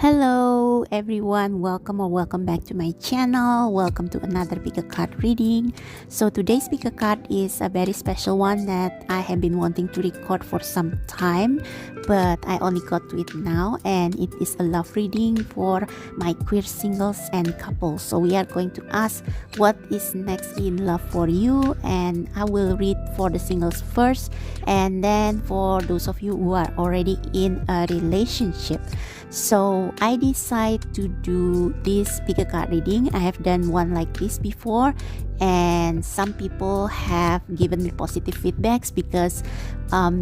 Hello everyone, welcome back to my channel. Welcome to another pick a card reading. So today's pick a card is a very special one that I have been wanting to record for some time, but I only got to it now, and it is a love reading for my queer singles and couples. So we are going to ask what is next in love for you, and I will read for the singles first, and then for those of you who are already in a relationship. So I decided to do this pick a card reading. I have done one like this before, and some people have given me positive feedbacks because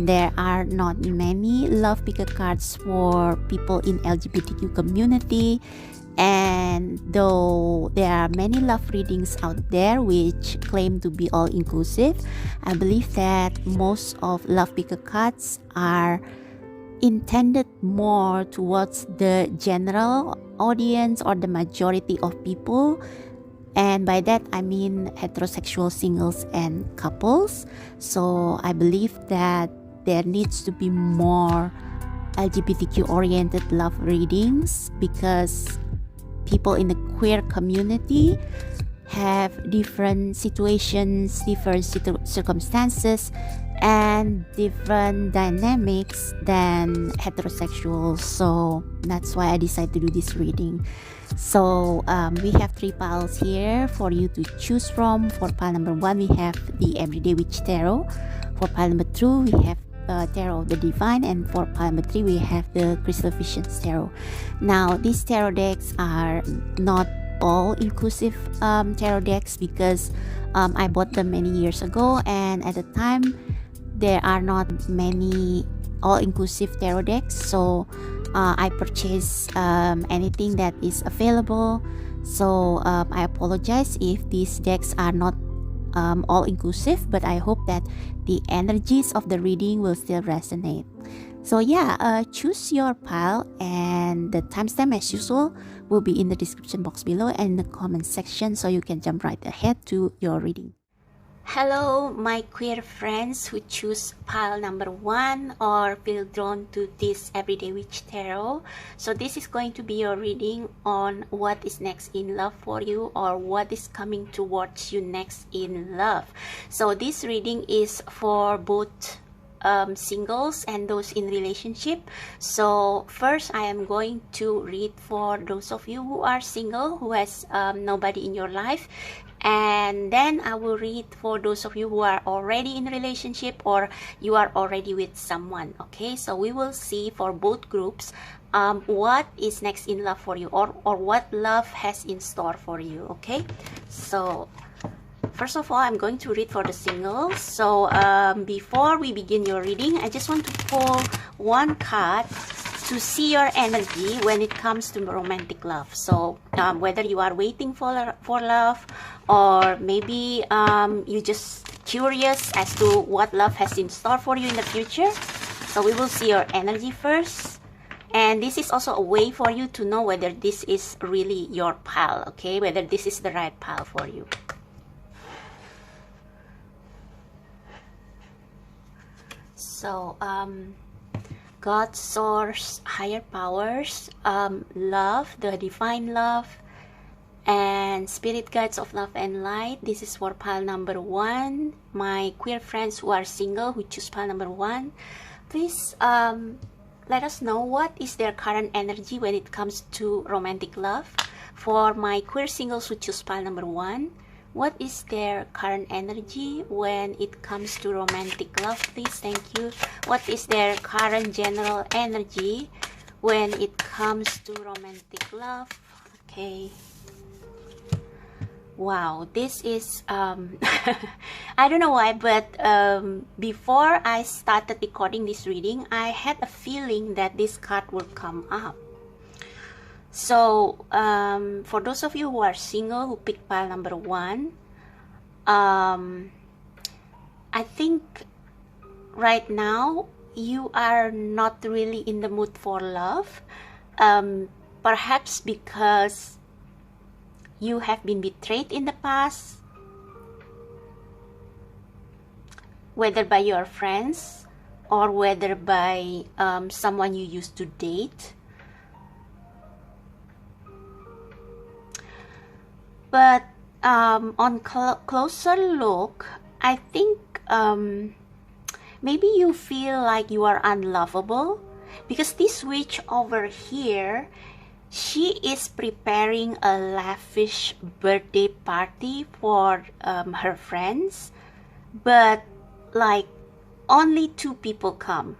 there are not many love pick a cards for people in LGBTQ community. And though there are many love readings out there which claim to be all inclusive, I believe that most of love pick a cards are intended more towards the general audience or the majority of people, and by that I mean heterosexual singles and couples. So I believe that there needs to be more LGBTQ oriented love readings because people in the queer community have different situations, different circumstances, and different dynamics than heterosexuals. So that's why I decided to do this reading. So we have 3 piles here for you to choose from. For pile number 1, we have the Everyday Witch Tarot. For pile number 2, we have Tarot of the Divine, and for pile number 3, we have the Crystal Visions Tarot. Now these tarot decks are not all inclusive tarot decks because I bought them many years ago, and at the time there are not many all-inclusive tarot decks, so I purchase anything that is available. So I apologize if these decks are not all-inclusive, but I hope that the energies of the reading will still resonate. So yeah, choose your pile, and the timestamp as usual will be in the description box below and in the comment section, so you can jump right ahead to your reading. Hello, my queer friends who choose pile number 1 or feel drawn to this Everyday Witch Tarot. So this is going to be your reading on what is next in love for you, or what is coming towards you next in love. So this reading is for both singles and those in relationship. So first I am going to read for those of you who are single, who has nobody in your life, and then I will read for those of you who are already in a relationship or you are already with someone. Okay, so we will see for both groups what is next in love for you, or what love has in store for you. Okay, so first of all, I'm going to read for the singles. So before we begin your reading, I just want to pull one card to see your energy when it comes to romantic love. So whether you are waiting for love, or maybe you're just curious as to what love has in store for you in the future. So we will see your energy first. And this is also a way for you to know whether this is really your pal, okay? Whether this is the right pal for you. So God, source, higher powers, love, the divine love, and spirit guides of love and light. This is for pile number 1. My queer friends who are single, who choose pile number 1, please let us know what is their current energy when it comes to romantic love. For my queer singles who choose pile number 1, what is their current energy when it comes to romantic love, please? Thank you. What is their current general energy when it comes to romantic love? Okay. Wow, this is I don't know why, but before I started recording this reading, I had a feeling that this card will come up. So for those of you who are single, who picked pile number 1, I think right now you are not really in the mood for love, perhaps because you have been betrayed in the past, whether by your friends or whether by someone you used to date. But on closer look, I think maybe you feel like you are unlovable because this witch over here, she is preparing a lavish birthday party for her friends, but like only 2 people come,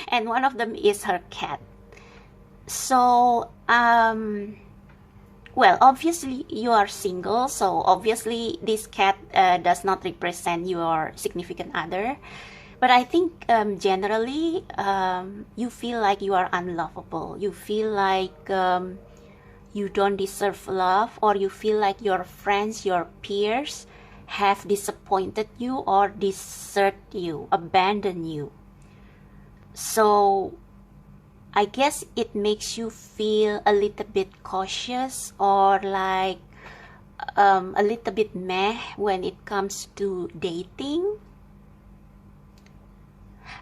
and one of them is her cat. So well, obviously you are single, so obviously this cat does not represent your significant other. But I think generally you feel like you are unlovable. You feel like you don't deserve love, or you feel like your friends, your peers have disappointed you or desert you, abandon you. So I guess it makes you feel a little bit cautious, or like a little bit meh when it comes to dating.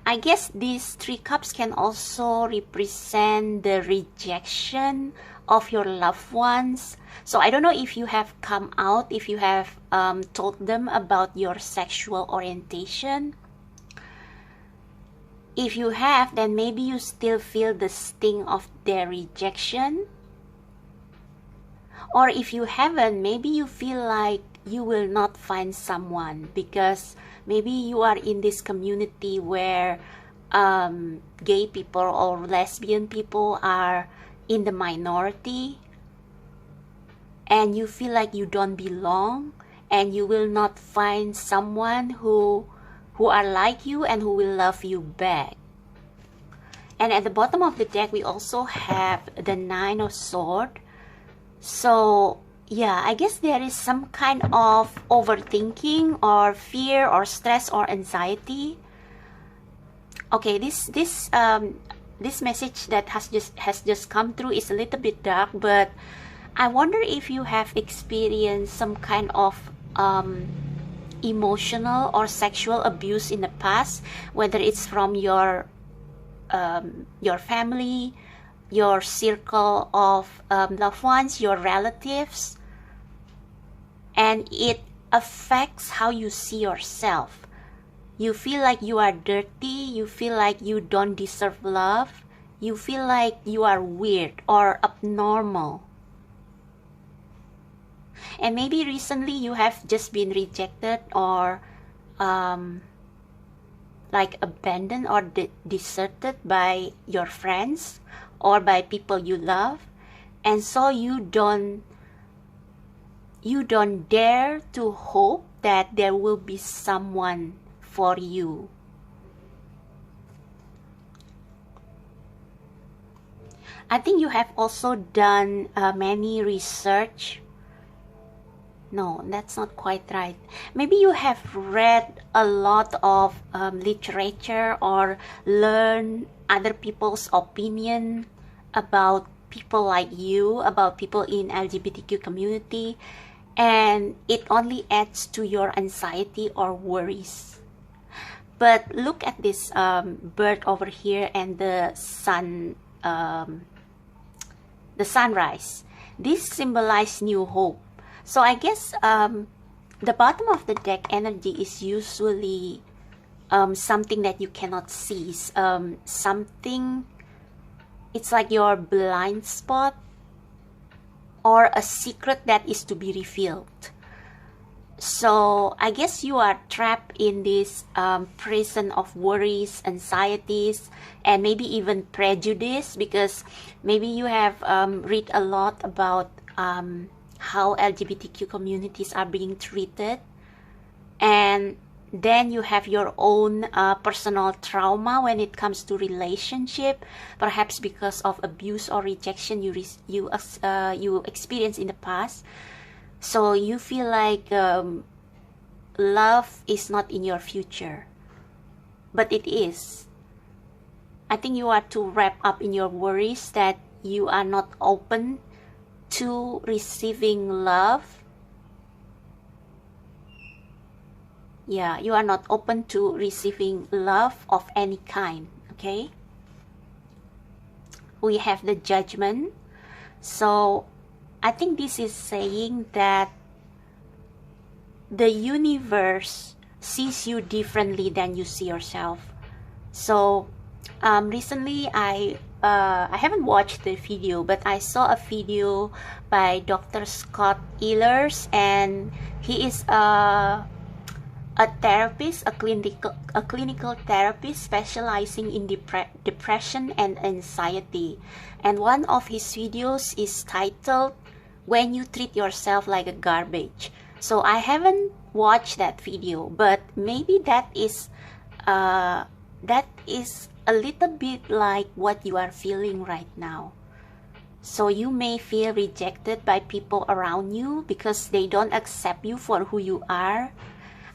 I guess these 3 cups can also represent the rejection of your loved ones. So I don't know if you have come out, if you have told them about your sexual orientation. If you have, then maybe you still feel the sting of their rejection. Or if you haven't, maybe you feel like you will not find someone because maybe you are in this community where gay people or lesbian people are in the minority, and you feel like you don't belong, and you will not find someone who are like you and who will love you back. And at the bottom of the deck, we also have the 9 of Swords. So yeah, I guess there is some kind of overthinking or fear or stress or anxiety. Okay, this message that has just come through is a little bit dark, but I wonder if you have experienced some kind of emotional or sexual abuse in the past, whether it's from your family, your circle of loved ones, your relatives, and it affects how you see yourself. You feel like you are dirty, you feel like you don't deserve love, you feel like you are weird or abnormal. And maybe recently you have just been rejected or like abandoned or deserted by your friends or by people you love, and so you don't dare to hope that there will be someone for you. I think you have also done many research. No, that's not quite right. Maybe you have read a lot of literature or learned other people's opinion about people like you, about people in LGBTQ community, and it only adds to your anxiety or worries. But look at this bird over here and the sun, the sunrise. This symbolizes new hope. So I guess the bottom of the deck energy is usually something that you cannot see. Something, it's like your blind spot or a secret that is to be revealed. So I guess you are trapped in this prison of worries, anxieties, and maybe even prejudice, because maybe you have read a lot about how LGBTQ communities are being treated, and then you have your own personal trauma when it comes to relationship, perhaps because of abuse or rejection you experienced in the past. So you feel like love is not in your future, but it is. I think you are too wrapped up in your worries that you are not open to receiving love. Yeah, you are not open to receiving love of any kind. Okay, we have the Judgment. So I think this is saying that the universe sees you differently than you see yourself. So recently I haven't watched the video, but I saw a video by Dr. Scott Ehlers, and he is a therapist, a clinical therapist specializing in depression and anxiety. And one of his videos is titled "When You Treat Yourself Like a Garbage." So I haven't watched that video, but maybe that is a little bit like what you are feeling right now. So you may feel rejected by people around you because they don't accept you for who you are.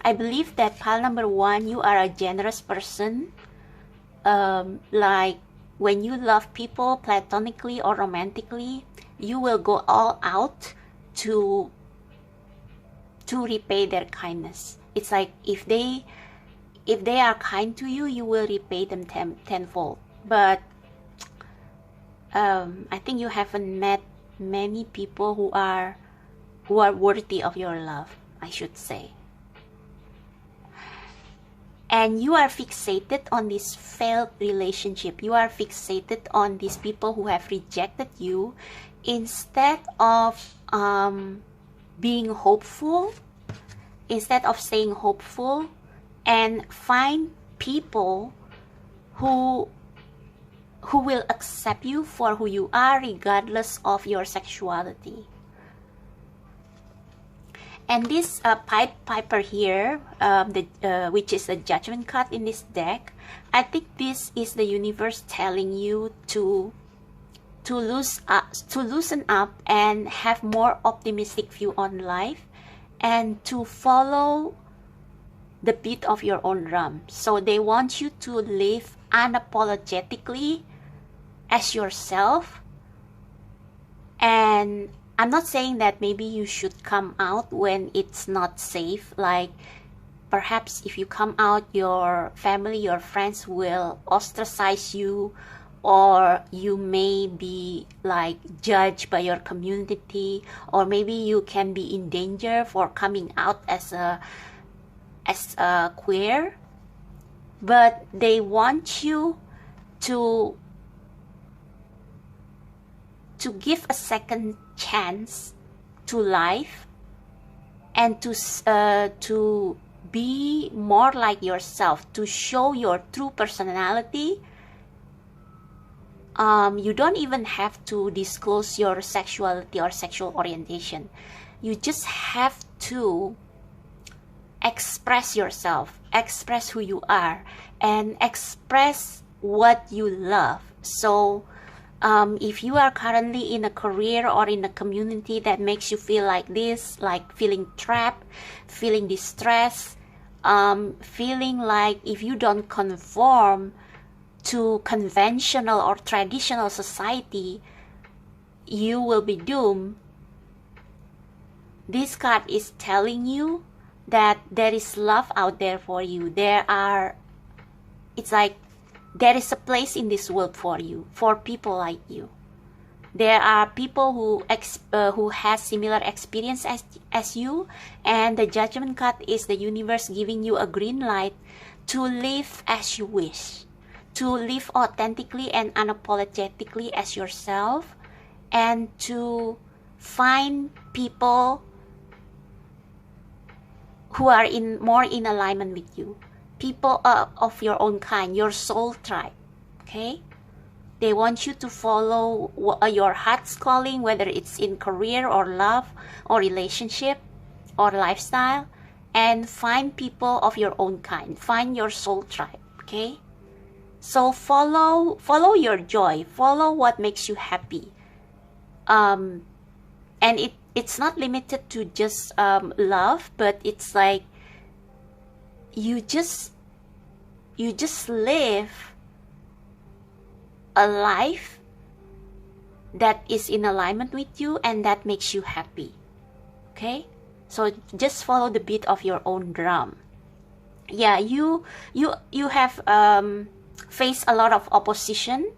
I believe that pile number one, you are a generous person. Like when you love people platonically or romantically, you will go all out to repay their kindness. It's like if they are kind to you, you will repay them tenfold. But I think you haven't met many people who are worthy of your love, I should say. And you are fixated on this failed relationship. You are fixated on these people who have rejected you, instead of being hopeful, instead of staying hopeful, and find people who will accept you for who you are, regardless of your sexuality. And this Piper here, which is a judgment card in this deck, I think this is the universe telling you to loosen up and have more optimistic view on life, and to follow the beat of your own drum. So they want you to live unapologetically as yourself. And I'm not saying that maybe you should come out when it's not safe. Like perhaps if you come out, your family, your friends will ostracize you, or you may be like judged by your community, or maybe you can be in danger for coming out as a queer. But they want you to give a second chance to life, and to be more like yourself, to show your true personality. You don't even have to disclose your sexuality or sexual orientation. You just have to express yourself, express who you are, and express what you love. So if you are currently in a career or in a community that makes you feel like this, like feeling trapped, feeling distressed, feeling like if you don't conform to conventional or traditional society, you will be doomed. This card is telling you that there is love out there for you. It's like there is a place in this world for you, for people like you. There are people who has similar experience as you, and the judgment card is the universe giving you a green light to live as you wish, to live authentically and unapologetically as yourself, and to find people who are more in alignment with you, people of your own kind, your soul tribe. Okay, they want you to follow your heart's calling, whether it's in career or love or relationship or lifestyle, and find people of your own kind, find your soul tribe. Okay, so follow your joy, follow what makes you happy. And it's not limited to just love, but it's like you just live a life that is in alignment with you and that makes you happy. Okay, so just follow the beat of your own drum. Yeah, you have faced a lot of opposition.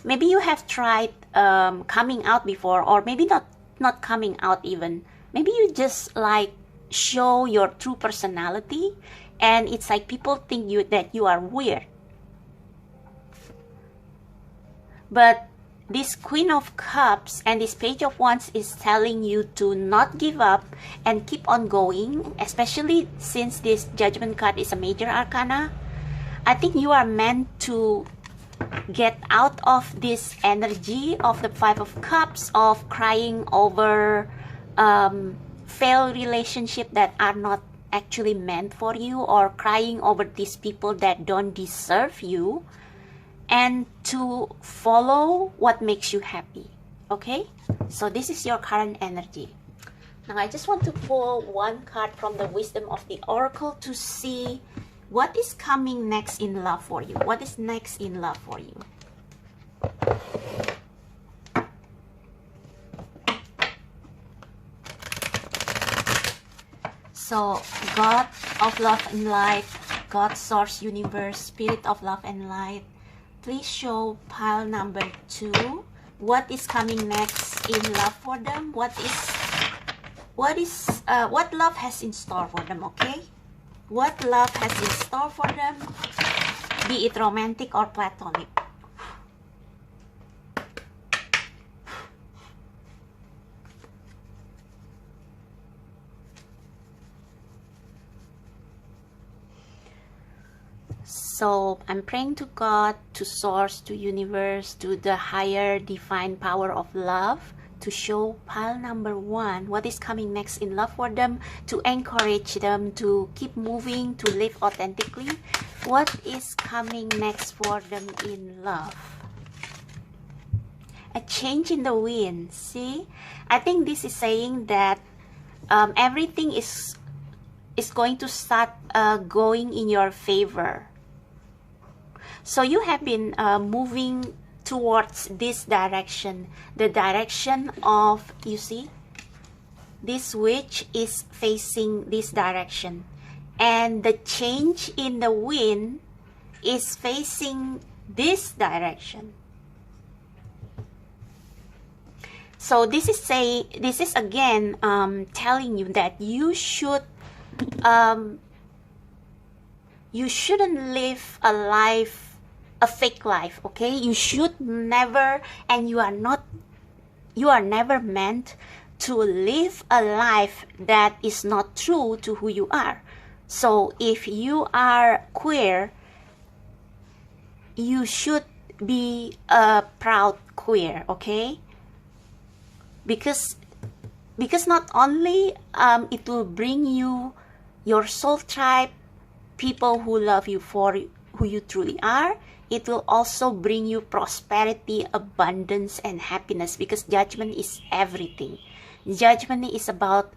Maybe you have tried coming out before, or maybe not not coming out even. Maybe you just like show your true personality, and it's like people think that you are weird. But this Queen of Cups and this Page of Wands is telling you to not give up and keep on going, especially since this Judgment card is a major arcana. I think you are meant to get out of this energy of the Five of Cups, of crying over failed relationship that are not actually meant for you, or crying over these people that don't deserve you, and to follow what makes you happy. Okay, so this is your current energy. Now I just want to pull one card from the Wisdom of the Oracle to see what is coming next in love for you. What is next in love for you? So God of Love and Light, God, Source, Universe, Spirit of Love and Light, please show pile number 2. What is coming next in love for them? What love has in store for them, okay? What love has in store for them, be it romantic or platonic. So I'm praying to God, to Source, to Universe, to the higher divine power of love, to show pile number 1 what is coming next in love for them, to encourage them to keep moving, to live authentically. What is coming next for them in love? A change in the wind. See, I think this is saying that everything is going to start going in your favor. So you have been moving towards this direction, the direction of, you see, this witch is facing this direction, and the change in the wind is facing this direction. So this is saying, this is again telling you that you shouldn't live a fake life, okay? You should never, and you are never meant to live a life that is not true to who you are. So if you are queer, you should be a proud queer, okay? Because not only it will bring you your soul tribe, people who love you for who you truly are, it will also bring you prosperity, abundance, and happiness, because judgment is everything. Judgment is about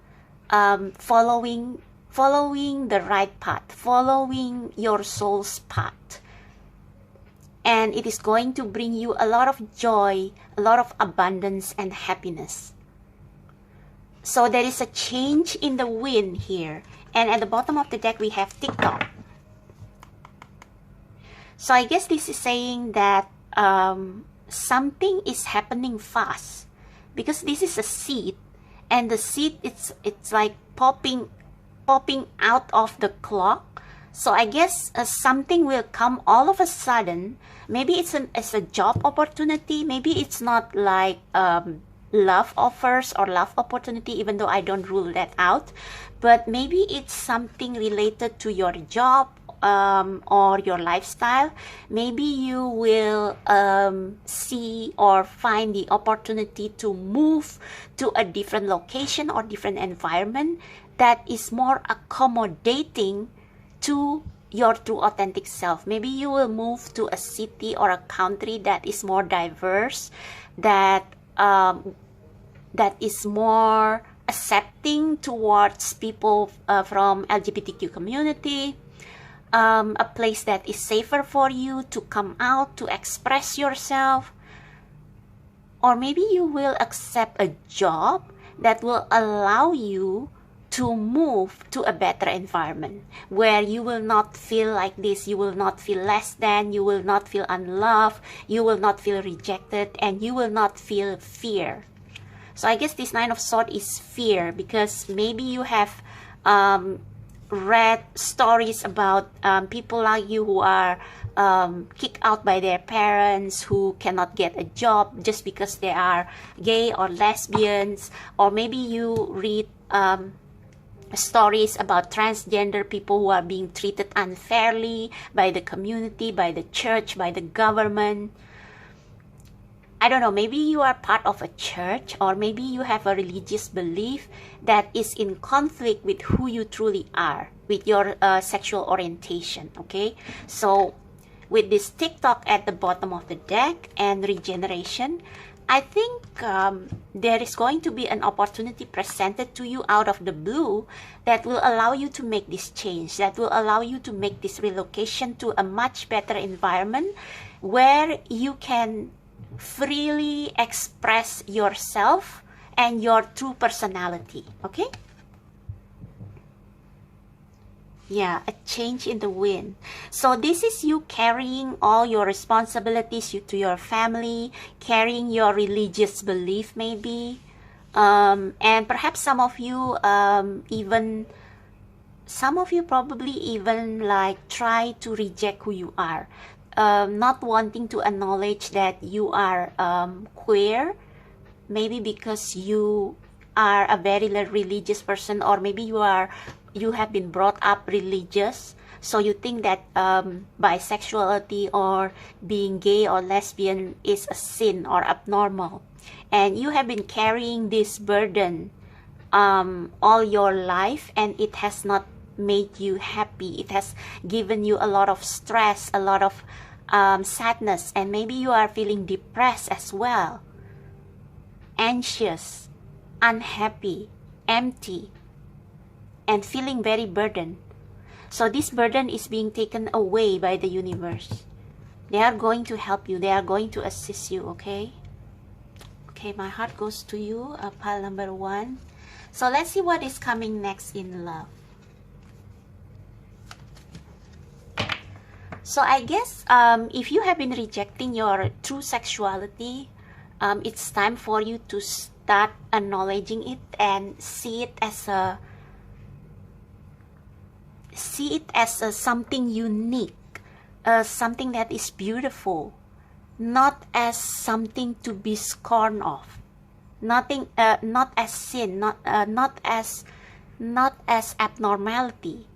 following the right path, following your soul's path. And it is going to bring you a lot of joy, a lot of abundance and happiness. So there is a change in the wind here. And at the bottom of the deck, we have TikTok. So I guess this is saying that something is happening fast, because this is a seed, and the seed, it's like popping out of the clock. So I guess something will come all of a sudden. Maybe it's a job opportunity. Maybe it's not like love offers or love opportunity, even though I don't rule that out. But maybe it's something related to your job or your lifestyle. Maybe you will see or find the opportunity to move to a different location or different environment that is more accommodating to your true authentic self. Maybe you will move to a city or a country that is more diverse, that is more accepting towards people from LGBTQ community, a place that is safer for you to come out, to express yourself. Or maybe you will accept a job that will allow you to move to a better environment, where you will not feel like this, you will not feel less than, you will not feel unloved, you will not feel rejected, and you will not feel fear. So I guess this Nine of Swords is fear, because maybe you have read stories about people like you who are kicked out by their parents, who cannot get a job just because they are gay or lesbians, or maybe you read stories about transgender people who are being treated unfairly by the community, by the church, by the government. I don't know, maybe you are part of a church, or maybe you have a religious belief that is in conflict with who you truly are, with your sexual orientation, okay? So with this TikTok at the bottom of the deck and regeneration, I think there is going to be an opportunity presented to you out of the blue that will allow you to make this change, that will allow you to make this relocation to a much better environment where you can freely express yourself and your true personality, okay? Yeah, a change in the wind. So this is you carrying all your responsibilities to your family, carrying your religious belief maybe, and perhaps some of you probably even like try to reject who you are, not wanting to acknowledge that you are queer, maybe because you are a very religious person, or maybe you have been brought up religious, so you think that bisexuality or being gay or lesbian is a sin or abnormal, and you have been carrying this burden all your life, and it has not made you happy. It has given you a lot of stress, a lot of sadness, and maybe you are feeling depressed as well, anxious, unhappy, empty, and feeling very burdened. So this burden is being taken away by the universe. They are going to help you. They are going to assist you, okay? Okay, my heart goes to you, pile number 1. So let's see what is coming next in love. So I guess if you have been rejecting your true sexuality, it's time for you to start acknowledging it and see it as something unique, something that is beautiful, not as something to be scorned of, not as sin, not as abnormality,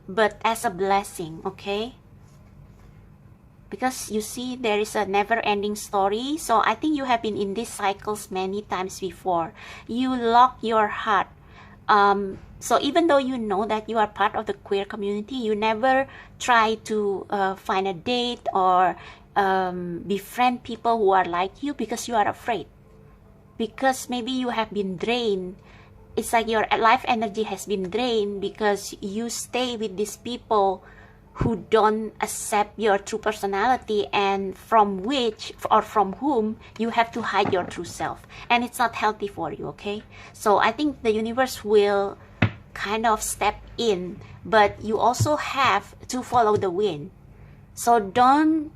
but as a blessing, okay? Because you see, there is a never-ending story. So I think you have been in these cycles many times before. You lock your heart. So even though you know that you are part of the queer community, you never try to find a date or befriend people who are like you, because you are afraid. Because maybe you have been drained. It's like your life energy has been drained because you stay with these people who don't accept your true personality, and from whom you have to hide your true self, and it's not healthy for you, okay? So I think the universe will kind of step in, but you also have to follow the wind. So don't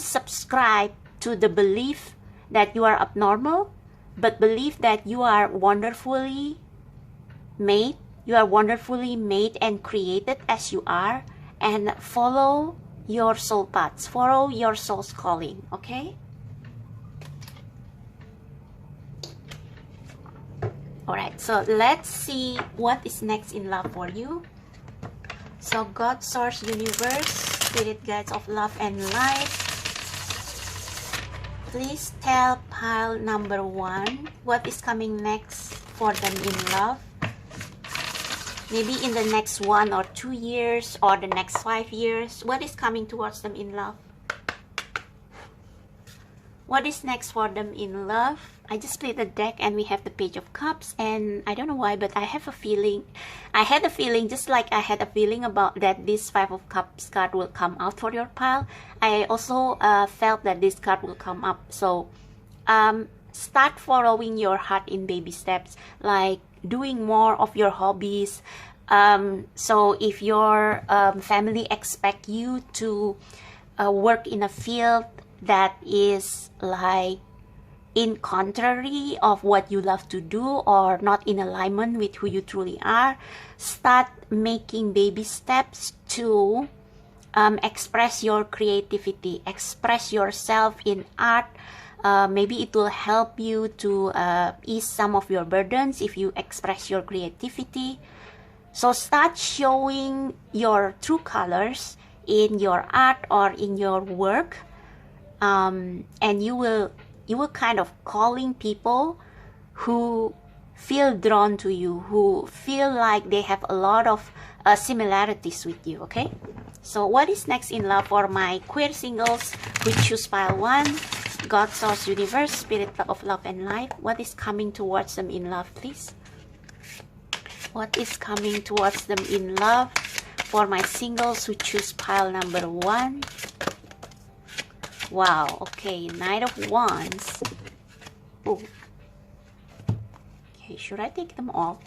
subscribe to the belief that you are abnormal, but believe that you are wonderfully made. You are wonderfully made and created as you are, and follow your soul paths, follow your soul's calling, okay? Alright, so let's see what is next in love for you. So God, Source, Universe, Spirit Guides of Love and Light, please tell pile number 1 what is coming next for them in love. Maybe in the next 1 or 2 years, or the next 5 years. What is coming towards them in love? What is next for them in love? I just played the deck and we have the Page of Cups, and I don't know why, but I have a feeling, just like I had a feeling about that this 5 of Cups card will come out for your pile. I also felt that this card will come up. So start following your heart in baby steps, like doing more of your hobbies. So if your family expect you to work in a field that is like in contrary of what you love to do or not in alignment with who you truly are, start making baby steps to express your creativity, express yourself in art. Maybe it will help you to ease some of your burdens if you express your creativity. So start showing your true colors in your art or in your work, and you will kind of calling people who feel drawn to you, who feel like they have a lot of similarities with you. Okay, so what is next in love for my queer singles who choose pile 1? God, Source, Universe, Spirit of Love and Life. What is coming towards them in love, please? What is coming towards them in love for my singles who choose pile number 1? Wow, okay, Knight of Wands. Oh. Okay, should I take them off?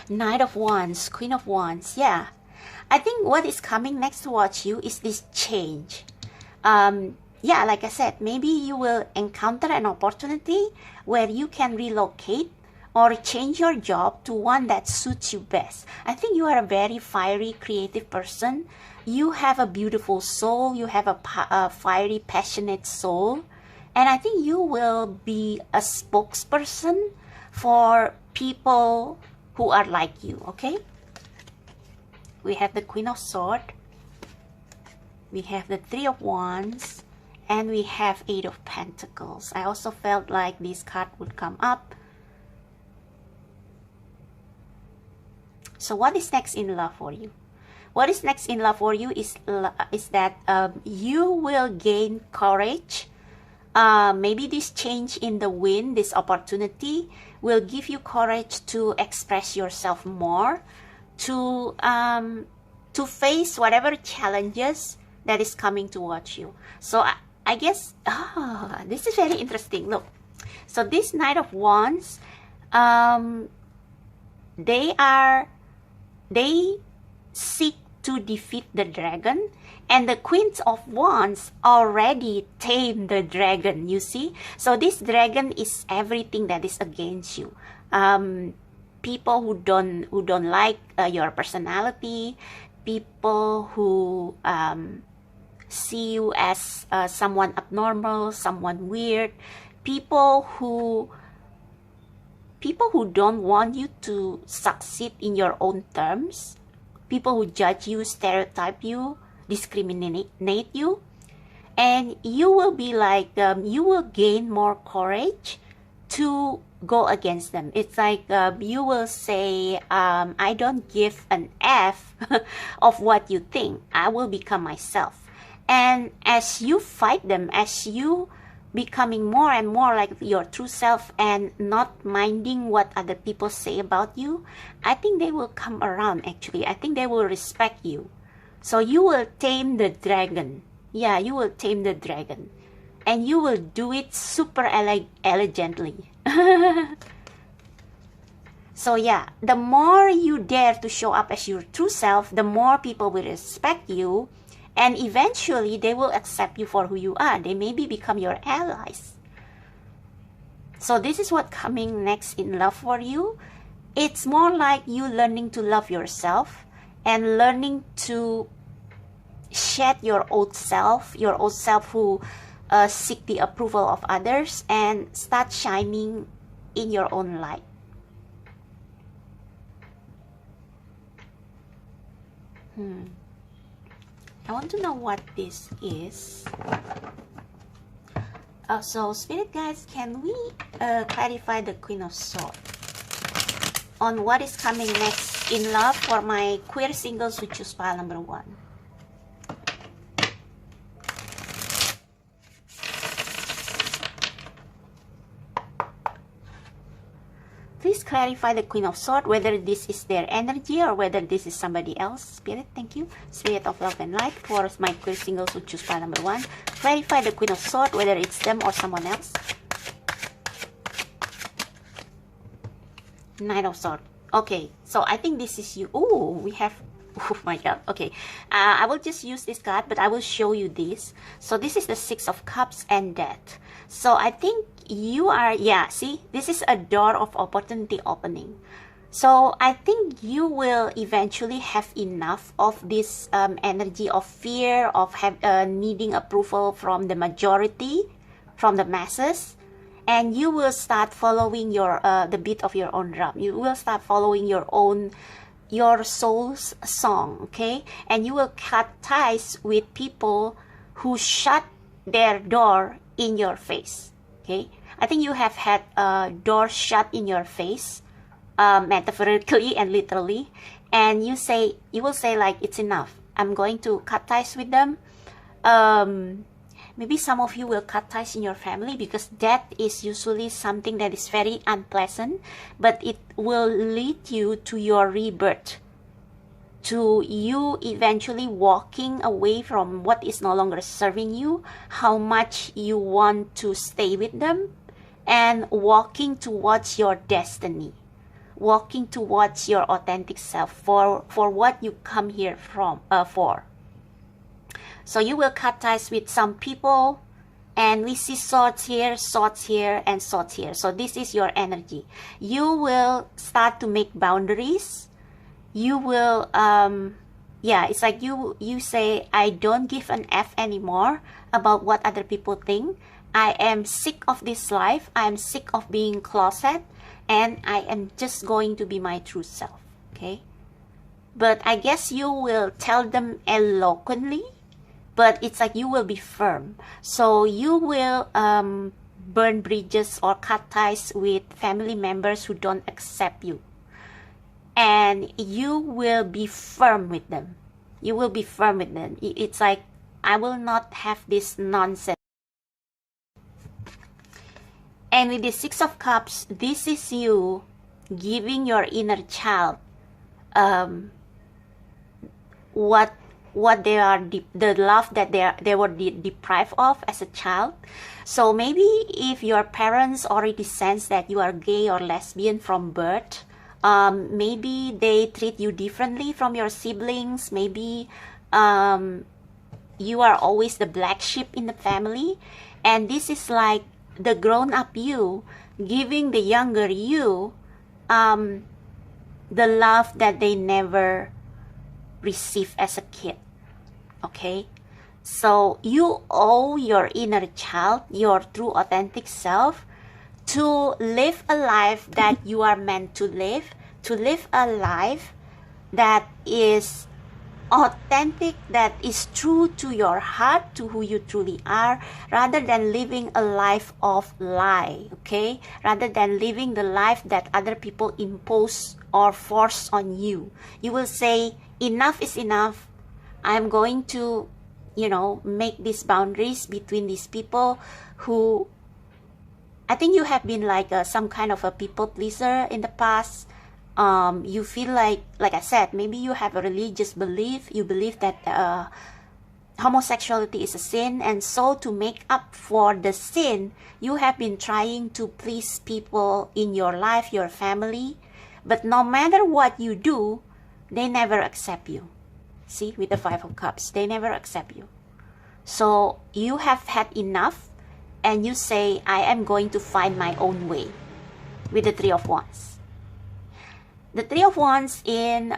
Knight of Wands, Queen of Wands. Yeah, I think what is coming next towards you is this change. Yeah, like I said, maybe you will encounter an opportunity where you can relocate or change your job to one that suits you best. I think you are a very fiery, creative person. You have a beautiful soul. You have a fiery, passionate soul. And I think you will be a spokesperson for people who are like you, okay? We have the Queen of Swords. We have the Three of Wands. And we have Eight of Pentacles. I also felt like this card would come up. So what is next in love for you? What is next in love for you is that you will gain courage. Maybe this change in the wind, this opportunity, will give you courage to express yourself more, to face whatever challenges that is coming towards you. So I guess, this is very interesting. Look, so this Knight of Wands, they seek to defeat the dragon, and the Queens of Wands already tamed the dragon, you see? So this dragon is everything that is against you. People who don't like your personality, people who see you as someone abnormal, someone weird, people who don't want you to succeed in your own terms, people who judge you, stereotype you, discriminate you, and you will be like, you will gain more courage to go against them. It's like you will say, I don't give an F of what you think. I will become myself. And as you fight them, as you becoming more and more like your true self and not minding what other people say about you, I think they will come around actually. I think they will respect you. So you will tame the dragon. Yeah, you will tame the dragon. And you will do it super elegantly. So yeah, the more you dare to show up as your true self, the more people will respect you. And eventually, they will accept you for who you are. They maybe become your allies. So this is what coming next in love for you. It's more like you learning to love yourself and learning to shed your old self who seek the approval of others, and start shining in your own light. I want to know what this is. So Spirit guides, can we clarify the Queen of Swords on what is coming next in love for my queer singles who choose pile number 1? Please clarify the Queen of Swords, whether this is their energy or whether this is somebody else. Spirit, thank you. Spirit of Love and Light, for my queer singles who choose pile number 1. Clarify the Queen of Swords, whether it's them or someone else. Knight of Swords. Okay, so I think this is you. Oh, we have Oh my god. Okay. I will just use this card, but I will show you this. So this is the Six of Cups and Death. So I think you are, yeah, see, this is a door of opportunity opening. So I think you will eventually have enough of this energy of fear, of needing approval from the majority, from the masses, and you will start following your the beat of your own drum. You will start following your soul's song, okay? And you will cut ties with people who shut their door in your face, okay? I think you have had a door shut in your face, metaphorically and literally, and you will say like, it's enough. I'm going to cut ties with them. Maybe some of you will cut ties in your family, because death is usually something that is very unpleasant, but it will lead you to your rebirth, to you eventually walking away from what is no longer serving you, how much you want to stay with them, and walking towards your destiny, walking towards your authentic self, for what you come here for. So you will cut ties with some people, and we see swords here, and swords here. So this is your energy. You will start to make boundaries. You will, yeah, it's like you say, I don't give an F anymore about what other people think. I am sick of this life. I am sick of being closet, and I am just going to be my true self, okay? But I guess you will tell them eloquently, but it's like you will be firm. So you will burn bridges or cut ties with family members who don't accept you. And you will be firm with them. You will be firm with them. It's like, I will not have this nonsense. And with the Six of Cups, this is you giving your inner child what they are, the love that they were deprived of as a child. So maybe if your parents already sense that you are gay or lesbian from birth, maybe they treat you differently from your siblings. Maybe you are always the black sheep in the family, and this is like the grown-up you giving the younger you the love that they never received as a kid. Okay, so you owe your inner child, your true authentic self, to live a life that you are meant to live a life that is authentic, that is true to your heart, to who you truly are, rather than living a life of lie, okay? Rather than living the life that other people impose or force on you. You will say, enough is enough. I'm going to, make these boundaries between these people who, I think you have been like some kind of a people pleaser in the past. You feel like I said, maybe you have a religious belief. You believe that homosexuality is a sin, and so to make up for the sin, you have been trying to please people in your life, your family. But no matter what you do, they never accept you. See, with the Five of Cups, they never accept you. So you have had enough, and you say, I am going to find my own way, with the Three of Wands. The Three of Wands in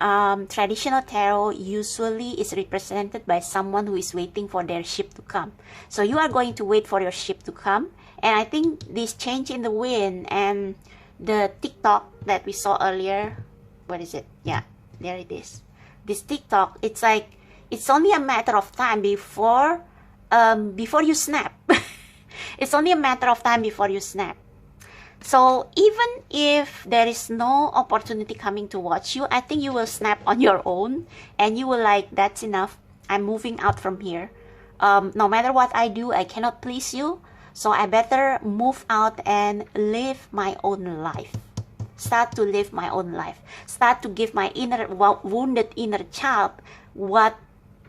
traditional tarot usually is represented by someone who is waiting for their ship to come. So you are going to wait for your ship to come. And I think this change in the wind and the TikTok that we saw earlier, what is it? Yeah, there it is. This TikTok, it's like, it's only a matter of time before you snap. It's only a matter of time before you snap. So even if there is no opportunity coming to watch you, I think you will snap on your own, and you will like, that's enough. I'm moving out from here. No matter what I do, I cannot please you. So I better move out and live my own life. Start to live my own life. Start to give my wounded inner child what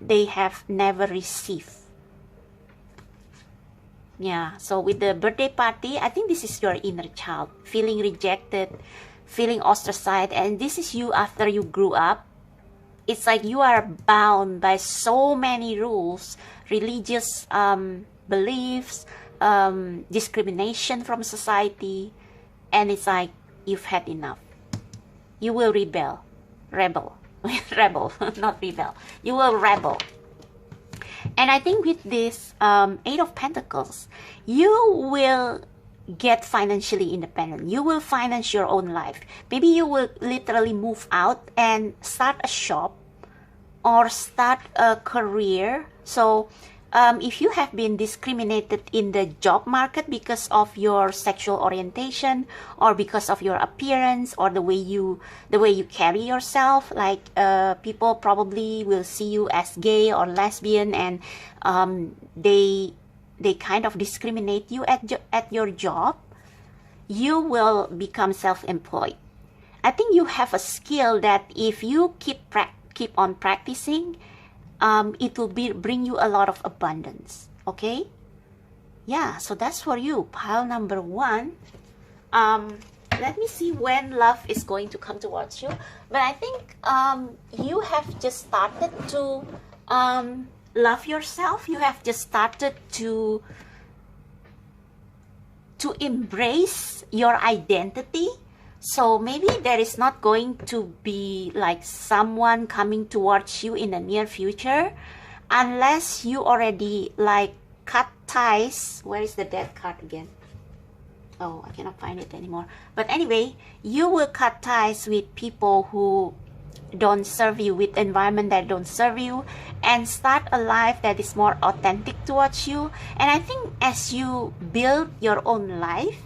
they have never received. Yeah, so with the birthday party, I think this is your inner child, feeling rejected, feeling ostracized, and this is you after you grew up it's like you are bound by so many rules, religious beliefs, discrimination from society, and it's like you've had enough. You will rebel, not rebel. You will rebel. And I think with this Eight of Pentacles, you will get financially independent. You will finance your own life. Maybe you will literally move out and start a shop or start a career. So if you have been discriminated in the job market because of your sexual orientation or because of your appearance or the way you carry yourself, like people probably will see you as gay or lesbian, and they kind of discriminate you at your job, you will become self-employed. I think you have a skill that if you keep on practicing, it will bring you a lot of abundance. Okay, yeah, so that's for you, pile number 1. Let me see when love is going to come towards you, but I think you have just started to love yourself. You have just started to embrace your identity. So maybe there is not going to be like someone coming towards you in the near future, unless you already like cut ties. Where is the Death card again? Oh, I cannot find it anymore. But anyway, you will cut ties with people who don't serve you, with environment that don't serve you, and start a life that is more authentic towards you. And I think as you build your own life,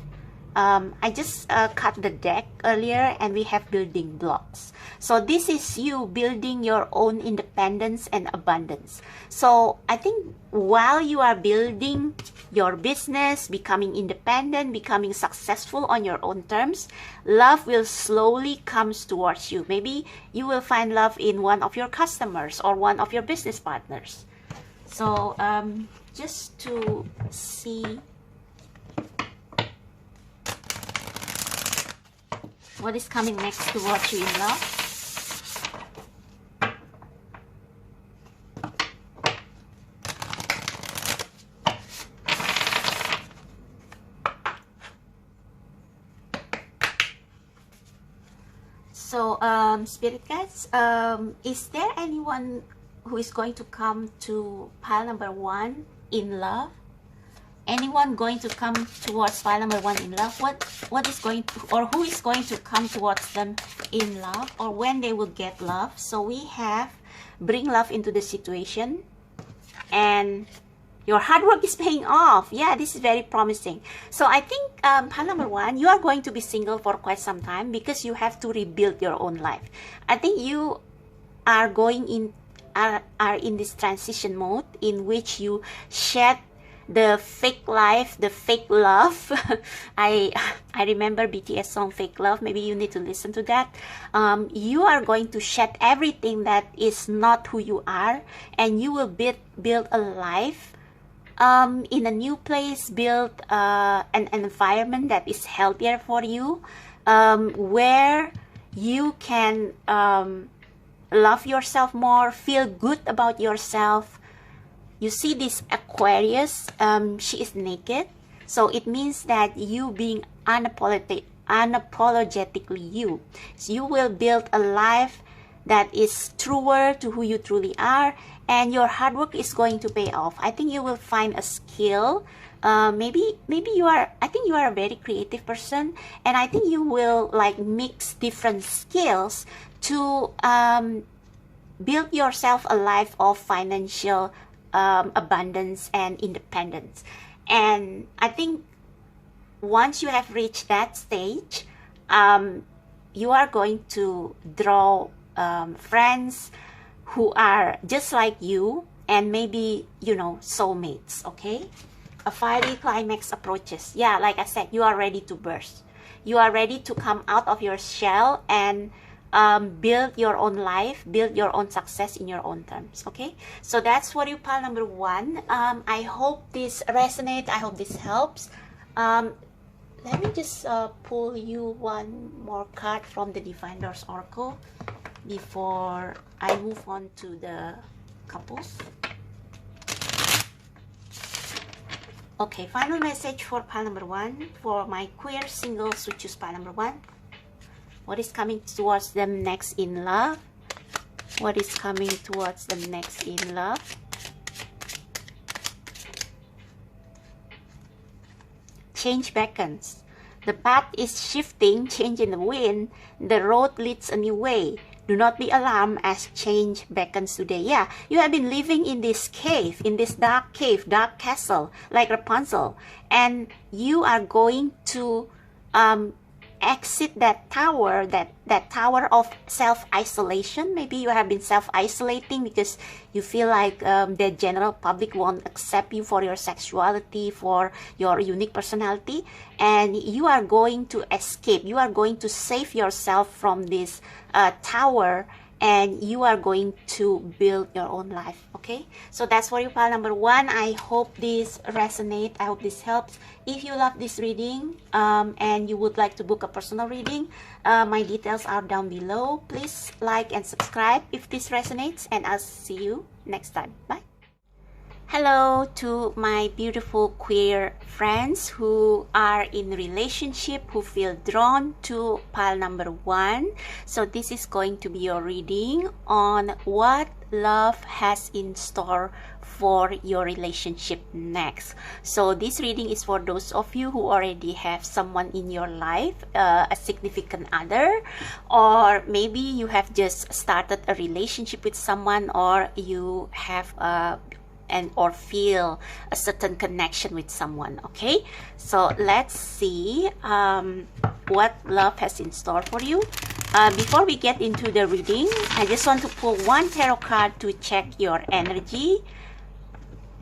I just cut the deck earlier, and we have building blocks. So this is you building your own independence and abundance. So I think while you are building your business, becoming independent, becoming successful on your own terms, love will slowly come towards you. Maybe you will find love in one of your customers or one of your business partners. So just to see what is coming next towards you in love. So, Spirit guides, is there anyone who is going to come to pile number 1 in love? Anyone going to come towards pile number 1 in love? What is going to, or who is going to come towards them in love, or when they will get love? So we have bring love into the situation, and your hard work is paying off. Yeah, this is very promising. So I think pile number 1, you are going to be single for quite some time because you have to rebuild your own life. I think you are going in are in this transition mode in which you shed the fake life, the fake love. I remember BTS song Fake Love. Maybe you need to listen to that. You are going to shed everything that is not who you are, and you will build a life in a new place, build an environment that is healthier for you, where you can love yourself more, feel good about yourself. You see this Aquarius, she is naked. So it means that you being unapologetically you. So you will build a life that is truer to who you truly are, and your hard work is going to pay off. I think you will find a skill. Maybe you are, I think you are a very creative person, and I think you will like mix different skills to build yourself a life of financial abundance and independence. And I think once you have reached that stage, you are going to draw friends who are just like you, and maybe, you know, soulmates. Okay, a fiery climax approaches. Yeah, like I said, you are ready to burst. You are ready to come out of your shell and build your own life, build your own success in your own terms. Okay, so that's for you, pile number 1. I hope this resonates. I hope this helps. Let me just pull you one more card from the Divine Doors Oracle before I move on to the couples. Okay, final message for pile number 1. For my queer singles who choose pile number 1. What is coming towards them next in love? What is coming towards them next in love? Change beckons. The path is shifting, change in the wind. The road leads a new way. Do not be alarmed as change beckons today. Yeah, you have been living in this cave, in this dark cave, dark castle, like Rapunzel. And you are going to exit that tower, that tower of self-isolation. Maybe you have been self-isolating because you feel like the general public won't accept you for your sexuality, for your unique personality, and you are going to escape. You are going to save yourself from this tower, and you are going to build your own life. Okay, so that's for you, pile number 1. I hope this resonates. I hope this helps. If you love this reading and you would like to book a personal reading, my details are down below. Please like and subscribe if this resonates, and I'll see you next time. Bye. Hello to my beautiful queer friends who are in relationship, who feel drawn to pile number 1. So this is going to be your reading on what love has in store for your relationship next. So this reading is for those of you who already have someone in your life, a significant other, or maybe you have just started a relationship with someone, or you have or feel a certain connection with someone. Okay, so let's see what love has in store for you. Before we get into the reading, I just want to pull one tarot card to check your energy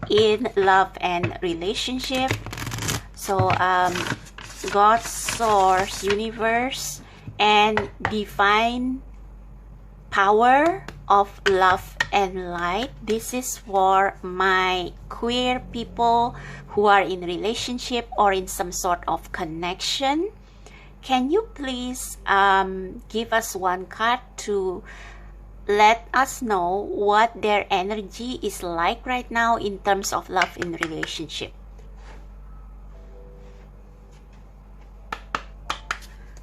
in love and relationship. So God, source, universe, and divine power of love and light. This is for my queer people who are in relationship or in some sort of connection. Can you please give us one card to let us know what their energy is like right now in terms of love in relationship?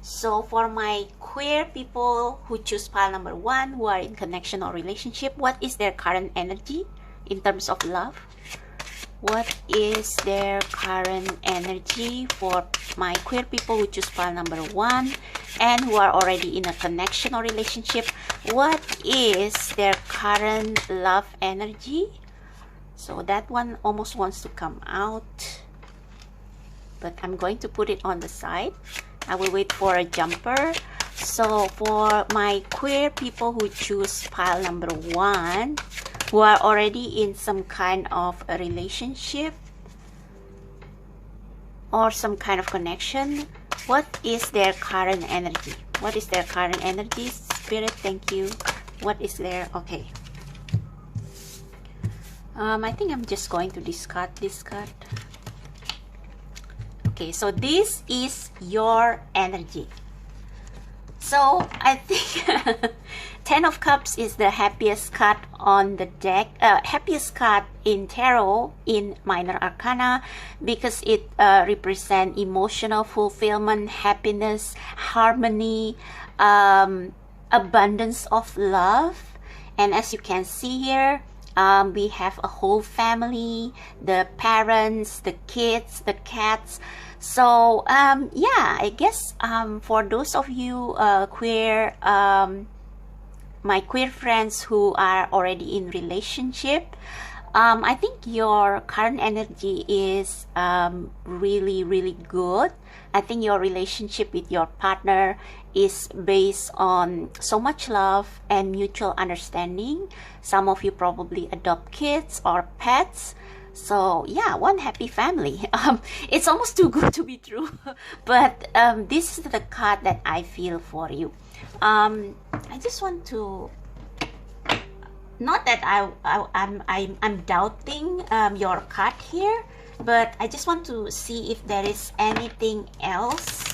So for my queer people who choose pile number 1, who are in connection or relationship, what is their current energy in terms of love? What is their current energy for my queer people who choose pile number 1 and who are already in a connection or relationship? What is their current love energy? So that one almost wants to come out, but I'm going to put it on the side. I will wait for a jumper. So for my queer people who choose pile number 1, who are already in some kind of a relationship or some kind of connection, what is their current energy? What is their current energy? Spirit, thank you. What is their... Okay. I think I'm just going to discard this card. Okay, so this is your energy. So I think 10 of Cups is the happiest card on the deck, happiest card in tarot in Minor Arcana, because it represents emotional fulfillment, happiness, harmony, abundance of love. And as you can see here, we have a whole family, the parents, the kids, the cats. So yeah, I guess for those of you queer, my queer friends who are already in relationship, I think your current energy is really, really good. I think your relationship with your partner is based on so much love and mutual understanding. Some of you probably adopt kids or pets. So yeah, one happy family. It's almost too good to be true, but this is the card that I feel for you. I just want to, not that I'm doubting your card here, but I just want to see if there is anything else.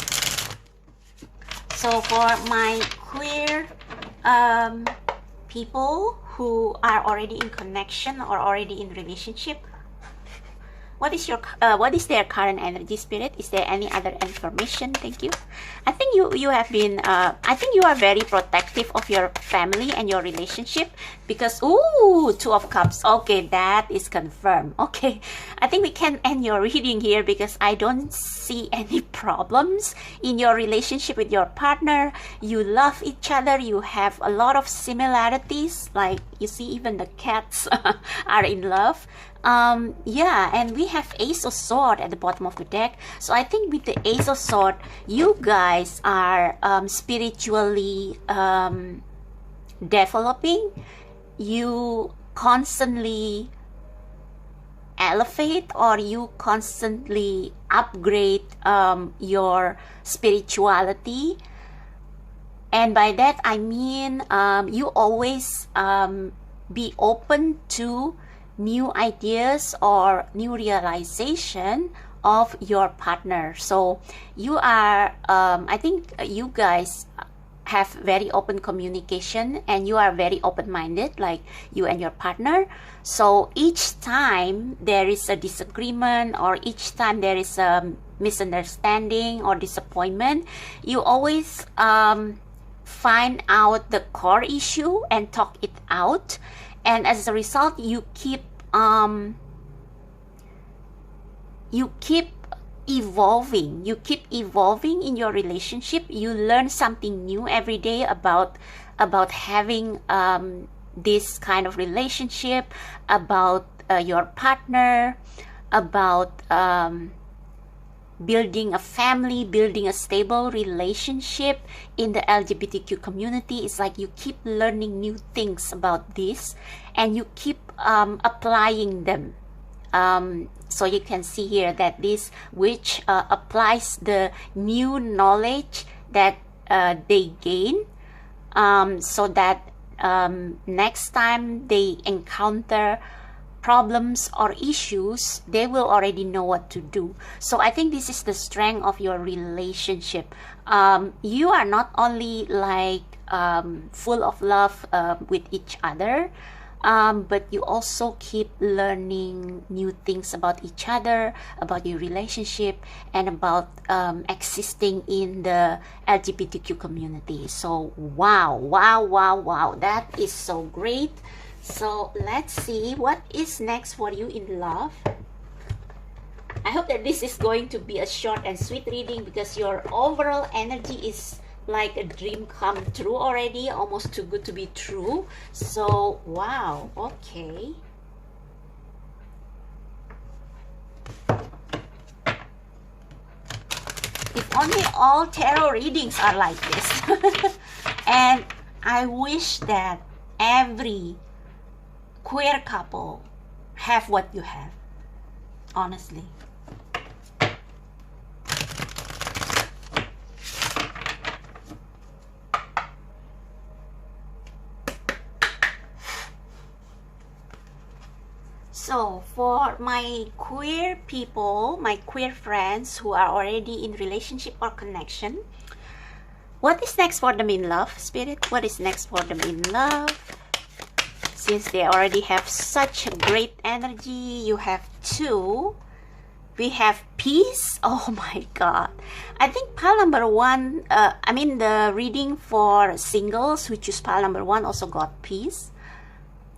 So for my queer people who are already in connection or already in relationship, what is their current energy, Spirit? Is there any other information? Thank you. I think you have been I think you are very protective of your family and your relationship, because ooh, Two of Cups. Okay, that is confirmed. Okay, I think we can end your reading here, because I don't see any problems in your relationship with your partner. You love each other. You have a lot of similarities, like you see even the cats are in love. Yeah, and we have Ace of Sword at the bottom of the deck. So I think with the Ace of Sword, you guys are spiritually developing. You constantly elevate, or you constantly upgrade your spirituality. And by that I mean you always be open to new ideas or new realization of your partner. So you are I think you guys have very open communication, and you are very open-minded, like you and your partner. So each time there is a disagreement, or each time there is a misunderstanding or disappointment, you always find out the core issue and talk it out. And as a result, you keep evolving. You keep evolving in your relationship. You learn something new every day about having this kind of relationship, about your partner, about building a family, building a stable relationship in the LGBTQ community. It's like you keep learning new things about this, and you keep applying them. So you can see here that this witch applies the new knowledge that they gain, so that next time they encounter problems or issues, they will already know what to do. So I think this is the strength of your relationship. You are not only like full of love with each other, but you also keep learning new things about each other, about your relationship, and about existing in the LGBTQ community. So wow, that is so great. So let's see what is next for you in love. I hope that this is going to be a short and sweet reading, because your overall energy is like a dream come true already, almost too good to be true. So wow, okay. If only all tarot readings are like this. And I wish that every queer couple have what you have, honestly. So for my queer people, my queer friends who are already in relationship or connection, what is next for them in love, Spirit? What is next for them in love? Since they already have such a great energy, you have two. We have peace. Oh my God. I think pile number one, I mean the reading for singles who choose pile number one also got peace.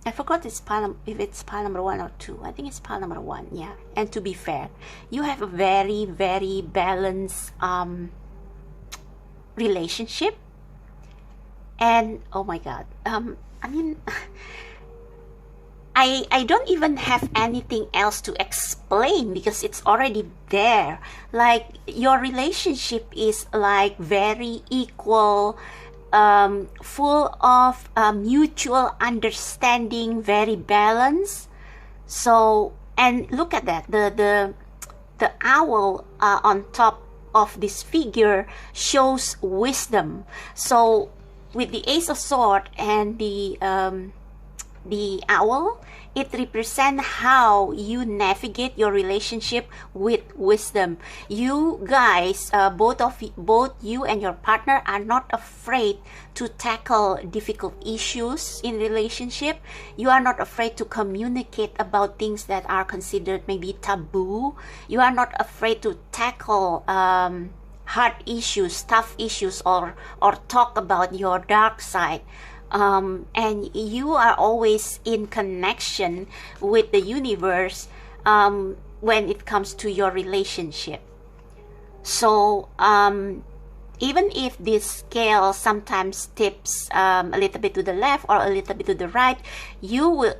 I forgot if it's pile number one or two. I think it's pile number one, yeah. And to be fair, you have a very, very balanced relationship. And oh my God, I mean, I don't even have anything else to explain, because it's already there. Like your relationship is like very equal, full of mutual understanding, very balanced. So, and look at that, the owl on top of this figure shows wisdom. So with the Ace of Sword and the owl, it represents how you navigate your relationship with wisdom. You guys, both you and your partner are not afraid to tackle difficult issues in relationship. You are not afraid to communicate about things that are considered maybe taboo. You are not afraid to tackle hard issues, tough issues, or talk about your dark side. And you are always in connection with the universe when it comes to your relationship. So even if this scale sometimes tips a little bit to the left or a little bit to the right, you will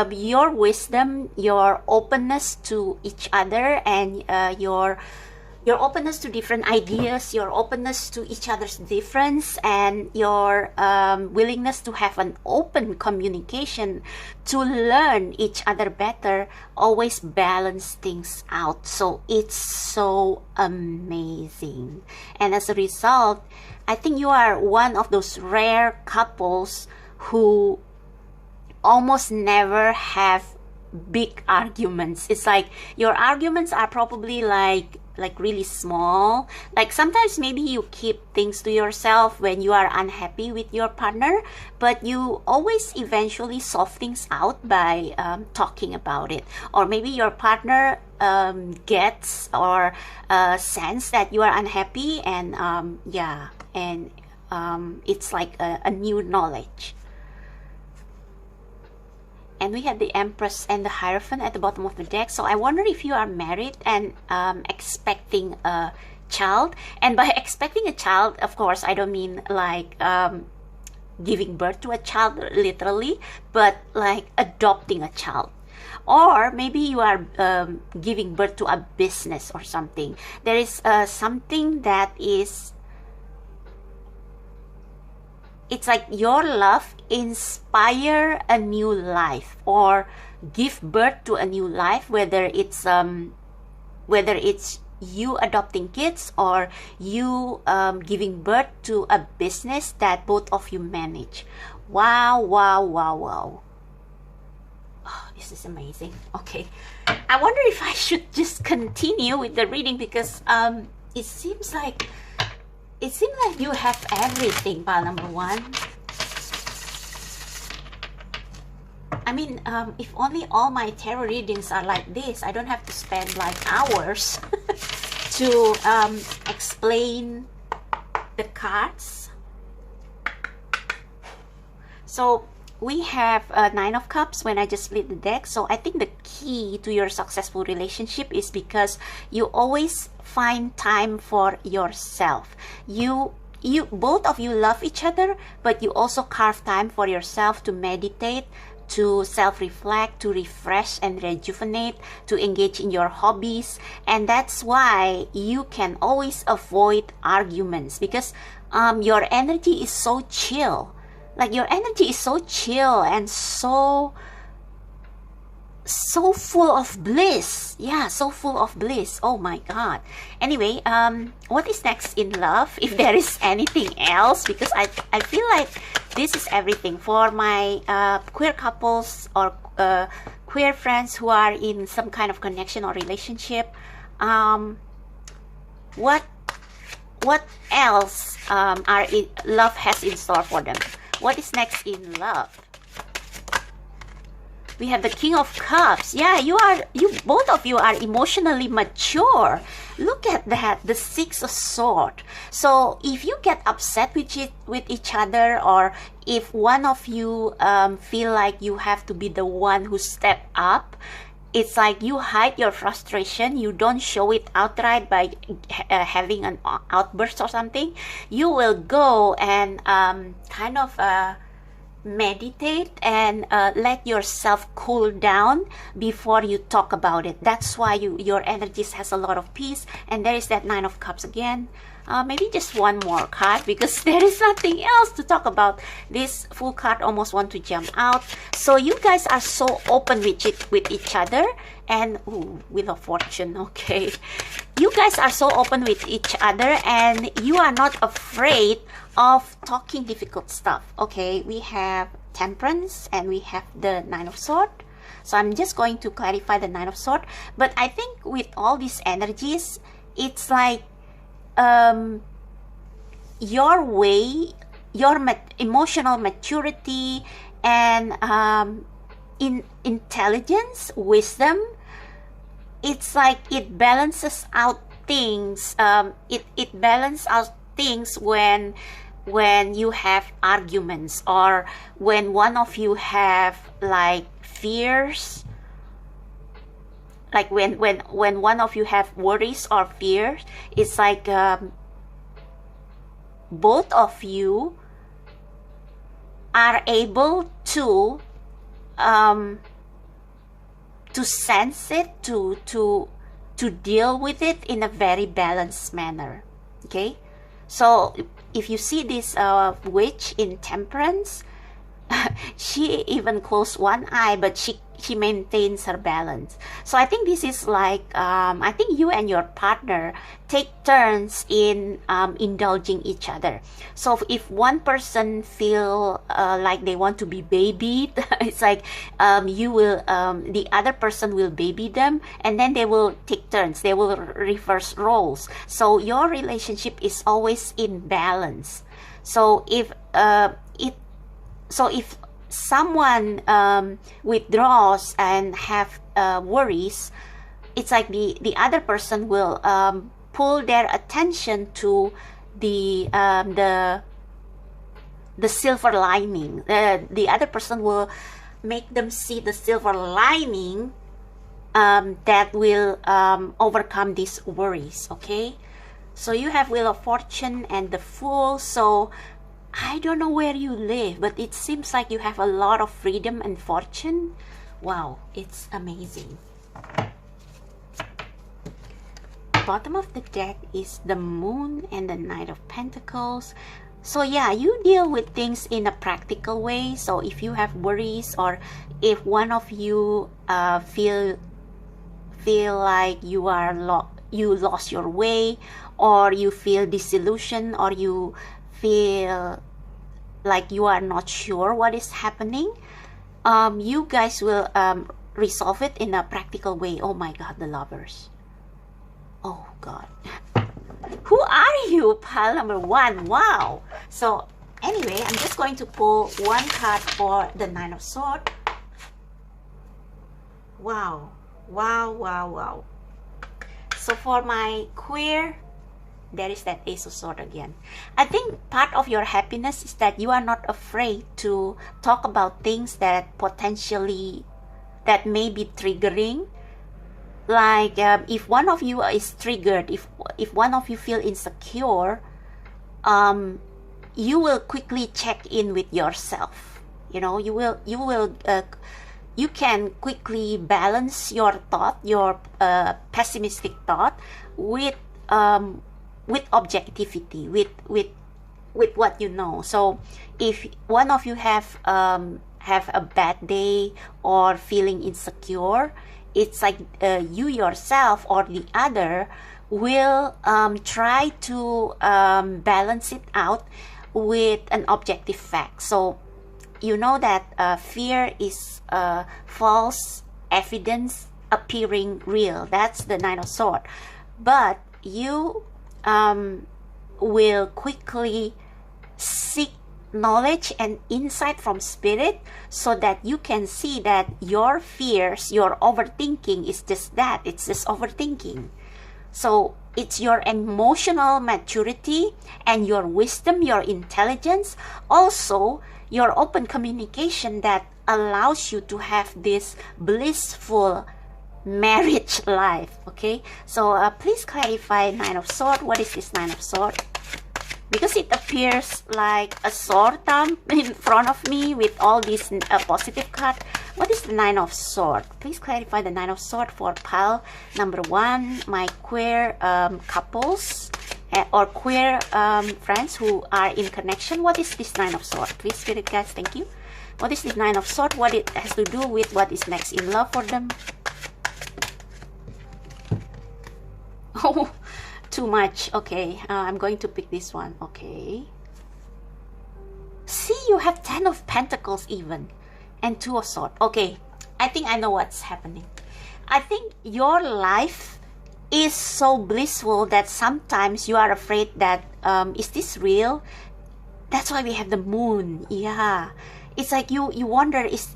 your wisdom, your openness to each other, and your openness to different ideas, your openness to each other's difference, and your willingness to have an open communication to learn each other better always balance things out. So it's so amazing. And as a result, I think you are one of those rare couples who almost never have big arguments. It's like your arguments are probably like really small. Like sometimes maybe you keep things to yourself when you are unhappy with your partner, but you always eventually solve things out by talking about it. Or maybe your partner gets or sense that you are unhappy, and it's like a new knowledge. And we have the Empress and the Hierophant at the bottom of the deck. So I wonder if you are married and expecting a child. And by expecting a child, of course, I don't mean like giving birth to a child literally, but like adopting a child. Or maybe you are giving birth to a business or something. There is something that is, it's like your love inspire a new life or give birth to a new life, whether it's you adopting kids or you giving birth to a business that both of you manage. Wow, wow, wow, wow. Oh, this is amazing. Okay, I wonder if I should just continue with the reading, because it seems like you have everything, pile number one. I mean, if only all my tarot readings are like this, I don't have to spend like hours to explain the cards. So we have Nine of Cups when I just split the deck. So I think the key to your successful relationship is because you always find time for yourself. You both of you love each other, but you also carve time for yourself to meditate, to self-reflect, to refresh and rejuvenate, to engage in your hobbies. And that's why you can always avoid arguments, because your energy is so chill. Like your energy is so chill and so full of bliss. Yeah, so full of bliss. Oh my god. Anyway, what is next in love, if there is anything else? Because I feel like this is everything for my queer couples or queer friends who are in some kind of connection or relationship. What else love has in store for them? What is next in love? We have the King of Cups. Yeah, both of you are emotionally mature. Look at that, the Six of Swords. So if you get upset with each other, or if one of you feel like you have to be the one who step up, it's like you hide your frustration. You don't show it outright by having an outburst or something. You will go and kind of meditate and let yourself cool down before you talk about it. That's why your energies has a lot of peace. And there is that Nine of Cups again. Maybe just one more card, because there is nothing else to talk about. This full card almost want to jump out. So you guys are so open with each other. And Wheel of Fortune. Okay, you guys are so open with each other, and you are not afraid of talking difficult stuff. Okay, we have Temperance and we have the Nine of Swords. So I'm just going to clarify the Nine of Swords. But I think with all these energies, it's like your way, your emotional maturity and intelligence, wisdom, it's like it balances out things. It balances out things when you have arguments, or when one of you have like fears, like when one of you have worries or fears. It's like both of you are able to sense it, to deal with it in a very balanced manner. Okay, so if you see this witch in Temperance, she even closed one eye, but she maintains her balance. So I think this is like I think you and your partner take turns in indulging each other. So if one person feel like they want to be babied, it's like you will the other person will baby them, and then they will take turns, they will reverse roles. So your relationship is always in balance. So if someone withdraws and have worries, it's like the other person will pull their attention to the silver lining. The other person will make them see the silver lining that will overcome these worries. Okay, so you have Wheel of Fortune and the Fool. So I don't know where you live, but it seems like you have a lot of freedom and fortune. Wow, it's amazing. Bottom of the deck is the Moon and the Knight of Pentacles. So yeah, you deal with things in a practical way. So if you have worries, or if one of you feel like you lost your way, or you feel disillusioned, or you feel like you are not sure what is happening, you guys will resolve it in a practical way. Oh my God, the Lovers. Oh God. Who are you, pile number one? Wow. So anyway, I'm just going to pull one card for the Nine of Swords. Wow. Wow, wow, wow. So for my queer, there is that Ace of Swords again. I think part of your happiness is that you are not afraid to talk about things that potentially, that may be triggering. Like if one of you is triggered, if one of you feel insecure, you will quickly check in with yourself. You know, you can quickly balance your thought, your pessimistic thought, with objectivity, with what you know. So if one of you have a bad day or feeling insecure, it's like you yourself or the other will try to balance it out with an objective fact. So you know that fear is false evidence appearing real. That's the Nine of Swords. But you will quickly seek knowledge and insight from spirit, so that you can see that your fears, your overthinking is just that. It's just overthinking. So it's your emotional maturity and your wisdom, your intelligence, also your open communication that allows you to have this blissful marriage life. Okay, so please clarify Nine of Swords. What is this Nine of Swords? Because it appears like a sword thumb in front of me with all these positive cards. What is the Nine of Swords? Please clarify the Nine of Swords for pile number one, my queer couples or queer friends who are in connection. What is this Nine of Swords? Please, Spirit guys, thank you. What is this Nine of Swords? What it has to do with what is next in love for them? Oh, too much. Okay, I'm going to pick this one. Okay. See, you have 10 of Pentacles even. And 2 of Swords. Okay, I think I know what's happening. I think your life is so blissful that sometimes you are afraid that, is this real? That's why we have the moon. Yeah. It's like you wonder, is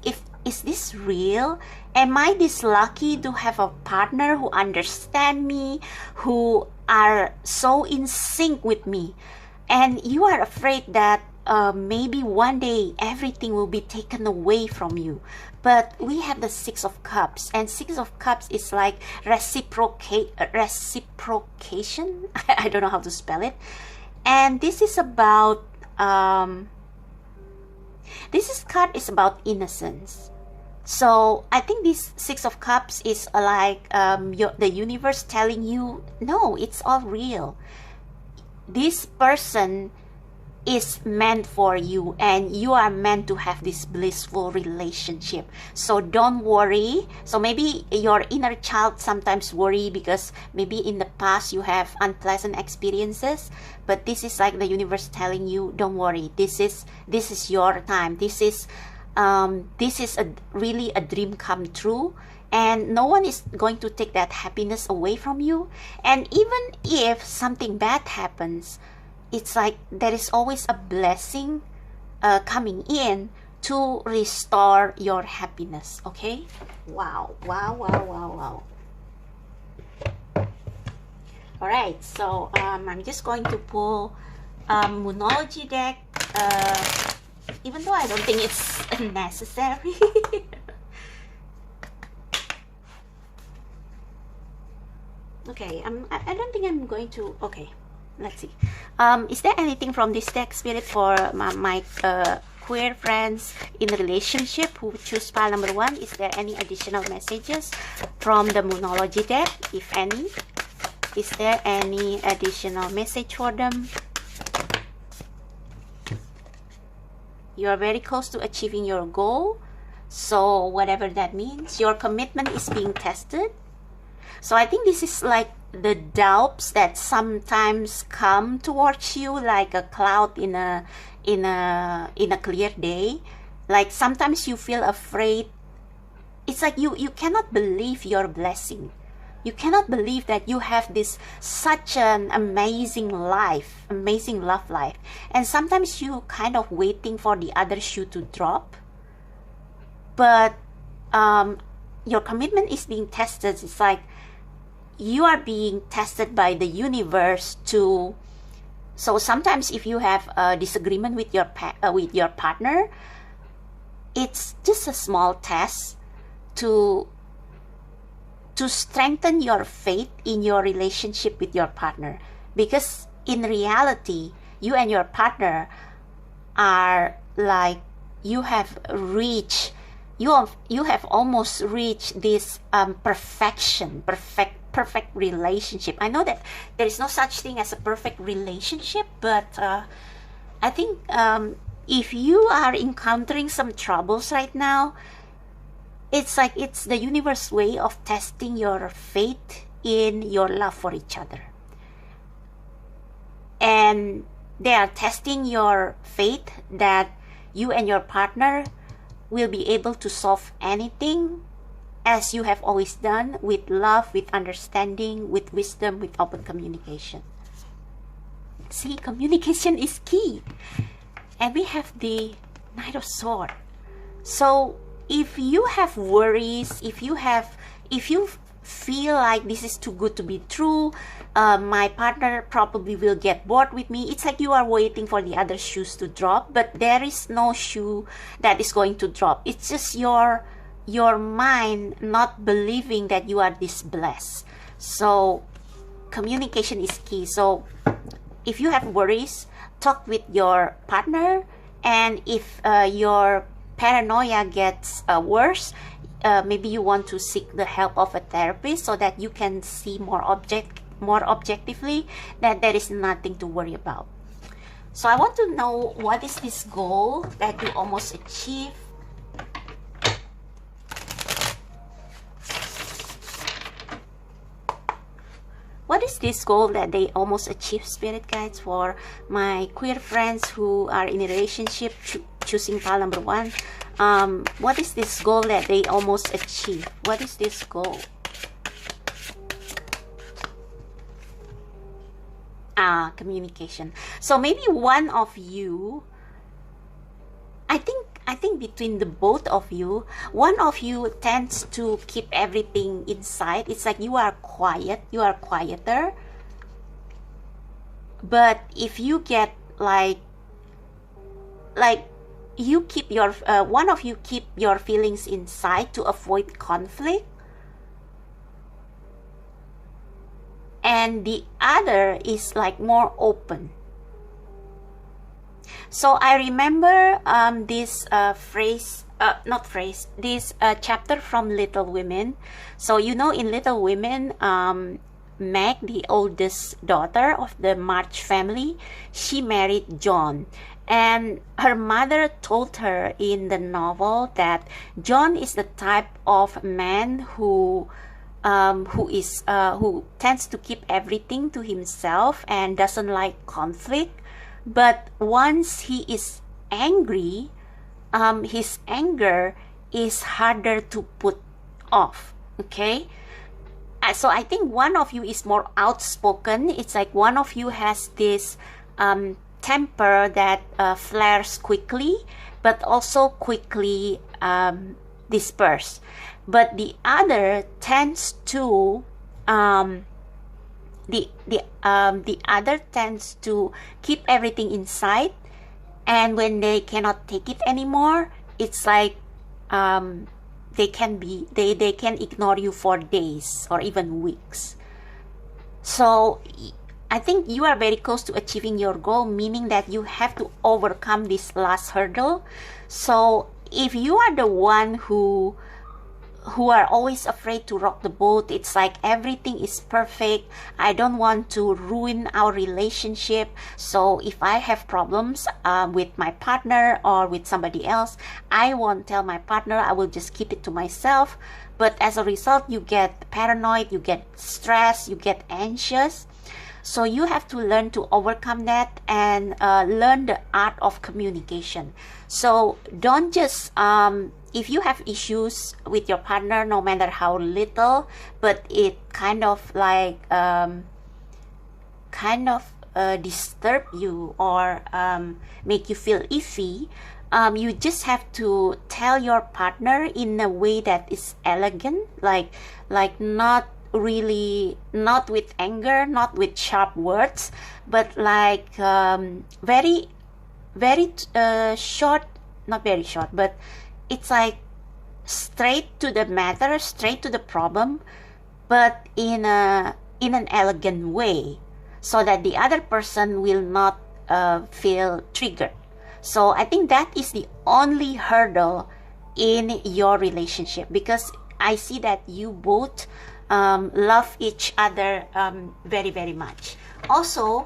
this real? Am I this lucky to have a partner who understand me, who are so in sync with me? And you are afraid that maybe one day everything will be taken away from you. But we have the Six of Cups, and Six of Cups is like reciprocation. I don't know how to spell it. And this is about card is about innocence. So I think this Six of Cups is like the universe telling you, no, it's all real. This person is meant for you, and you are meant to have this blissful relationship. So don't worry. So maybe your inner child sometimes worry because maybe in the past you have unpleasant experiences, but this is like the universe telling you, don't worry, this is your time. This is really a dream come true, and no one is going to take that happiness away from you. And even if something bad happens, it's like there is always a blessing coming in to restore your happiness. Okay? Wow. Alright, so I'm just going to pull Moonology deck, even though I don't think it's necessary. Okay, I don't think I'm going to. Okay, let's see. Is there anything from this deck, Spirit, for my queer friends in a relationship who choose pile number 1? Is there any additional messages from the Moonology deck, if any? Is there any additional message for them? You are very close to achieving your goal. So whatever that means, your commitment is being tested. So I think this is like the doubts that sometimes come towards you like a cloud in a clear day. Like sometimes you feel afraid. It's like you cannot believe your blessing. You cannot believe that you have this such an amazing life, amazing love life. And sometimes you kind of waiting for the other shoe to drop. But your commitment is being tested. It's like you are being tested by the universe to. So sometimes if you have a disagreement with your partner, it's just a small test to strengthen your faith in your relationship with your partner. Because in reality, you and your partner are like, you have almost reached this perfect relationship. I know that there is no such thing as a perfect relationship, but I think if you are encountering some troubles right now, it's like it's the universe way of testing your faith in your love for each other. And they are testing your faith that you and your partner will be able to solve anything as you have always done, with love, with understanding, with wisdom, with open communication. See, communication is key. And we have the Knight of Swords. So if you have worries, if you feel like this is too good to be true, my partner probably will get bored with me, it's like you are waiting for the other shoes to drop, but there is no shoe that is going to drop. It's just your mind not believing that you are this blessed. So communication is key. So if you have worries, talk with your partner, and if your paranoia gets worse, maybe you want to seek the help of a therapist so that you can see more objectively that there is nothing to worry about. So I want to know, what is this goal that you almost achieved? What is this goal that they almost achieved, Spirit Guides, for my queer friends who are in a relationship choosing pile number 1? what is this goal that they almost achieve? What is this goal? Communication. So maybe one of you, I think between the both of you, one of you tends to keep everything inside. It's like you are quiet, you are quieter. But if you get like you keep your one of you keep your feelings inside to avoid conflict, and the other is like more open. So I remember this this chapter from Little Women. So you know, in Little Women, Meg, the oldest daughter of the March family, she married John. And her mother told her in the novel that John is the type of man who tends to keep everything to himself and doesn't like conflict. But once he is angry, his anger is harder to put off. Okay, so I think one of you is more outspoken. It's like one of you has this temper that flares quickly, but also quickly disperse. But the other tends to the other tends to keep everything inside, and when they cannot take it anymore, it's like they can ignore you for days or even weeks. So I think you are very close to achieving your goal, meaning that you have to overcome this last hurdle. So if you are the one who are always afraid to rock the boat, it's like everything is perfect, I don't want to ruin our relationship, so if I have problems with my partner or with somebody else, I won't tell my partner, I will just keep it to myself. But as a result, you get paranoid, you get stressed, you get anxious. So you have to learn to overcome that and learn the art of communication. So don't just if you have issues with your partner, no matter how little, but it kind of like disturb you or make you feel iffy, you just have to tell your partner in a way that is elegant, like not really, not with anger, not with sharp words, but like very short, not very short, but it's like straight to the matter, straight to the problem, but in an elegant way, so that the other person will not feel triggered. So I think that is the only hurdle in your relationship, because I see that you both love each other very, very much. Also,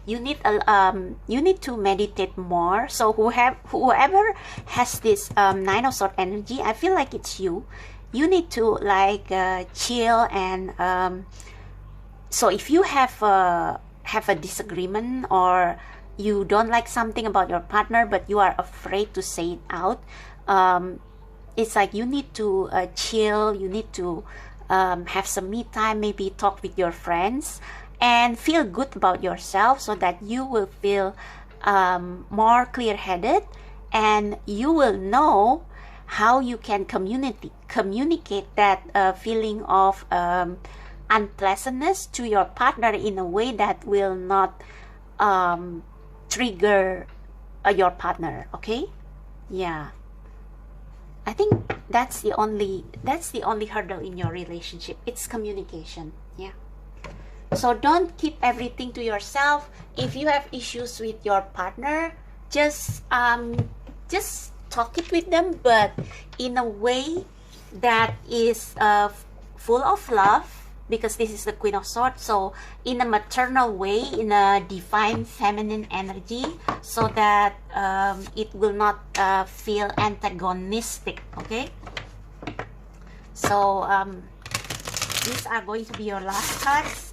you need to meditate more. So whoever has this Nine of Swords energy, I feel like it's you. You need to like chill, and so if you have a disagreement or you don't like something about your partner but you are afraid to say it out, it's like you need to chill. You need to have some me time, maybe talk with your friends and feel good about yourself, so that you will feel more clear-headed, and you will know how you can communicate that feeling of unpleasantness to your partner in a way that will not trigger your partner. Okay, yeah, I think that's the only hurdle in your relationship. It's communication. Yeah. So don't keep everything to yourself. If you have issues with your partner, just talk it with them, but in a way that is full of love, because this is the Queen of Swords. So in a maternal way, in a divine feminine energy, so that it will not feel antagonistic. Okay, so these are going to be your last cards.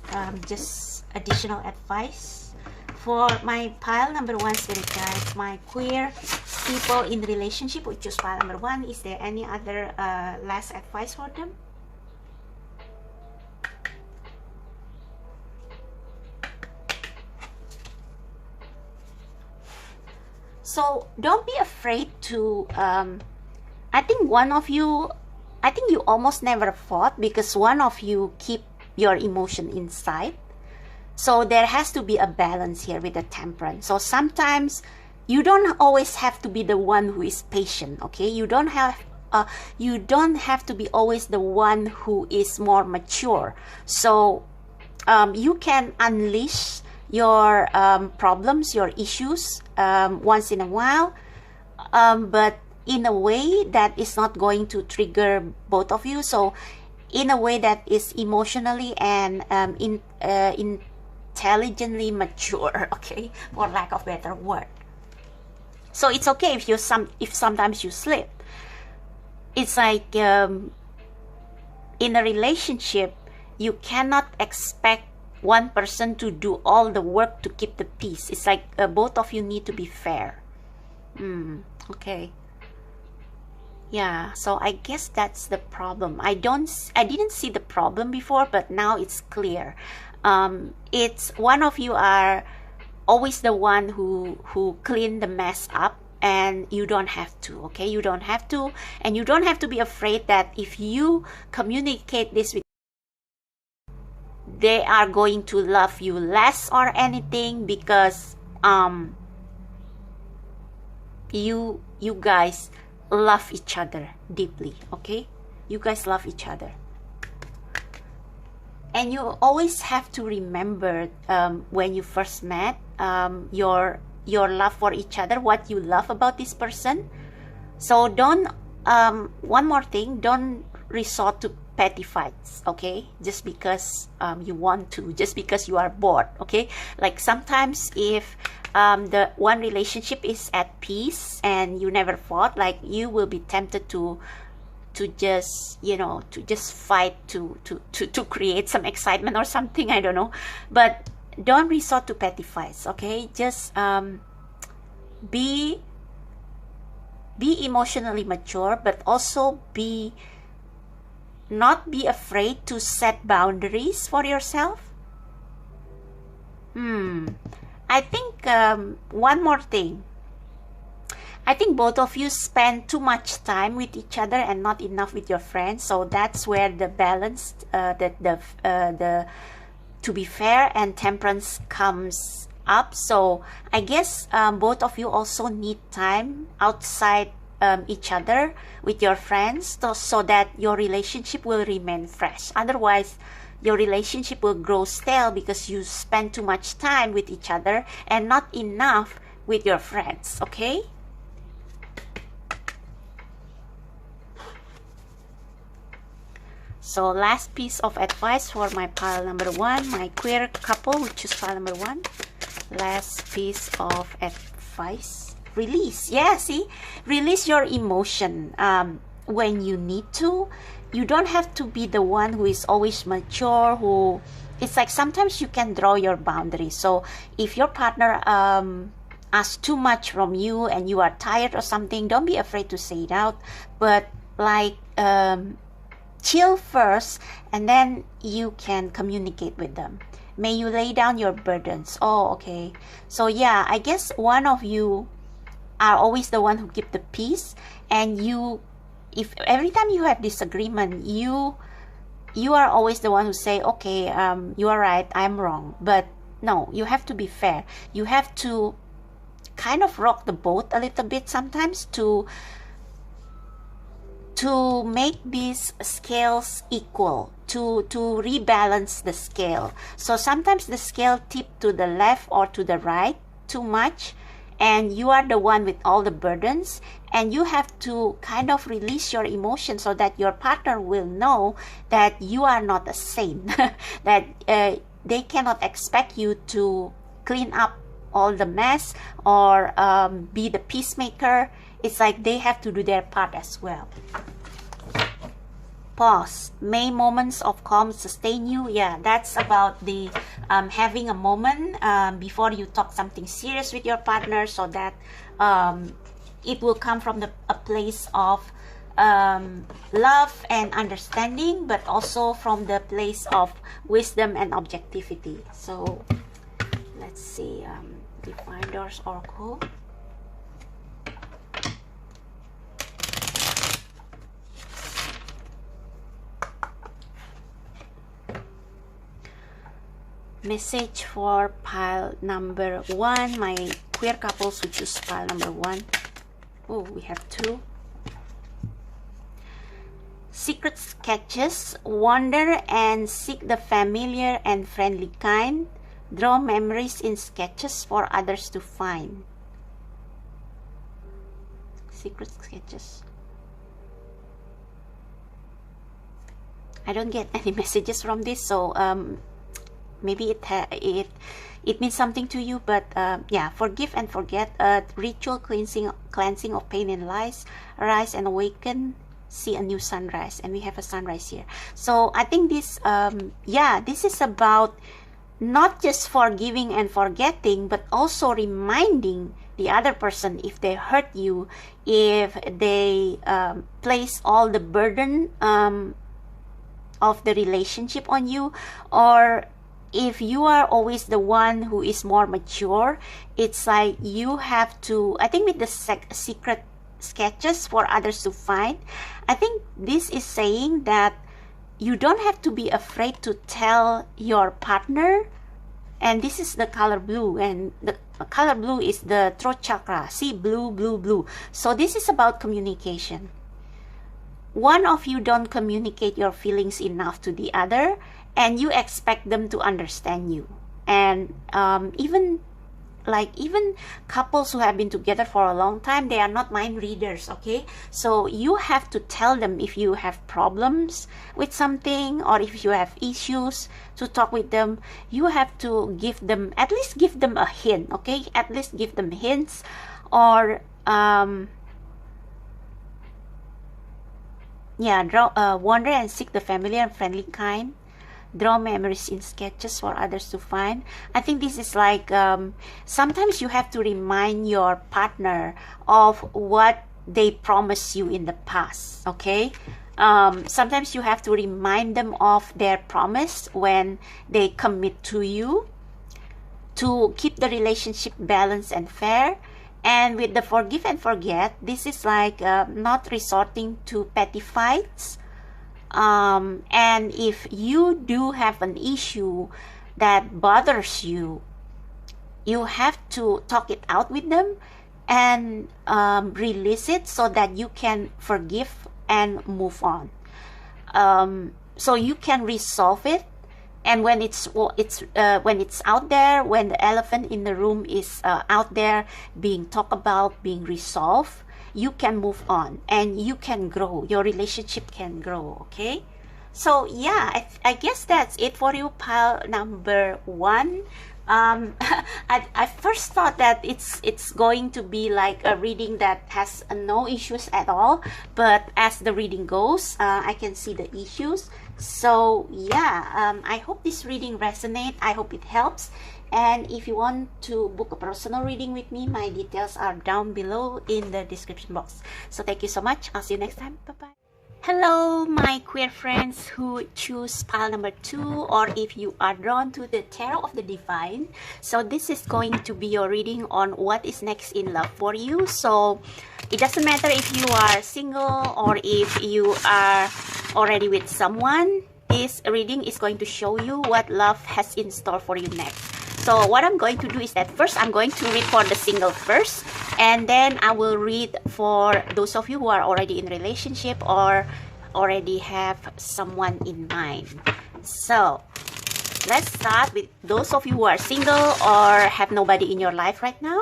Just additional advice for my pile number 1 spirit guides, my queer people in relationship, we choose pile number 1. Is there any other last advice for them? So don't be afraid to I think you almost never fought because one of you keep your emotion inside. So there has to be a balance here with the temperance. So sometimes you don't always have to be the one who is patient, okay? You don't have to be always the one who is more mature. So you can unleash your problems, your issues once in a while, but in a way that is not going to trigger both of you. So in a way that is emotionally and intelligently mature, okay, for lack of better word. So it's okay if sometimes you slip. It's like in a relationship, you cannot expect one person to do all the work to keep the peace. It's like both of you need to be fair. Okay. Yeah, so I guess that's the problem. I didn't see the problem before, but now it's clear. It's one of you are always the one who clean the mess up, and you don't have to, okay? You don't have to, and you don't have to be afraid that if you communicate this with, they are going to love you less or anything, because you guys love each other deeply, okay? You guys love each other. And you always have to remember when you first met, your love for each other, what you love about this person. So don't one more thing, don't resort to petty fights, okay? Just because you want to, just because you are bored, okay? Like sometimes if the one relationship is at peace and you never fought, like you will be tempted to just, you know, to just fight to create some excitement or something, I don't know. But don't resort to petty fights, okay? Just be emotionally mature, but also not be afraid to set boundaries for yourself. I think one more thing. I think both of you spend too much time with each other and not enough with your friends. So that's where the balance, the to be fair and temperance comes up. So I guess both of you also need time outside each other with your friends, so that your relationship will remain fresh. Otherwise, your relationship will grow stale because you spend too much time with each other and not enough with your friends, okay? So last piece of advice for my pile number 1, my queer couple, which is pile number 1. Last piece of advice. Release. Yeah, see? Release your emotion when you need to. You don't have to be the one who is always mature, who... It's like sometimes you can draw your boundaries. So if your partner asks too much from you and you are tired or something, don't be afraid to say it out. But like... chill first, and then you can communicate with them. May you lay down your burdens. Oh, okay. So yeah, I guess one of you are always the one who keep the peace, and you, if every time you have disagreement, you are always the one who say, okay, you are right, I'm wrong. But no, you have to be fair. You have to kind of rock the boat a little bit sometimes to make these scales equal, to rebalance the scale. So sometimes the scale tip to the left or to the right too much, and you are the one with all the burdens, and you have to kind of release your emotions so that your partner will know that you are not a saint, that they cannot expect you to clean up all the mess or be the peacemaker. It's like they have to do their part as well. Pause. May moments of calm sustain you. Yeah, that's about the having a moment before you talk something serious with your partner, so that it will come from a place of love and understanding, but also from the place of wisdom and objectivity. So let's see, Divine Doors Oracle. Message for pile number 1, my queer couples who choose pile number 1. Oh, we have 2. Secret sketches. Wander and seek the familiar and friendly kind. Draw memories in sketches for others to find. Secret sketches. I don't get any messages from this, so maybe it means something to you, but yeah, forgive and forget. Ritual cleansing of pain and lies. Arise and awaken. See a new sunrise, and we have a sunrise here. So I think this yeah, this is about not just forgiving and forgetting, but also reminding the other person if they hurt you, if they place all the burden of the relationship on you, or if you are always the one who is more mature. It's like you have to, I think with the secret sketches for others to find, I think this is saying that you don't have to be afraid to tell your partner. And this is the color blue, and the color blue is the throat chakra. See, blue, blue, blue. So this is about communication. One of you don't communicate your feelings enough to the other, and you expect them to understand you. And even couples who have been together for a long time, they are not mind readers, okay? So you have to tell them if you have problems with something, or if you have issues, to talk with them. You have to give them, at least give them a hint, okay? At least give them hints, or yeah, wander and seek the familiar and friendly kind. Draw memories in sketches for others to find. I think this is like sometimes you have to remind your partner of what they promised you in the past, okay? Sometimes you have to remind them of their promise when they commit to you, to keep the relationship balanced and fair. And with the forgive and forget, this is like not resorting to petty fights. And if you do have an issue that bothers you, you have to talk it out with them and release it so that you can forgive and move on. So you can resolve it. And when it's out there, when the elephant in the room is out there being talked about, being resolved, you can move on and you can grow. Your relationship can grow, okay? So yeah, I guess that's it for you, pile number 1. I first thought that it's going to be like a reading that has no issues at all, but as the reading goes, I can see the issues. So yeah, I hope this reading resonates. I hope it helps. And if you want to book a personal reading with me, my details are down below in the description box. So thank you so much. I'll see you next time. Bye-bye. Hello, my queer friends who choose pile number 2, or if you are drawn to the Tarot of the Divine. So this is going to be your reading on what is next in love for you. So it doesn't matter if you are single or if you are already with someone. This reading is going to show you what love has in store for you next. So what I'm going to do is that first I'm going to read for the single first, and then I will read for those of you who are already in relationship or already have someone in mind. So let's start with those of you who are single or have nobody in your life right now.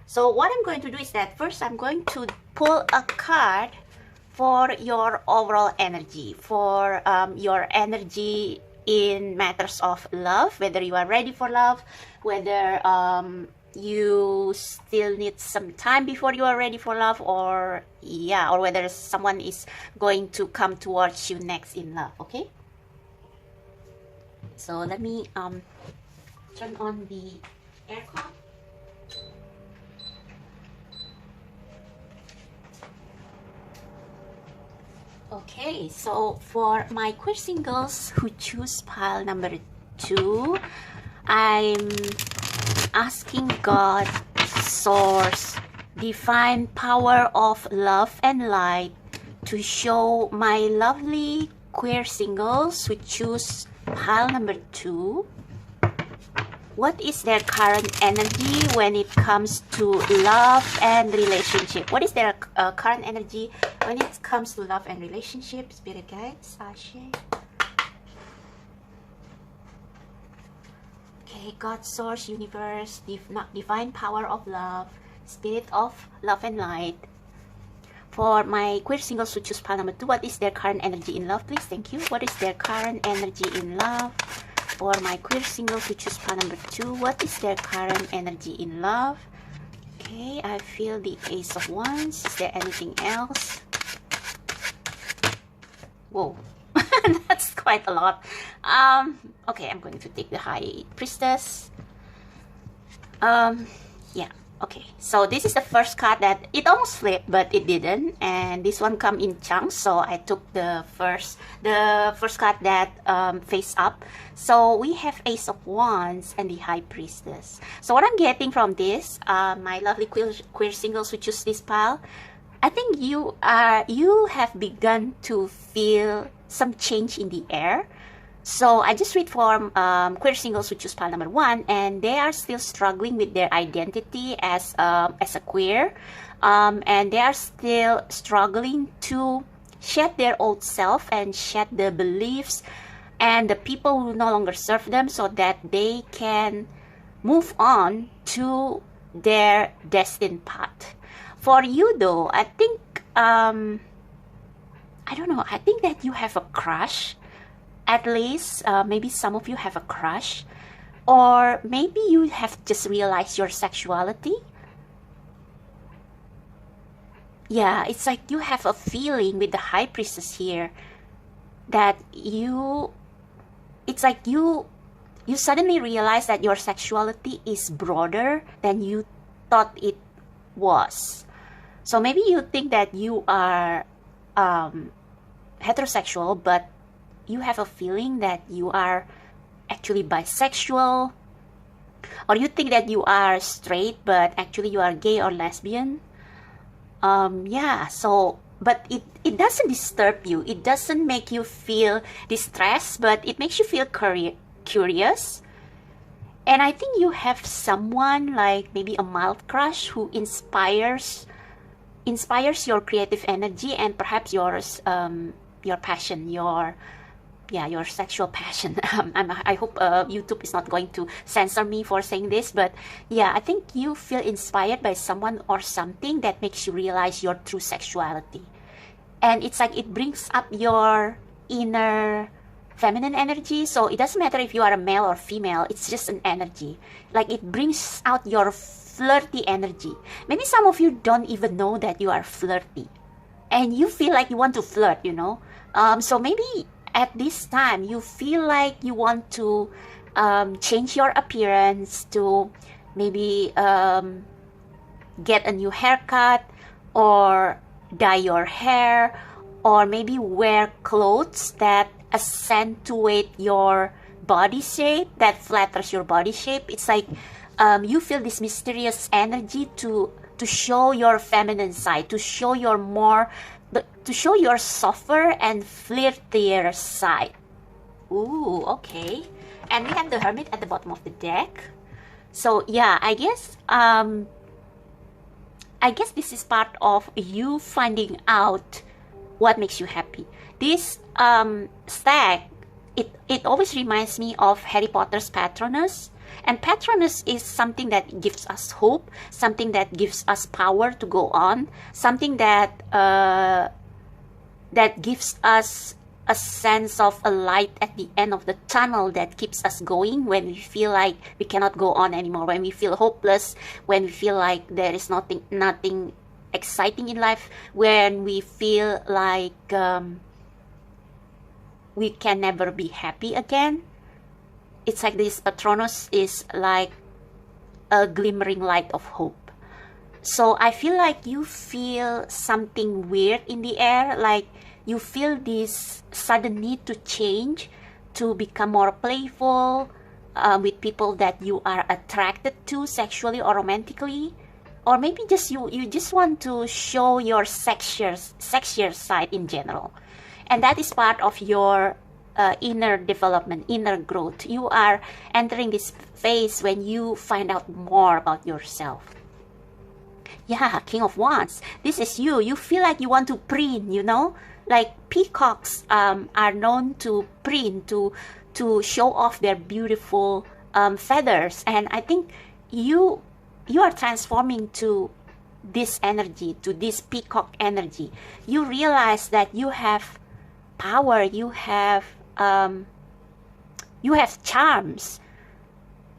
So what I'm going to do is that first I'm going to pull a card for your overall energy, for your energy in matters of love, whether you are ready for love, whether you still need some time before you are ready for love, or yeah, or whether someone is going to come towards you next in love, okay? So let me turn on the aircon. Okay, so for my queer singles who choose pile number 2, I'm asking God, Source, divine power of love and light to show my lovely queer singles who choose pile number 2. What is their current energy when it comes to love and relationship? What is their current energy when it comes to love and relationship? Spirit guides, Ashe. Okay, God, Source, Universe, divine power of love, Spirit of love and light. For my queer singles who choose pile number 2, what is their current energy in love, please? Thank you. What is their current energy in love? For my queer singles who choose pile number 2, what is their current energy in love? Okay, I feel the Ace of Wands. Is there anything else? Whoa, that's quite a lot. Okay, I'm going to take the High Priestess. Yeah. Okay, so this is the first card that it almost flipped, but it didn't, and this one come in chunks, so I took the first card that face up. So we have Ace of Wands and the High Priestess. So what I'm getting from this, my lovely queer singles who choose this pile, I think you have begun to feel some change in the air. So I just read for queer singles who choose pile number 1, and they are still struggling with their identity as a queer, and they are still struggling to shed their old self and shed the beliefs and the people who no longer serve them, so that they can move on to their destined path. For you though, I think I don't know, I think that you have a crush. At least, maybe some of you have a crush, or maybe you have just realized your sexuality. Yeah, it's like you have a feeling with the High Priestess here that it's like you suddenly realize that your sexuality is broader than you thought it was. So maybe you think that you are heterosexual, but you have a feeling that you are actually bisexual, or you think that you are straight but actually you are gay or lesbian. Yeah, so but it doesn't disturb you, it doesn't make you feel distressed, but it makes you feel curious. And I think you have someone like maybe a mild crush who inspires your creative energy and perhaps your passion, your sexual passion. I hope YouTube is not going to censor me for saying this, but yeah, I think you feel inspired by someone or something that makes you realize your true sexuality. And it's like it brings up your inner feminine energy. So it doesn't matter if you are a male or female, it's just an energy. Like it brings out your flirty energy. Maybe some of you don't even know that you are flirty, and you feel like you want to flirt, you know. So maybe at this time you feel like you want to change your appearance, to maybe get a new haircut, or dye your hair, or maybe wear clothes that accentuate your body shape, that flatters your body shape. It's like you feel this mysterious energy to show your feminine side, to show your softer and flirtier side. Ooh, okay. And we have the Hermit at the bottom of the deck. So yeah, I guess this is part of you finding out what makes you happy. This stack, it always reminds me of Harry Potter's Patronus. And Patronus is something that gives us hope, something that gives us power to go on, something that gives us a sense of a light at the end of the tunnel that keeps us going when we feel like we cannot go on anymore, when we feel hopeless, when we feel like there is nothing exciting in life, when we feel like we can never be happy again. It's like this Patronus is like a glimmering light of hope. So I feel like you feel something weird in the air, like you feel this sudden need to change, to become more playful with people that you are attracted to sexually or romantically, or maybe just you just want to show your sexier side in general. And that is part of your inner development, inner growth. You are entering this phase when you find out more about yourself. Yeah, King of Wands, this is you. You feel like you want to preen, you know, like peacocks are known to preen, to show off their beautiful feathers. And I think you are transforming to this energy, to this peacock energy. You realize that you have power, you have charms.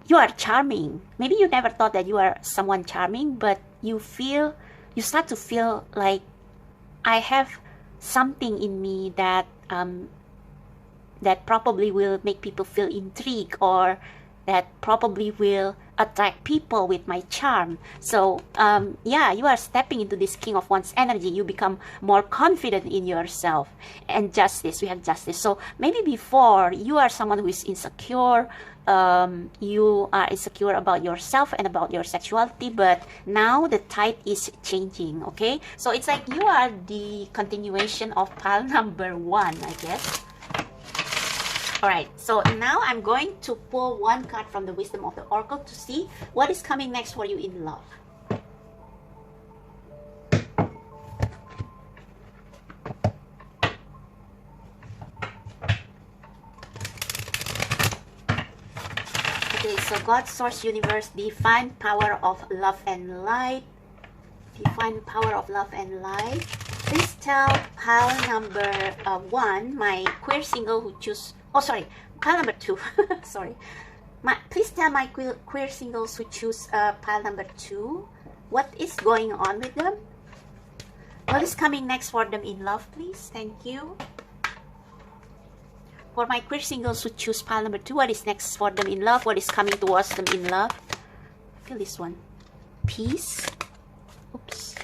You are charming. Maybe you never thought that you are someone charming, but you start to feel like, I have something in me that that probably will make people feel intrigued, or that probably will attract people with my charm. So yeah, you are stepping into this King of Wands energy. You become more confident in yourself. And justice, we have justice. So maybe before, you are someone who is insecure. You are insecure about yourself and about your sexuality, but now the tide is changing. Okay, so it's like you are the continuation of pile number 1, I guess. Alright, so now I'm going to pull one card from the Wisdom of the Oracle to see what is coming next for you in love. Okay, so God, Source, Universe, Divine Power of Love and Light. Divine Power of Love and Light. Please tell pile number 1, my queer single who choose... Oh, sorry, pile number 2. Sorry. Please tell my queer singles who choose pile number 2, what is going on with them? What is coming next for them in love, please? Thank you. For my queer singles who choose pile number 2, what is next for them in love? What is coming towards them in love? Feel this one. Peace. Oops.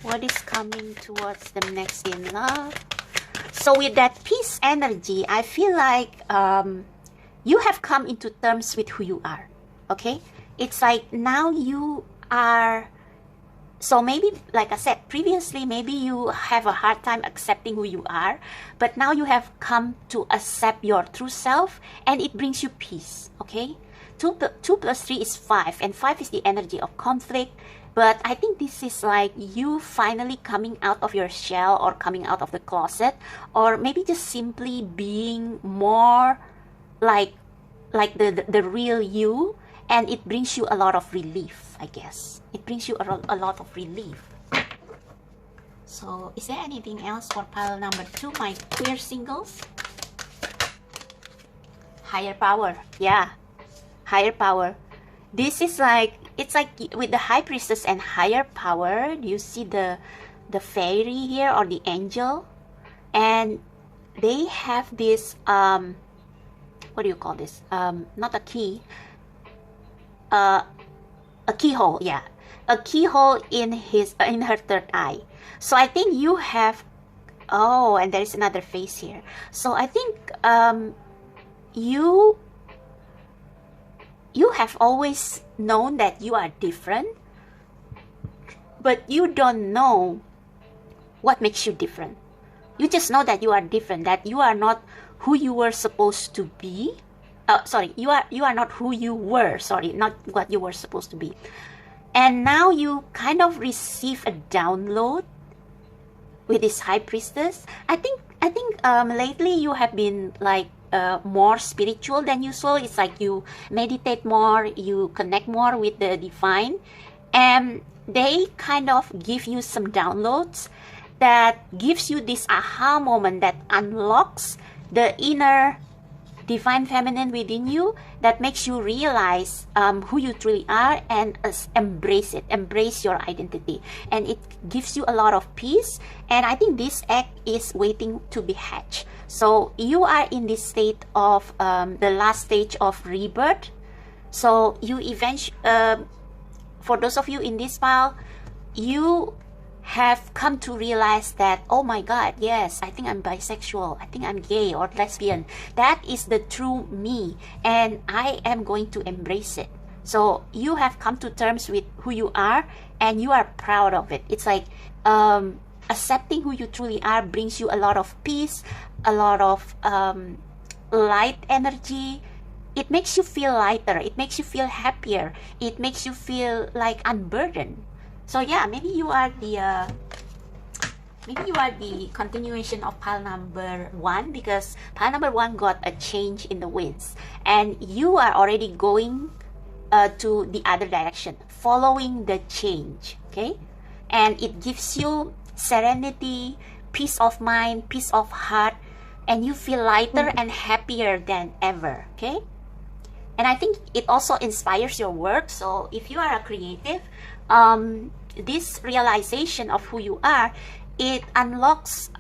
What is coming towards them next in love? So with that peace energy, I feel like you have come into terms with who you are. Okay? It's like now you are... So maybe, like I said previously, maybe you have a hard time accepting who you are, but now you have come to accept your true self, and it brings you peace. Okay? 2 plus 3 is 5, and 5 is the energy of conflict. But I think this is like you finally coming out of your shell, or coming out of the closet, or maybe just simply being more like the real you, and it brings you a lot of relief, I guess. It brings you a lot of relief. So is there anything else for pile number 2, my queer singles? Higher power. Yeah, higher power. This is like, it's like with the High Priestess and higher power. Do you see the fairy here, or the angel? And they have this what do you call this? Not a key, a keyhole. Yeah, a keyhole in her third eye. So I think you have... Oh, and there is another face here. So I think you have always known that you are different, but you don't know what makes you different. You just know that you are different, that you are not who you were supposed to be. Sorry, you are not who you were. Sorry, not what you were supposed to be. And now you kind of receive a download with this High Priestess. I think lately you have been like more spiritual than usual. It's like you meditate more, you connect more with the divine, and they kind of give you some downloads that gives you this aha moment that unlocks the inner divine feminine within you, that makes you realize who you truly are, and embrace it, embrace your identity, and it gives you a lot of peace. And I think this egg is waiting to be hatched. So you are in this state of the last stage of rebirth. So you eventually, for those of you in this file, you have come to realize that, oh my God, yes, I think I'm bisexual, I think I'm gay or lesbian. That is the true me, and I am going to embrace it. So you have come to terms with who you are, and you are proud of it. It's like accepting who you truly are brings you a lot of peace, a lot of light energy. It makes you feel lighter, it makes you feel happier, it makes you feel like unburdened. So yeah, maybe you are the continuation of pile number 1, because pile number 1 got a change in the winds, and you are already going to the other direction, following the change. Okay, and it gives you serenity, peace of mind, peace of heart, and you feel lighter and happier than ever. Okay, and I think it also inspires your work. So if you are a creative, this realization of who you are, it unlocks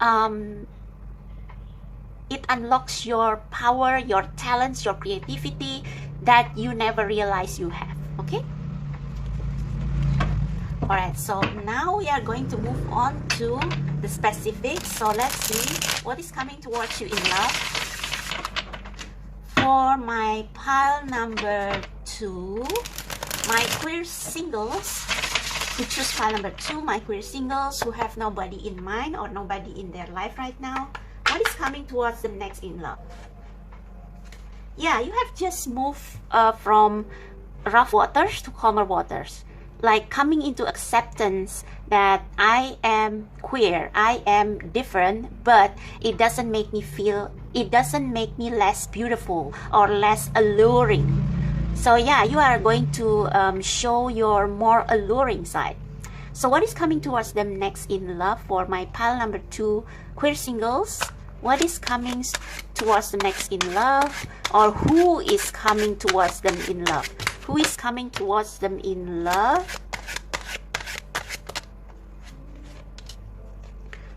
your power, your talents, your creativity that you never realized you have. Okay, all right, so now we are going to move on to the specifics. So let's see what is coming towards you in love for my pile number 2, my queer singles who choose pile number 2, my queer singles who have nobody in mind or nobody in their life right now. What is coming towards them next in love? Yeah, you have just moved from rough waters to calmer waters, like coming into acceptance that I am queer, I am different, but it doesn't make me less beautiful or less alluring. So yeah, you are going to show your more alluring side. So what is coming towards them next in love for my pile number 2 queer singles? What is coming towards them next in love, or who is coming towards them in love? Who is coming towards them in love?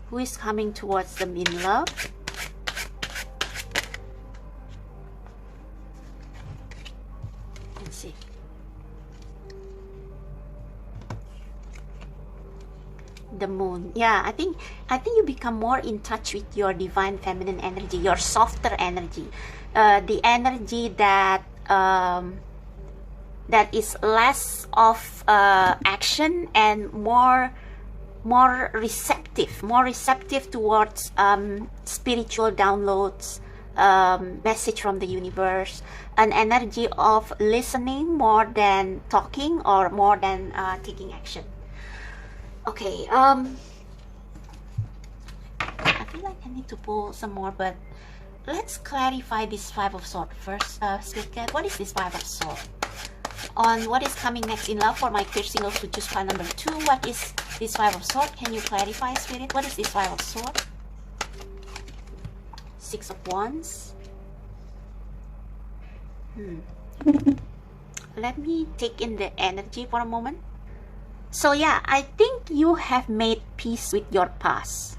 Who is coming towards them in love? Let's see. The moon. Yeah, I think you become more in touch with your divine feminine energy, your softer energy, the energy that that is less of action and more receptive towards spiritual downloads, message from the universe, an energy of listening more than talking or more than taking action. Okay, I feel like I need to pull some more, but let's clarify this 5 of Swords first. Spirit Cat, what is this 5 of Swords? On what is coming next in love for my queer singles who choose pile number 2, what is this 5 of Swords? Can you clarify, Spirit? What is this 5 of Swords? 6 of Wands. Let me take in the energy for a moment. So yeah, I think you have made peace with your past.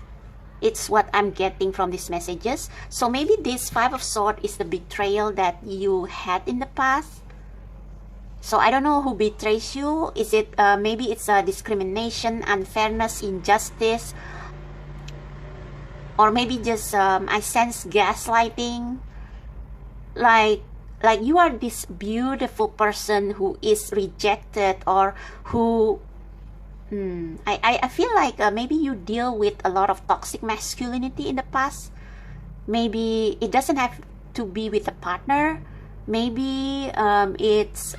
It's what I'm getting from these messages. So maybe this 5 of Swords is the betrayal that you had in the past. So I don't know who betrays you. Is it maybe it's a discrimination, unfairness, injustice, or maybe just I sense gaslighting, like you are this beautiful person who is rejected, or who I feel like maybe you deal with a lot of toxic masculinity in the past. Maybe it doesn't have to be with a partner. Maybe it's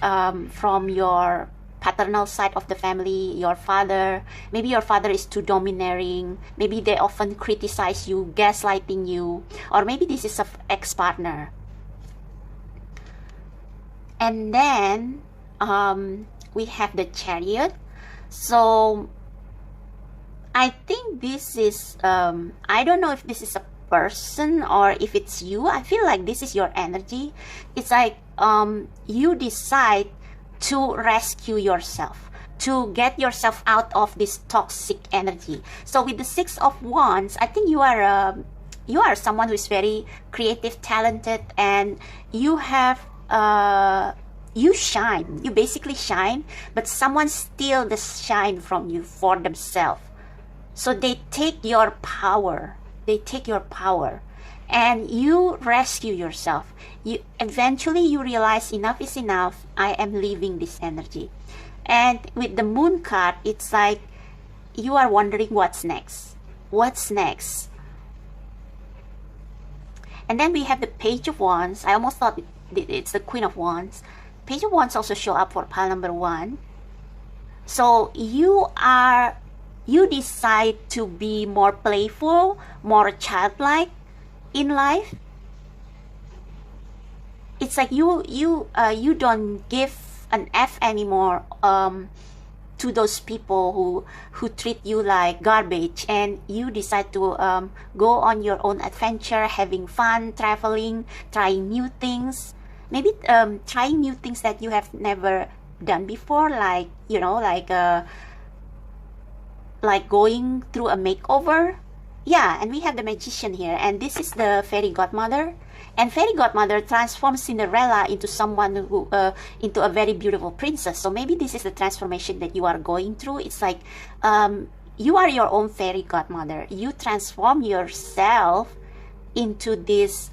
from your paternal side of the family, your father. Maybe your father is too domineering. Maybe they often criticize you, gaslighting you. Or maybe this is an ex-partner. And then we have the Chariot. So I think this is I don't know if this is a person or if it's you. I feel like this is your energy. It's like you decide to rescue yourself, to get yourself out of this toxic energy. So with the 6 of Wands, I think you are someone who is very creative, talented, and you have you shine. You basically shine, but someone steals the shine from you for themselves. So they take your power. They take your power. And you rescue yourself. You eventually you realize enough is enough. I am leaving this energy. And with the moon card, it's like you are wondering what's next. What's next? And then we have the Page of Wands. I almost thought it's the Queen of Wands. Page of Wands also show up for pile number 1. So you decide to be more playful, more childlike in life. It's like you don't give an F anymore to those people who treat you like garbage, and you decide to go on your own adventure, having fun, traveling, trying new things, maybe trying new things that you have never done before, like like going through a makeover. Yeah, and we have the Magician here, and this is the Fairy Godmother. And Fairy Godmother transforms Cinderella into someone who into a very beautiful princess. So maybe this is the transformation that you are going through. It's like you are your own Fairy Godmother. You transform yourself into this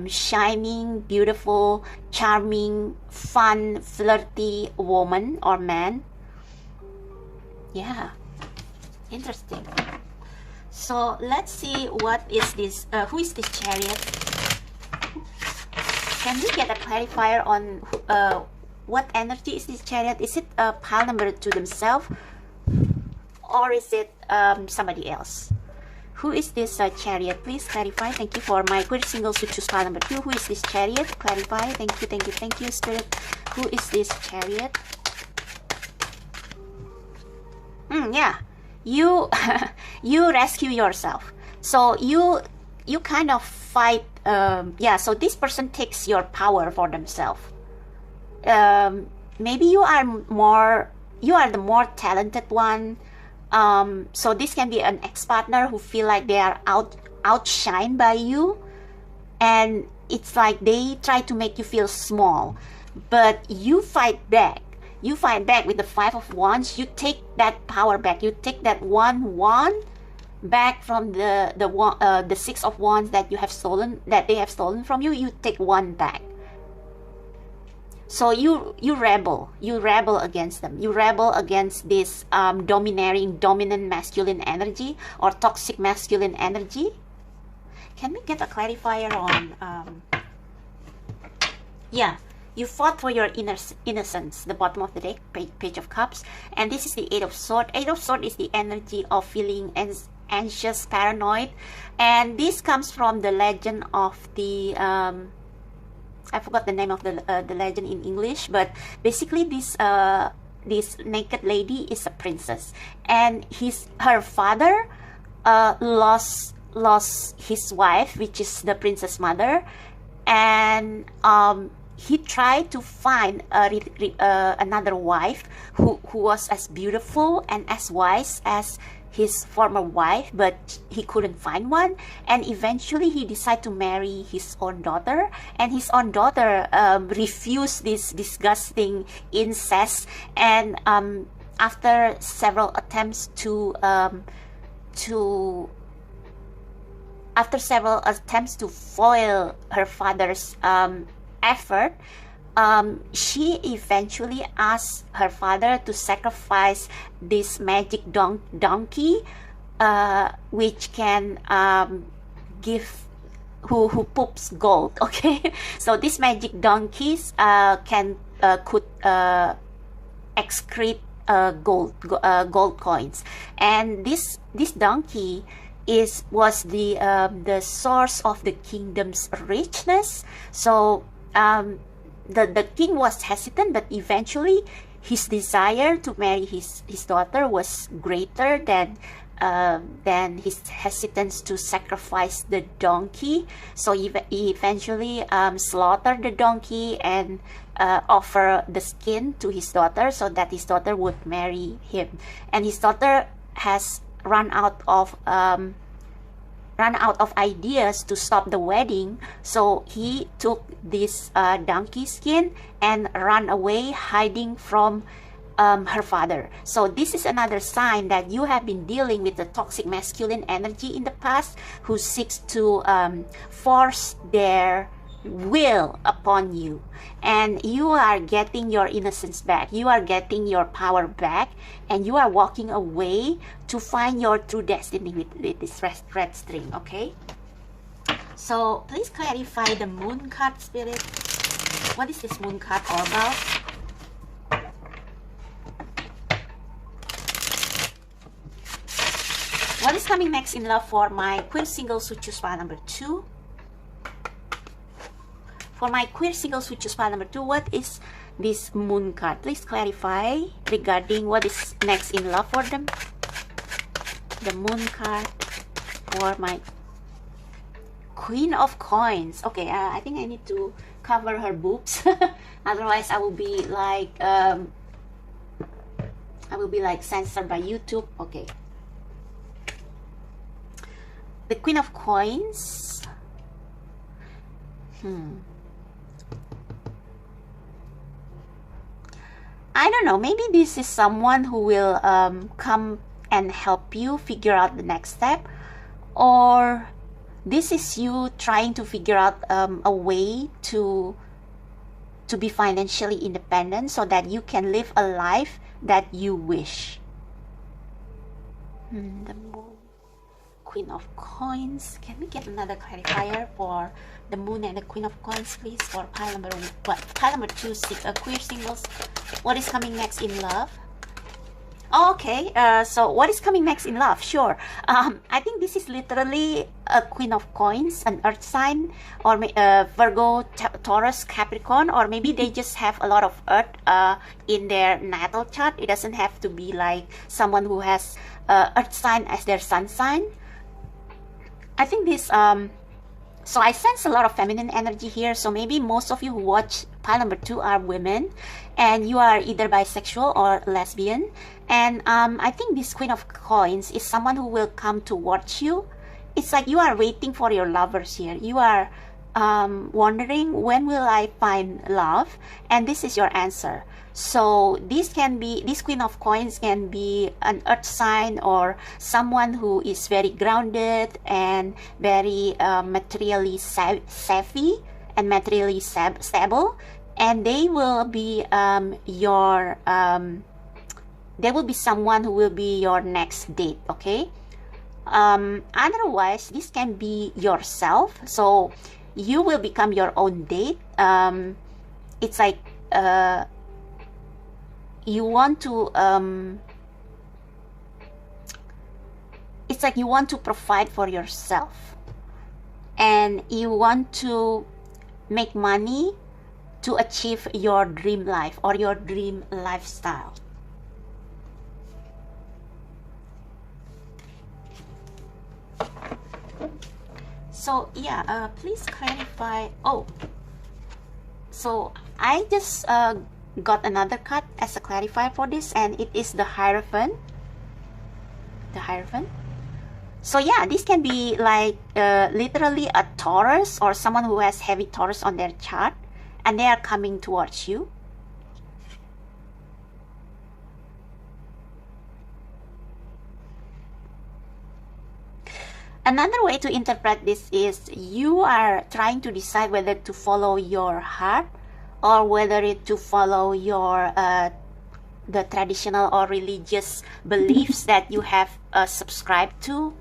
shining, beautiful, charming, fun, flirty woman or man. Yeah, interesting. So let's see what is this. Who is this Chariot? Can we get a clarifier on what energy is this Chariot? Is it pile number 2 themselves, or is it somebody else? Who is this Chariot? Please clarify. Thank you for my queer singles who choose pile number 2. Who is this Chariot? Clarify. Thank you, thank you, thank you, Spirit. Who is this Chariot? Yeah, you you rescue yourself. So you kind of fight. Yeah, so this person takes your power for themselves. Maybe you are the more talented one. So this can be an ex-partner who feel like they are outshined by you, and it's like they try to make you feel small, but you fight back. You fight back with the 5 of Wands. You take that power back. You take that one wand back from the 6 of Wands that they have stolen from you. You take one back. So you rebel against them. You rebel against this dominant masculine energy or toxic masculine energy. Can we get a clarifier on yeah, you fought for your innocence, the bottom of the deck, Page of Cups, and this is the 8 of Swords. 8 of Swords is the energy of feeling anxious, paranoid, and this comes from the legend of the I forgot the name of the legend in English, but basically this naked lady is a princess, and her father lost his wife, which is the princess mother, and he tried to find another wife who was as beautiful and as wise as his former wife, but he couldn't find one, and eventually he decided to marry his own daughter, and his own daughter refused this disgusting incest, and after several attempts to foil her father's effort, she eventually asked her father to sacrifice this magic donkey, which can give who poops gold. Okay, so these magic donkeys could excrete gold coins, and this donkey was the source of the kingdom's richness. So the king was hesitant, but eventually his desire to marry his daughter was greater than his hesitance to sacrifice the donkey. So he eventually slaughtered the donkey and offer the skin to his daughter so that his daughter would marry him. And his daughter has run out of ideas to stop the wedding, so he took this donkey skin and ran away, hiding from her father. So this is another sign that you have been dealing with the toxic masculine energy in the past, who seeks to force their will upon you, and you are getting your innocence back, you are getting your power back, and you are walking away to find your true destiny with this red string. Okay, so please clarify the moon card, spirit. What is this moon card all about? What is coming next in love for my queer singles who choose pile number 2? For my queer singles who choose pile number 2, what is this moon card? Please clarify regarding what is next in love for them. The moon card for my Queen of Coins. Okay, I think I need to cover her boobs. Otherwise, I will be like censored by YouTube. Okay. The Queen of Coins. I don't know, maybe this is someone who will come and help you figure out the next step, or this is you trying to figure out a way to be financially independent so that you can live a life that you wish. The moon, Queen of Coins. Can we get another clarifier for the moon and the Queen of Coins, please, for pile number 2, queer singles? What is coming next in love? Okay, so what is coming next in love? Sure. I think this is literally a Queen of Coins, an earth sign, or Virgo, Taurus, Capricorn, or maybe they just have a lot of earth in their natal chart. It doesn't have to be like someone who has earth sign as their sun sign. I think this, so I sense a lot of feminine energy here. So maybe most of you who watch pile number 2 are women, and you are either bisexual or lesbian. And I think this Queen of Coins is someone who will come towards you. It's like you are waiting for your lovers here. You are wondering, when will I find love? And this is your answer. So this Queen of Coins can be an earth sign, or someone who is very grounded and very materially savvy and materially stable, and they will be they will be someone who will be your next date. Okay, otherwise this can be yourself, so you will become your own date. It's like you want to it's like you want to provide for yourself, and you want to make money to achieve your dream life or your dream lifestyle. So yeah, please clarify. Oh, so I just got another card as a clarifier for this, and it is the Hierophant. The Hierophant. So yeah, this can be like literally a Taurus, or someone who has heavy Taurus on their chart, and they are coming towards you. Another way to interpret this is you are trying to decide whether to follow your heart, or whether to follow your the traditional or religious beliefs that you have subscribed to.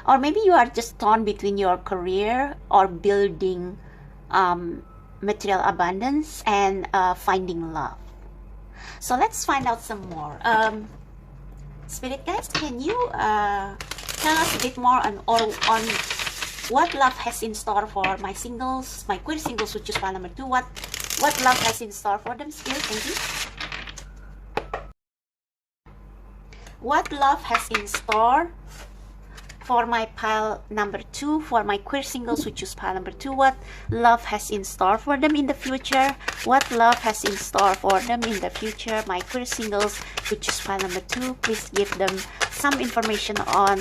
Or maybe you are just torn between your career or building material abundance and finding love. So let's find out some more. Spirit guides, can you tell us a bit more on what love has in store for my singles, my queer singles who choose pile number 2? What love has in store for them, Spirit? Thank you. What love has in store for my pile number 2, for my queer singles who choose pile number 2? What love has in store for them in the future? What love has in store for them in the future, my queer singles who choose pile number 2? Please give them some information on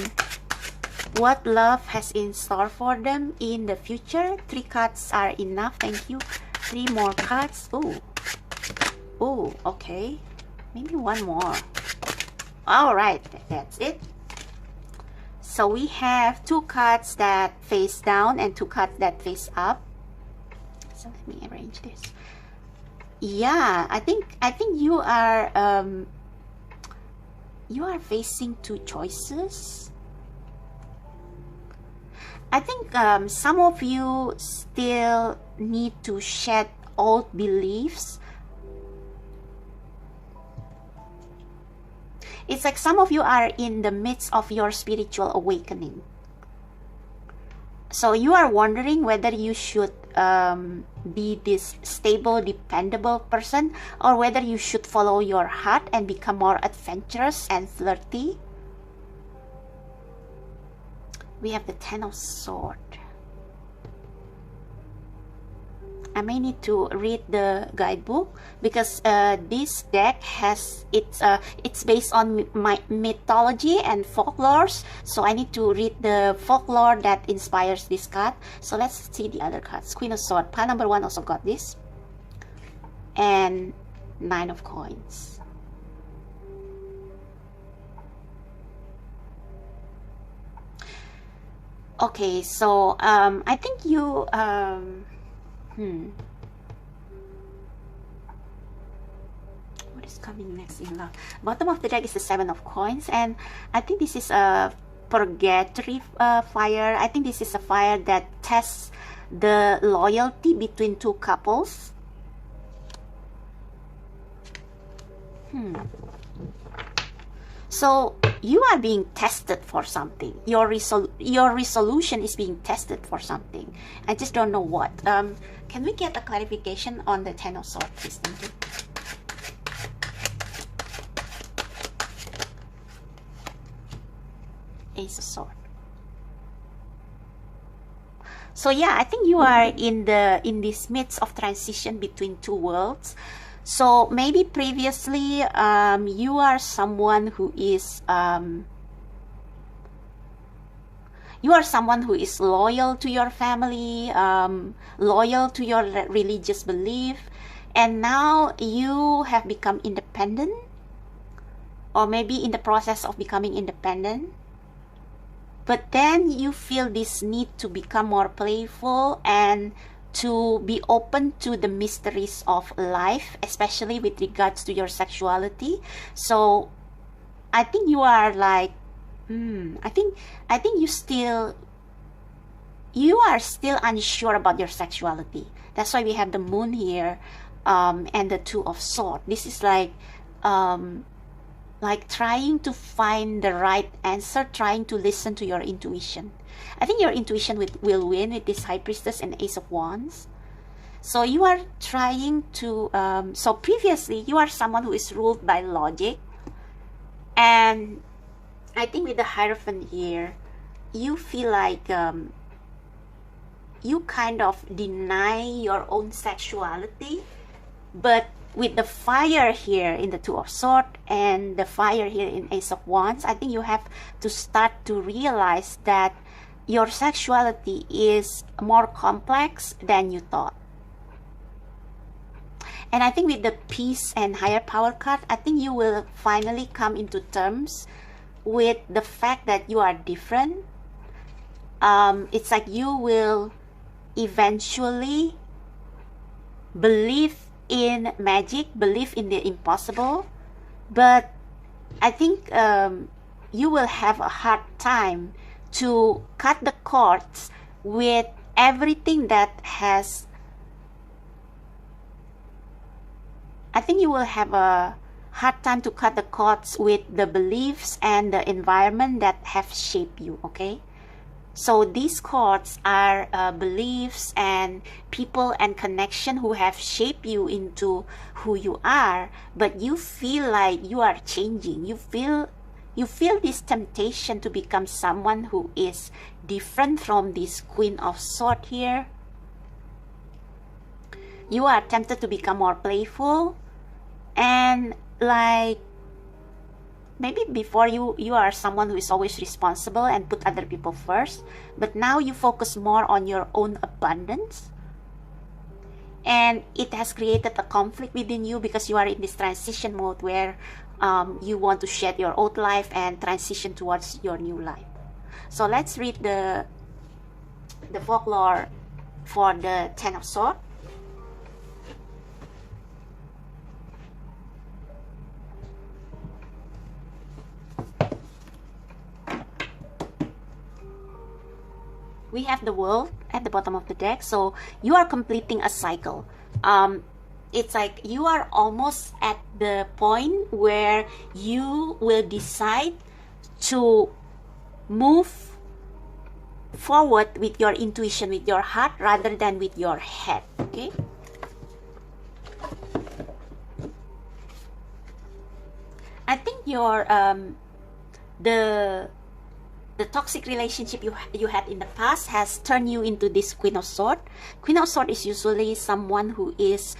what love has in store for them in the future. 3 cards are enough. Thank you. 3 more cards. Oh, okay. Maybe one more. All right, that's it. So we have 2 cards that face down and 2 cards that face up. So let me arrange this. Yeah, I think you are facing 2 choices. I think some of you still need to shed old beliefs. It's like some of you are in the midst of your spiritual awakening. So you are wondering whether you should be this stable, dependable person, or whether you should follow your heart and become more adventurous and flirty. We have the Ten of Swords. I may need to read the guidebook because this deck has it's based on my mythology and folklores, so I need to read the folklore that inspires this card. So let's see the other cards. Queen of Swords, pile number 1 also got this, and 9 of Coins. Okay, so I think you what is coming next in love? Bottom of the deck is the 7 of Coins, and I think this is a purgatory fire. I think this is a fire that tests the loyalty between 2 couples. So you are being tested for something. Your resolution is being tested for something. I just don't know what. Can we get a clarification on the Ten of Swords, please? Thank you. Ace of Swords. So yeah, I think you are in this midst of transition between 2 worlds. So maybe previously you are someone who is loyal to your family, loyal to your religious belief, and now you have become independent, or maybe in the process of becoming independent. But then you feel this need to become more playful and to be open to the mysteries of life, especially with regards to your sexuality. So I think you are like, I think you are still unsure about your sexuality. That's why we have the Moon here, and the 2 of Swords. This is like trying to find the right answer, trying to listen to your intuition. I think your intuition will win with this High Priestess and Ace of Wands. So you are trying to, so previously you are someone who is ruled by logic. And I think with the Hierophant here, you feel like you kind of deny your own sexuality. But with the fire here in the 2 of Swords and the fire here in Ace of Wands, I think you have to start to realize that your sexuality is more complex than you thought. And I think with the Peace and Higher Power card, I think you will finally come into terms with the fact that you are different. It's like you will eventually believe in magic, believe in the impossible, but I think you will have a hard time to cut the cords with everything that has, I think you will have a hard time to cut the cords with the beliefs and the environment that have shaped you, okay? So these cords are beliefs and people and connection who have shaped you into who you are, but you feel like you are changing. You feel this temptation to become someone who is different from this Queen of Swords here. You are tempted to become more playful, and like maybe before you are someone who is always responsible and put other people first, but now you focus more on your own abundance. and it has created a conflict within you because you are in this transition mode where you want to shed your old life and transition towards your new life. So let's read the folklore for the Ten of Swords. We have the World at the bottom of the deck, so you are completing a cycle. It's like you are almost at the point where you will decide to move forward with your intuition, with your heart, rather than with your head. Okay. I think your the toxic relationship you had in the past has turned you into this Queen of Swords. Queen of Swords is usually someone who is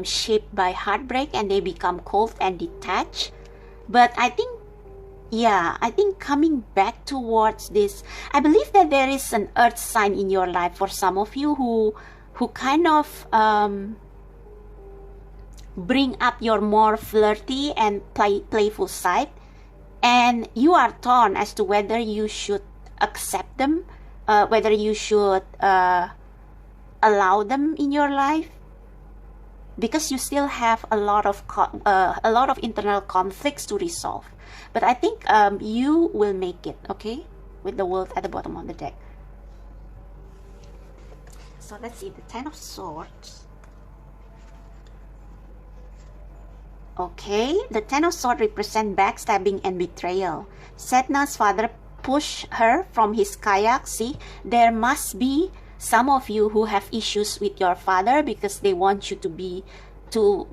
shaped by heartbreak and they become cold and detached. But I think, yeah, I think coming back towards this, I believe that there is an earth sign in your life for some of you who kind of bring up your more flirty and playful side. And you are torn as to whether you should accept them, whether you should allow them in your life, because you still have a lot of internal conflicts to resolve. But I think you will make it, okay, with the World at the bottom of the deck. So let's see, the Ten of Swords. Okay, the Ten of Swords represent backstabbing and betrayal. Sedna's father pushed her from his kayak. See, there must be some of you who have issues with your father because they want you to be,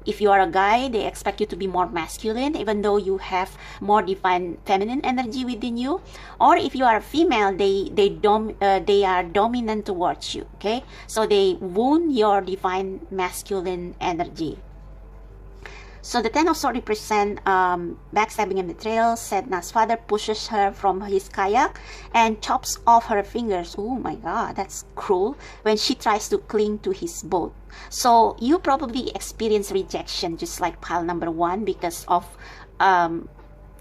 if you are a guy, they expect you to be more masculine even though you have more divine feminine energy within you. Or if you are a female, they are dominant towards you, okay? So they wound your divine masculine energy. So the Ten of Swords represent backstabbing and betrayal. Sedna's father pushes her from his kayak and chops off her fingers. Oh my god, that's cruel, when she tries to cling to his boat. So you probably experience rejection just like pile number one because of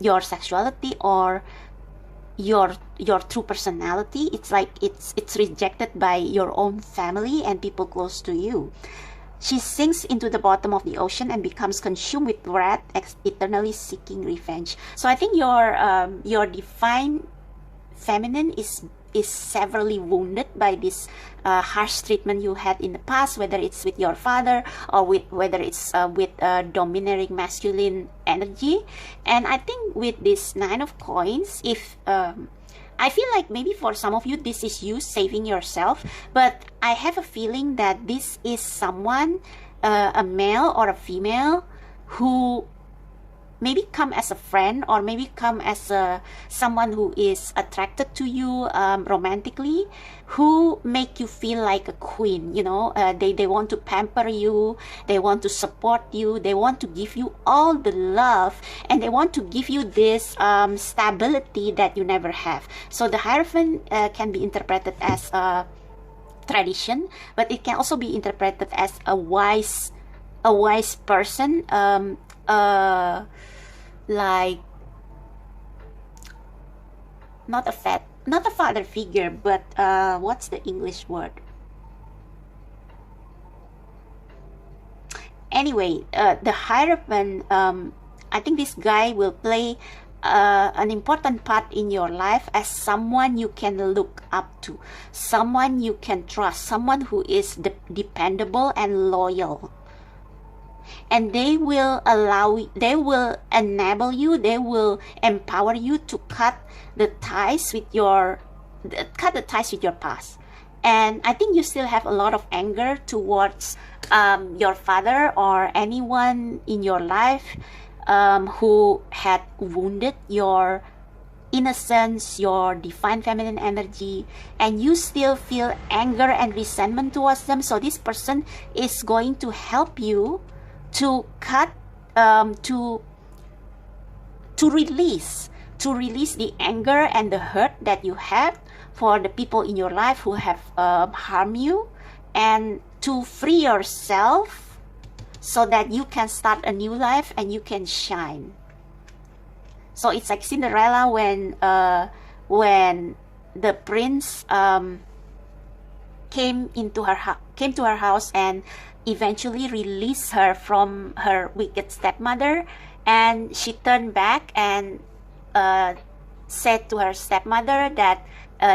your sexuality or your true personality. It's like it's rejected by your own family and people close to you. She sinks into the bottom of the ocean and becomes consumed with wrath, eternally seeking revenge. So I think your divine feminine is severely wounded by this harsh treatment you had in the past, whether it's with your father or whether it's with domineering masculine energy. And I think with this Nine of Coins, if I feel like maybe for some of you, this is you saving yourself, but I have a feeling that this is someone, a male or a female, who maybe come as a friend or maybe come as someone who is attracted to you romantically, who make you feel like a queen, you know. They want to pamper you, they want to support you, they want to give you all the love, and they want to give you this stability that you never have. So the Hierophant can be interpreted as a tradition, but it can also be interpreted as a wise person, like not a father figure, but what's the English word? Anyway, the Hierophant, I think this guy will play an important part in your life as someone you can look up to, someone you can trust, someone who is dependable and loyal. And they will enable you, they will empower you to cut the ties with your past. And I think you still have a lot of anger towards your father or anyone in your life who had wounded your innocence, your divine feminine energy, and you still feel anger and resentment towards them. So this person is going to help you to cut, to release the anger and the hurt that you have for the people in your life who have harmed you. And to free yourself so that you can start a new life and you can shine. So it's like Cinderella when the prince came to her house and eventually released her from her wicked stepmother, and she turned back and said to her stepmother that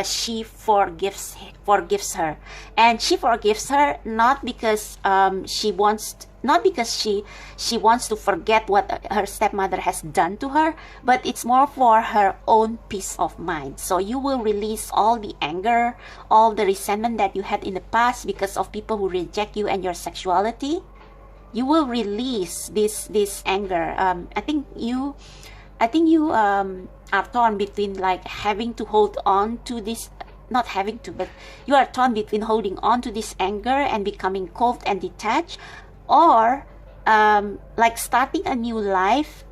she forgives her, and she forgives her not because she wants to forget what her stepmother has done to her, but it's more for her own peace of mind. So you will release all the anger, all the resentment that you had in the past because of people who reject you and your sexuality. You will release this anger. I think you are torn between like having to hold on to this, not having to, but you are torn between holding on to this anger and becoming cold and detached, or like starting a new life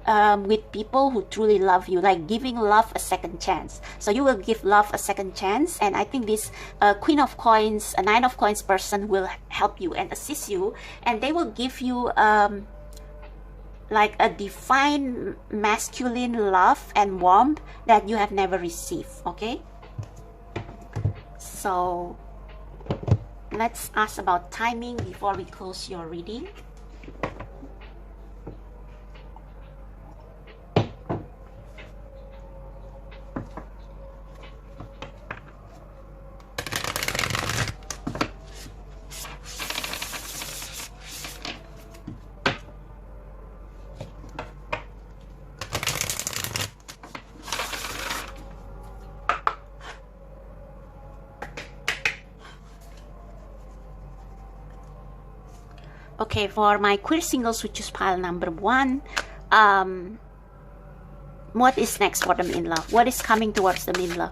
with people who truly love you, like giving love a second chance. So you will give love a second chance, and I think this Queen of Coins, a Nine of Coins person will help you and assist you, and they will give you like a divine masculine love and warmth that you have never received. Okay, so let's ask about timing before we close your reading. Okay, for my queer singles who choose pile number 1, what is next for them in love? What is coming towards them in love?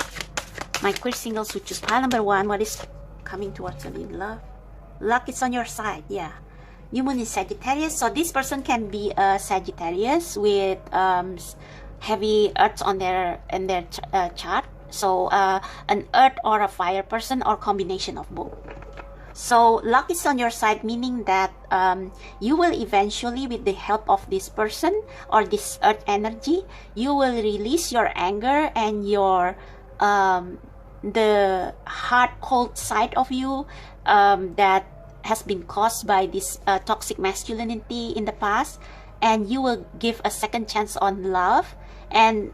My queer singles who choose pile number 1, what is coming towards them in love? Luck is on your side, yeah. New moon is Sagittarius, so this person can be a Sagittarius with heavy earth on their chart. So an earth or a fire person, or combination of both. So luck is on your side, meaning that you will eventually, with the help of this person or this earth energy, you will release your anger and your the hard cold side of you that has been caused by this toxic masculinity in the past, and you will give a second chance on love, and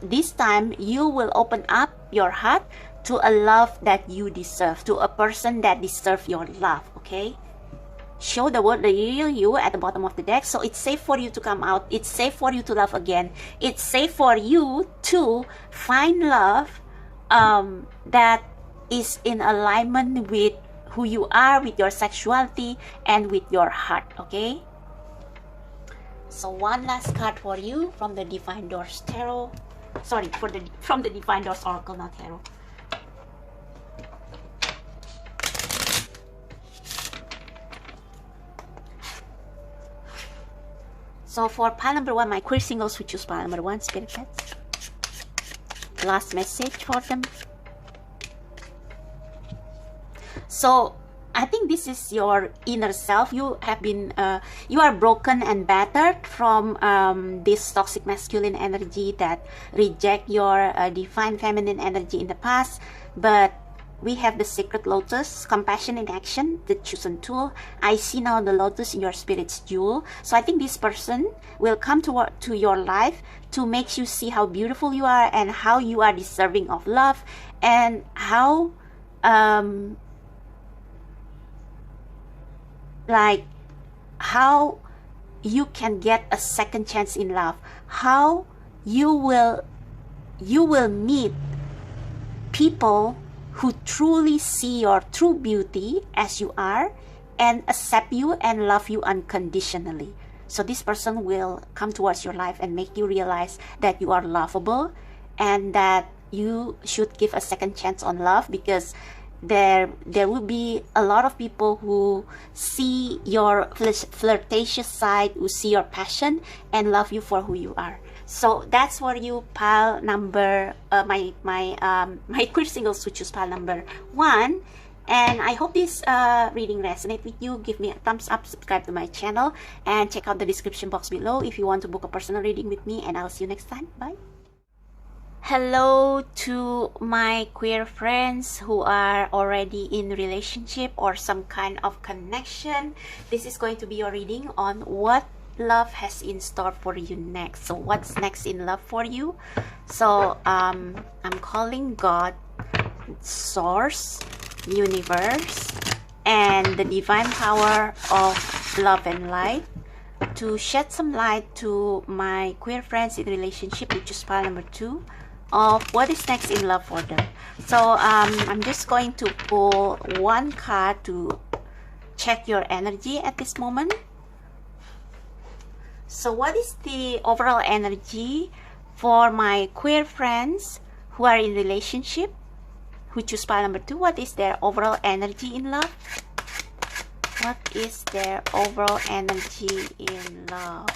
this time you will open up your heart to a love that you deserve, to a person that deserves your love. Okay, show the world the real you at the bottom of the deck. So it's safe for you to come out, it's safe for you to love again, it's safe for you to find love that is in alignment with who you are, with your sexuality and with your heart. Okay, so one last card for you from the Divine Doors Tarot, sorry, from the Divine Doors Oracle, not Tarot. So for pile number 1, my queer singles who choose pile number 1, Spirit Pets, last message for them. So I think this is your inner self. You have been you are broken and battered from this toxic masculine energy that reject your divine feminine energy in the past, but we have the Sacred Lotus, compassion in action, the chosen tool. I see now the lotus in your spirit's jewel. So I think this person will come to your life to make you see how beautiful you are and how you are deserving of love, and how like how you can get a second chance in love, how you will meet people who truly see your true beauty as you are and accept you and love you unconditionally. So this person will come towards your life and make you realize that you are lovable and that you should give a second chance on love, because there will be a lot of people who see your flirtatious side, who see your passion and love you for who you are. So that's for you, pile number my queer singles who choose pile number 1. And I hope this reading resonates with you. Give me a thumbs up, subscribe to my channel, and check out the description box below if you want to book a personal reading with me. And I'll see you next time. Bye. Hello to my queer friends who are already in relationship or some kind of connection. This is going to be your reading on what love has in store for you next. So what's next in love for you? So I'm calling God, Source, Universe, and the divine power of love and light to shed some light to my queer friends in relationship, which is pile number 2, of what is next in love for them. So I'm just going to pull one card to check your energy at this moment. So what is the overall energy for my queer friends who are in relationship, who choose pile number 2? What is their overall energy in love? What is their overall energy in love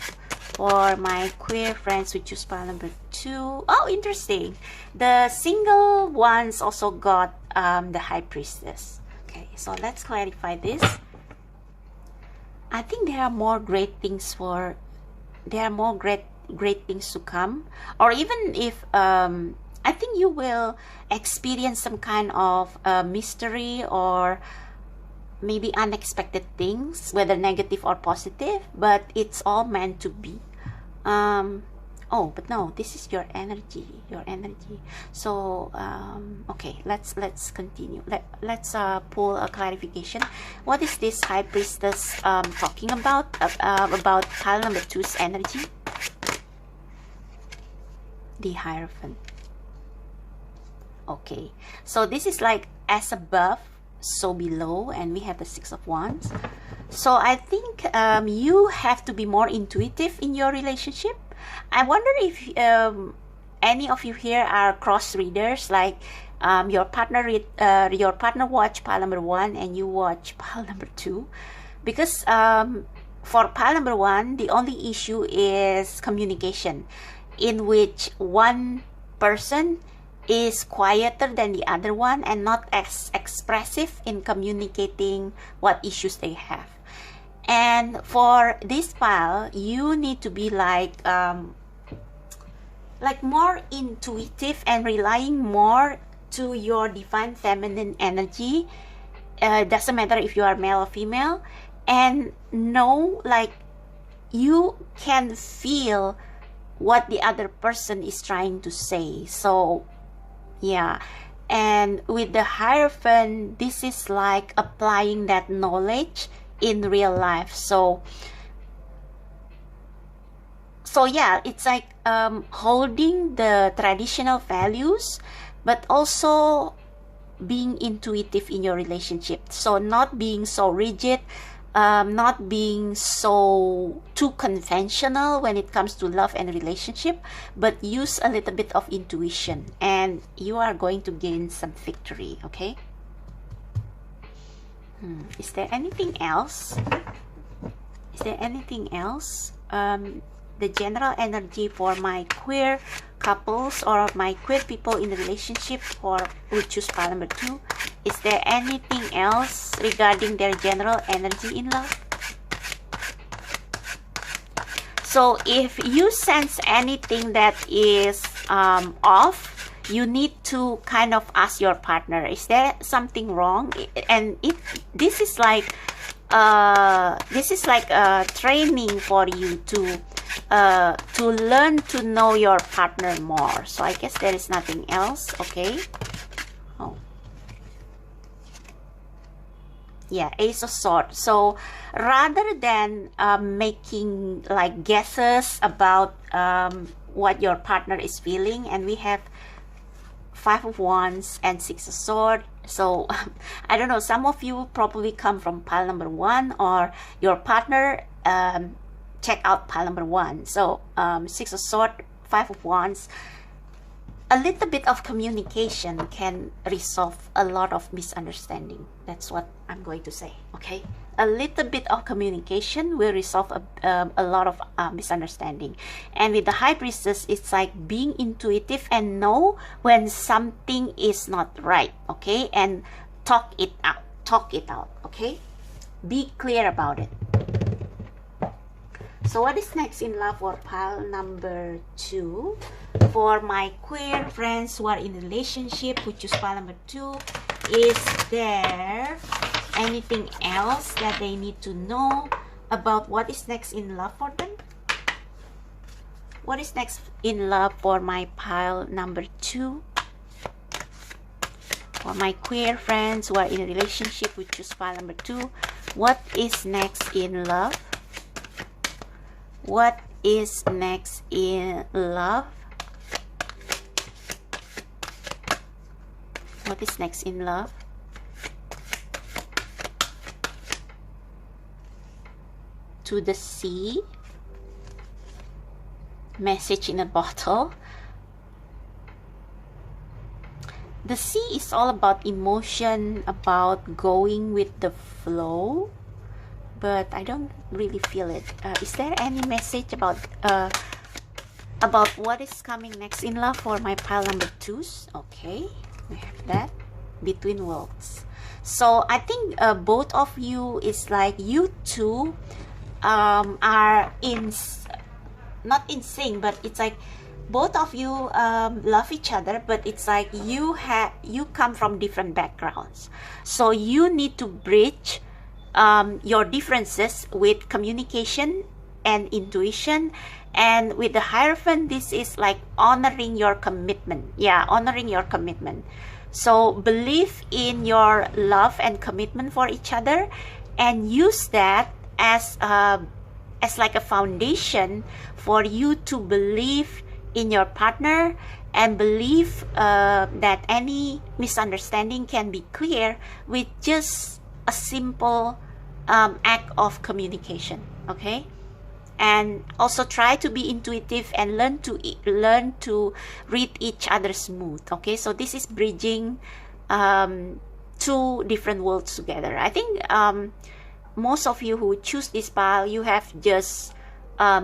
for my queer friends who choose pile number 2? Oh, interesting. The single ones also got the High Priestess. Okay, so let's clarify this. I think there are more great things for, there are more great things to come, or even if I think you will experience some kind of mystery or maybe unexpected things, whether negative or positive, but it's all meant to be. Oh, but no, this is your energy, so okay, let's continue. Let's pull a clarification. What is this High Priestess talking about pile number 2's energy? The Hierophant. Okay, so this is like as above, so below, and we have the 6 of Wands. So I think you have to be more intuitive in your relationship. I wonder if any of you here are cross readers, like your partner watch pile number 1 and you watch pile number 2, because for pile number 1, the only issue is communication, in which one person is quieter than the other one and not as expressive in communicating what issues they have. And for this pile, you need to be like more intuitive and relying more to your divine feminine energy. Doesn't matter if you are male or female, and know, like, you can feel what the other person is trying to say. So yeah, and with the Hierophant, this is like applying that knowledge in real life. So yeah, it's like holding the traditional values, but also being intuitive in your relationship. So not being so rigid, not being so too conventional when it comes to love and relationship, but use a little bit of intuition, and you are going to gain some victory. Okay. Is there anything else? Is there anything else? The general energy for my queer couples or my queer people in the relationship who choose pile number 2. Is there anything else regarding their general energy in love? So if you sense anything that is off, you need to kind of ask your partner, is there something wrong? And this is like a training for you to learn to know your partner more. So I guess there is nothing else. Okay. Oh, yeah, Ace of Swords. So rather than making like guesses about what your partner is feeling, and we have 5 of Wands and 6 of Swords. So I don't know, some of you probably come from pile number 1, or your partner check out pile number 1. So 6 of Swords, 5 of Wands. A little bit of communication can resolve a lot of misunderstanding. That's what I'm going to say. Okay, a little bit of communication will resolve a lot of misunderstanding. And with the High Priestess, it's like being intuitive and know when something is not right. Okay, and talk it out. talk it out, okay? Be clear about it. So what is next in love for pile number 2? For my queer friends who are in a relationship who choose pile number 2, is there anything else that they need to know about what is next in love for them? What is next in love for my pile number 2? For my queer friends who are in a relationship who choose pile number 2, what is next in love? What is next in love? What is next in love? To the sea. Message in a bottle. The sea is all about emotion, about going with the flow, but I don't really feel it. Is there any message about what is coming next in love for my pile number 2s? Okay, we have that. Between worlds. So I think both of you is like you two are not in sync, but it's like both of you love each other, but it's like you come from different backgrounds, so you need to bridge your differences with communication and intuition. And with the Hierophant, this is like honoring your commitment. Yeah, honoring your commitment. So believe in your love and commitment for each other, and use that as like a foundation for you to believe in your partner, and believe that any misunderstanding can be clear with just a simple act of communication. Okay, and also try to be intuitive and learn to read each other's mood. Okay, so this is bridging 2 different worlds together. I think most of you who choose this pile, you have just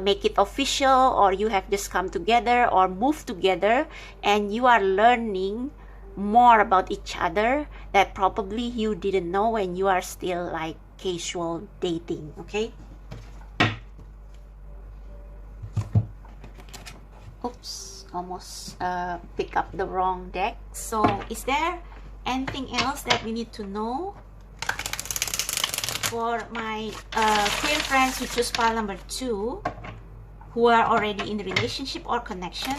make it official, or you have just come together or moved together, and you are learning more about each other that probably you didn't know when you are still like casual dating. Okay, oops, almost pick up the wrong deck. So is there anything else that we need to know for my queer friends who choose pile number 2, who are already in a relationship or connection?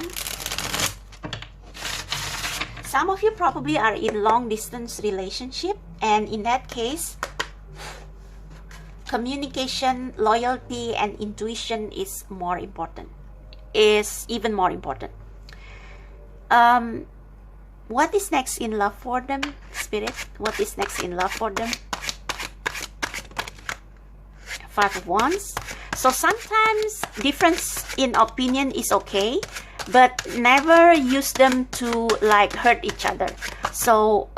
Some of you probably are in long distance relationship, and in that case, communication, loyalty, and intuition is more important. Is even more important. What is next in love for them, Spirit? What is next in love for them? 5 of Wands. So sometimes difference in opinion is okay, but never use them to like hurt each other. So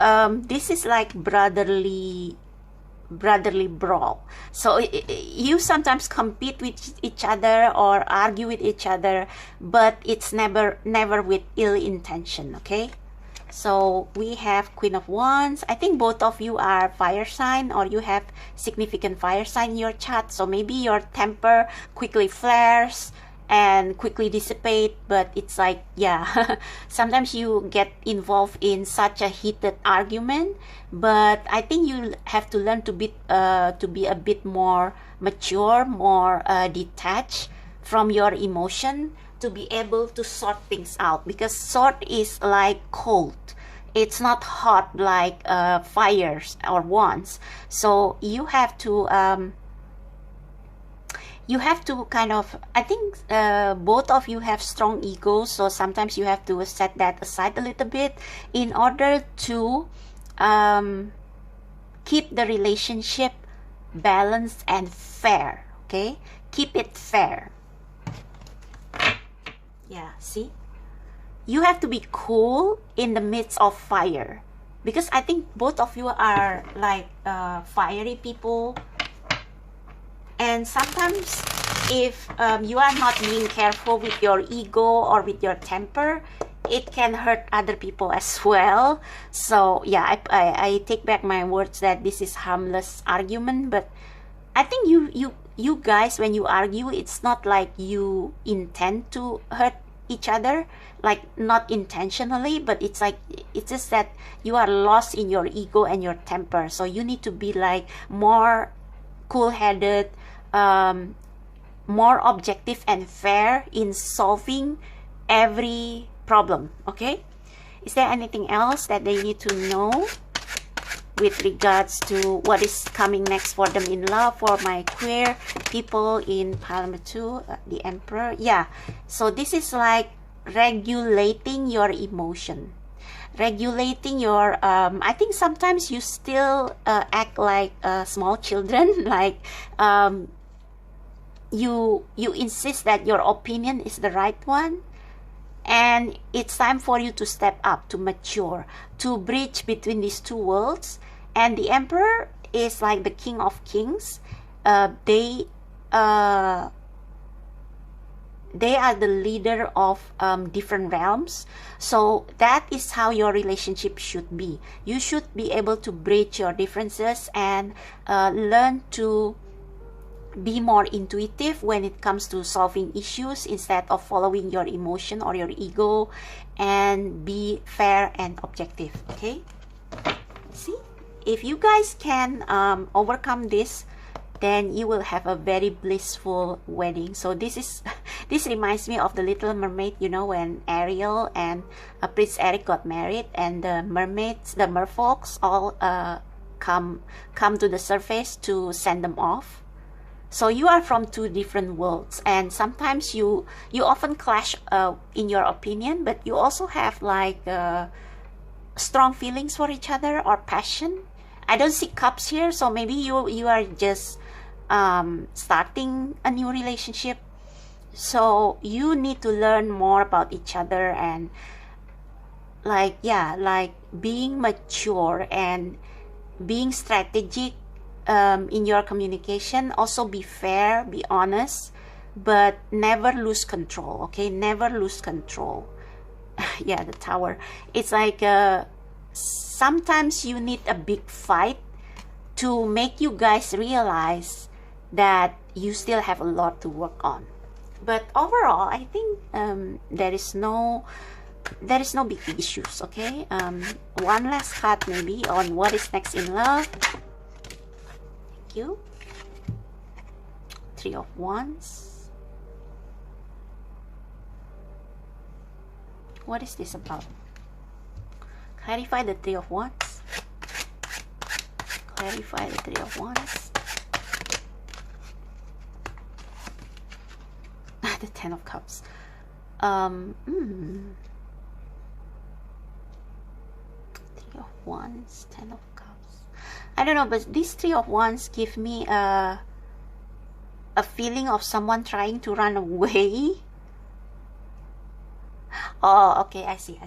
this is like brotherly brawl. So you sometimes compete with each other or argue with each other, but it's never with ill intention. Okay, so we have Queen of Wands. I think both of you are fire sign, or you have significant fire sign in your chart, so maybe your temper quickly flares and quickly dissipate, but it's like, yeah, sometimes you get involved in such a heated argument, but I think you have to learn to be a bit more mature, more detached from your emotion, to be able to sort things out, because sort is like cold, it's not hot like fires or wands. So you have to kind of, I think both of you have strong egos, so sometimes you have to set that aside a little bit in order to keep the relationship balanced and fair. Okay, keep it fair. Yeah, see, you have to be cool in the midst of fire, because I think both of you are like fiery people. And sometimes if you are not being careful with your ego or with your temper, it can hurt other people as well. So yeah, I take back my words that this is harmless argument. But I think you guys, when you argue, it's not like you intend to hurt each other, like not intentionally, but it's like, it's just that you are lost in your ego and your temper. So you need to be like more cool-headed, more objective and fair in solving every problem. Okay, is there anything else that they need to know with regards to what is coming next for them in love, for my queer people in pile number 2, the Emperor? Yeah, so this is like regulating your emotion, regulating your I think sometimes you still act like small children, like you insist that your opinion is the right one, and it's time for you to step up, to mature, to bridge between these two worlds. And the Emperor is like the King of Kings. They are the leader of different realms. So that is how your relationship should be. You should be able to bridge your differences and learn to be more intuitive when it comes to solving issues, instead of following your emotion or your ego, and be fair and objective. Okay, see, if you guys can overcome this, then you will have a very blissful wedding. So this is this reminds me of the Little Mermaid, you know, when Ariel and Prince Eric got married, and the mermaids, the merfolks, all come to the surface to send them off. So you are from two different worlds, and sometimes you often clash in your opinion, but you also have like strong feelings for each other or passion. I don't see cups here, so maybe you are just starting a new relationship. So you need to learn more about each other, and like, yeah, like being mature and being strategic in your communication. Also be fair, be honest, but never lose control. Okay, never lose control. Yeah, the Tower, it's like sometimes you need a big fight to make you guys realize that you still have a lot to work on. But overall, I think there is no big issues. Okay, one last card maybe on what is next in love. You 3 of Wands. What is this about? Clarify the 3 of Wands. Clarify the 3 of Wands. The 10 of Cups. 3 of Wands, 10 of Cups. I don't know, but these 3 of Wands give me a feeling of someone trying to run away. Oh, okay, I see.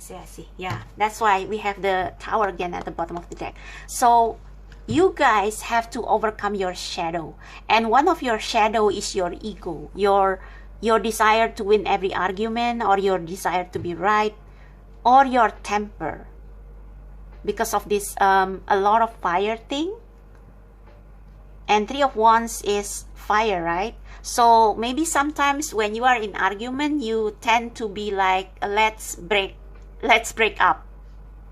Yeah, that's why we have the Tower again at the bottom of the deck. So you guys have to overcome your shadow, and one of your shadow is your ego, your desire to win every argument, or your desire to be right, or your temper. Because of this a lot of fire thing, and 3 of Wands is fire, right? So maybe sometimes when you are in argument, you tend to be like, let's break up,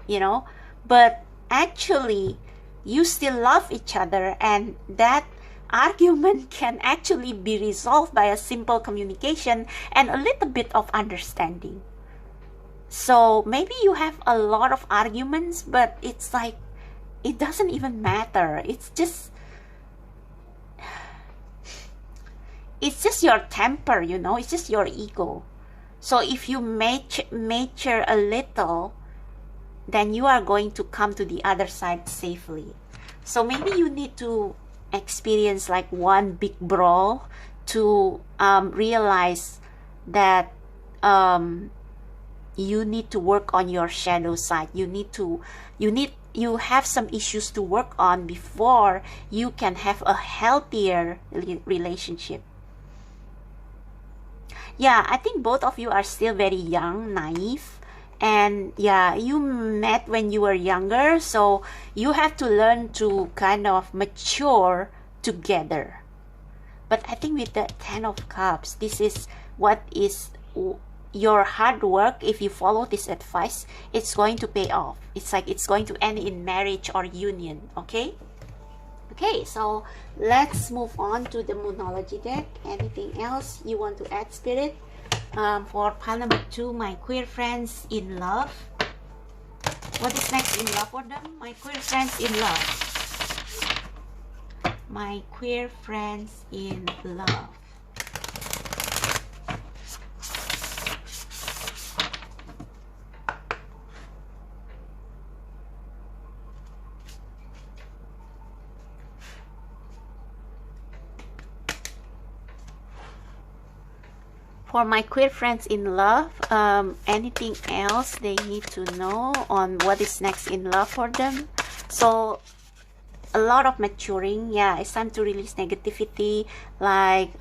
you know, but actually you still love each other, and that argument can actually be resolved by a simple communication and a little bit of understanding. So maybe you have a lot of arguments, but it's like, it doesn't even matter. It's just your temper, you know, it's just your ego. So if you mature a little, then you are going to come to the other side safely. So maybe you need to experience like one big brawl to realize that you need to work on your shadow side. You have some issues to work on before you can have a healthier relationship. Yeah, I think both of you are still very young, naive, and yeah, you met when you were younger, so you have to learn to kind of mature together. But I think with the 10 of Cups, this is what is your hard work. If you follow this advice, it's going to pay off. It's like it's going to end in marriage or union. Okay, so let's move on to the Moonology deck. Anything else you want to add, Spirit? For pile number 2, my queer friends in love. What is next in love for them? My queer friends in love. My queer friends in love. For my queer friends in love, anything else they need to know on what is next in love for them? So a lot of maturing. Yeah, it's time to release negativity, like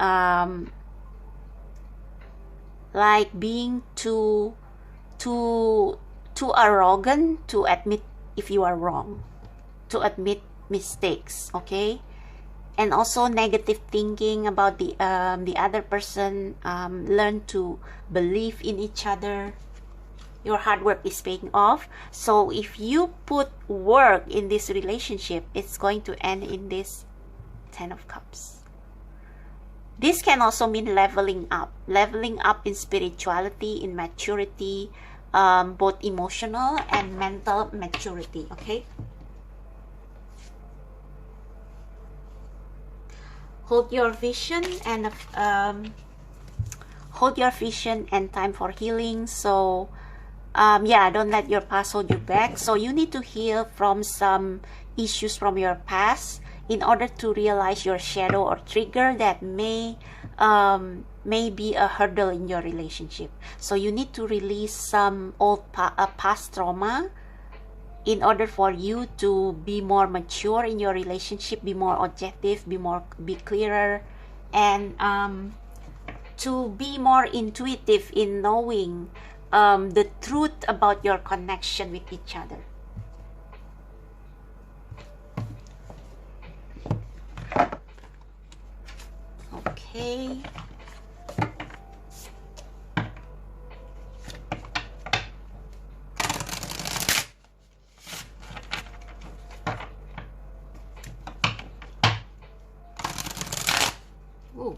being too arrogant to admit if you are wrong, to admit mistakes. Okay, and also negative thinking about the other person. Learn to believe in each other. Your hard work is paying off. So if you put work in this relationship, it's going to end in this 10 of Cups. This can also mean leveling up in spirituality, in maturity, both emotional and mental maturity. Okay, hold your vision and time for healing. So yeah, don't let your past hold you back. So you need to heal from some issues from your past in order to realize your shadow or trigger that may be a hurdle in your relationship. So you need to release some old past trauma in order for you to be more mature in your relationship, be more objective, be clearer, and to be more intuitive in knowing the truth about your connection with each other. Okay. Ooh.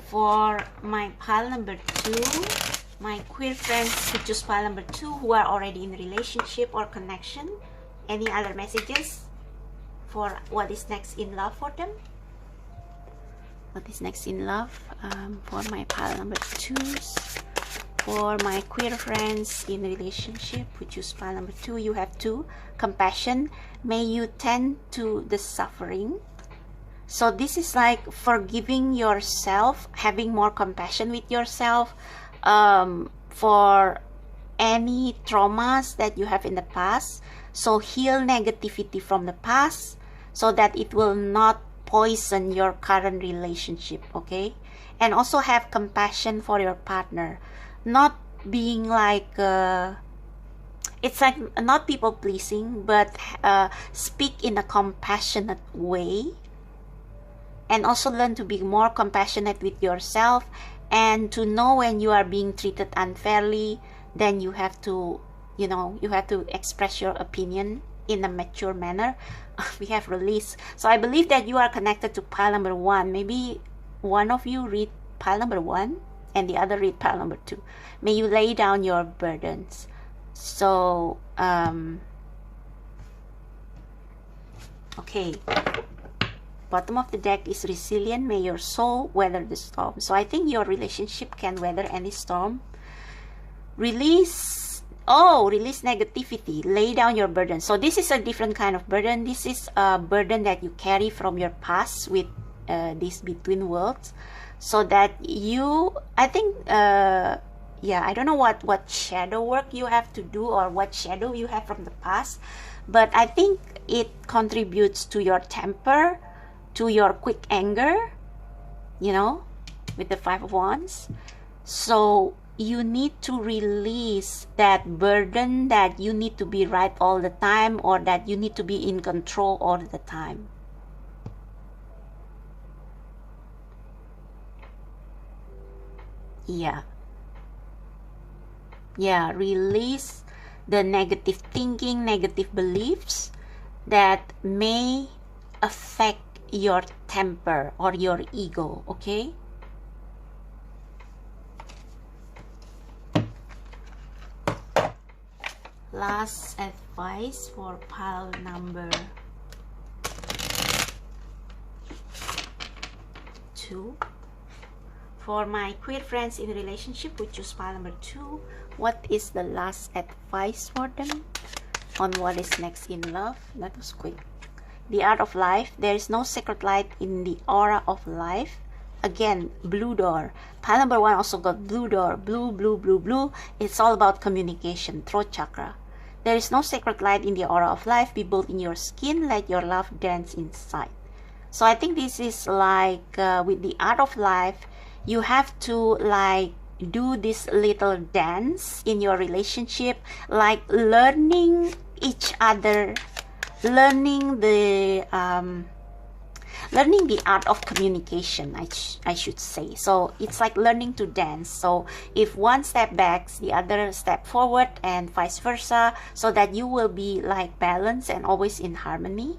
For my pile number 2, my queer friends who choose pile number 2 who are already in relationship or connection, any other messages for what is next in love for them? What is next in love for my pile number 2s? For my queer friends in relationship who choose pile number 2, you have 2. Compassion. May you tend to the suffering. So this is like forgiving yourself, having more compassion with yourself for any traumas that you have in the past. So heal negativity from the past so that it will not poison your current relationship. Okay, and also have compassion for your partner, not being like it's like not people pleasing, but speak in a compassionate way. And also learn to be more compassionate with yourself, and to know when you are being treated unfairly, then you have to, you have to express your opinion in a mature manner. We have release. So I believe that you are connected to pile number 1. Maybe one of you read pile number 1 and the other read pile number 2. May you lay down your burdens. So okay, bottom of the deck is resilient. May your soul weather the storm. So I think your relationship can weather any storm. Release negativity. Lay down your burden. So this is a different kind of burden. This is a burden that you carry from your past with this between worlds, so that you, I think yeah, I don't know what shadow work you have to do or what shadow you have from the past, but I think it contributes to your temper, to your quick anger, with the 5 of Wands. So you need to release that burden that you need to be right all the time, or that you need to be in control all the time. Yeah. Yeah, release the negative thinking, negative beliefs that may affect your temper or your ego, okay? Last advice for pile number 2. For my queer friends in relationship who choose pile number 2, what is the last advice for them on what is next in love? That was quick. The art of life. There is no secret light in the aura of life. Again, blue door. Pile number 1 also got blue door. Blue, blue, blue, blue. It's all about communication. Throat chakra. There is no sacred light in the aura of life. Be bold in your skin. Let your love dance inside. So I think this is like with the art of life, you have to like do this little dance in your relationship, like learning each other, learning the art of communication, I should say. So it's like learning to dance. So if one step back, the other step forward, and vice versa, so that you will be like balanced and always in harmony.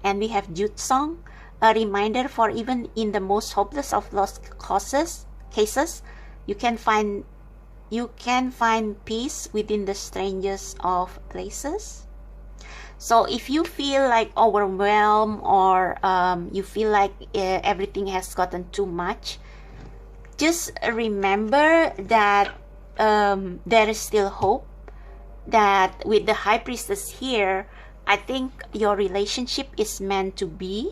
And we have Jude song, a reminder for even in the most hopeless of lost cases, you can find peace within the strangest of places. So if you feel like overwhelmed, or you feel like everything has gotten too much, just remember that there is still hope, that with the high priestess here, I think your relationship is meant to be,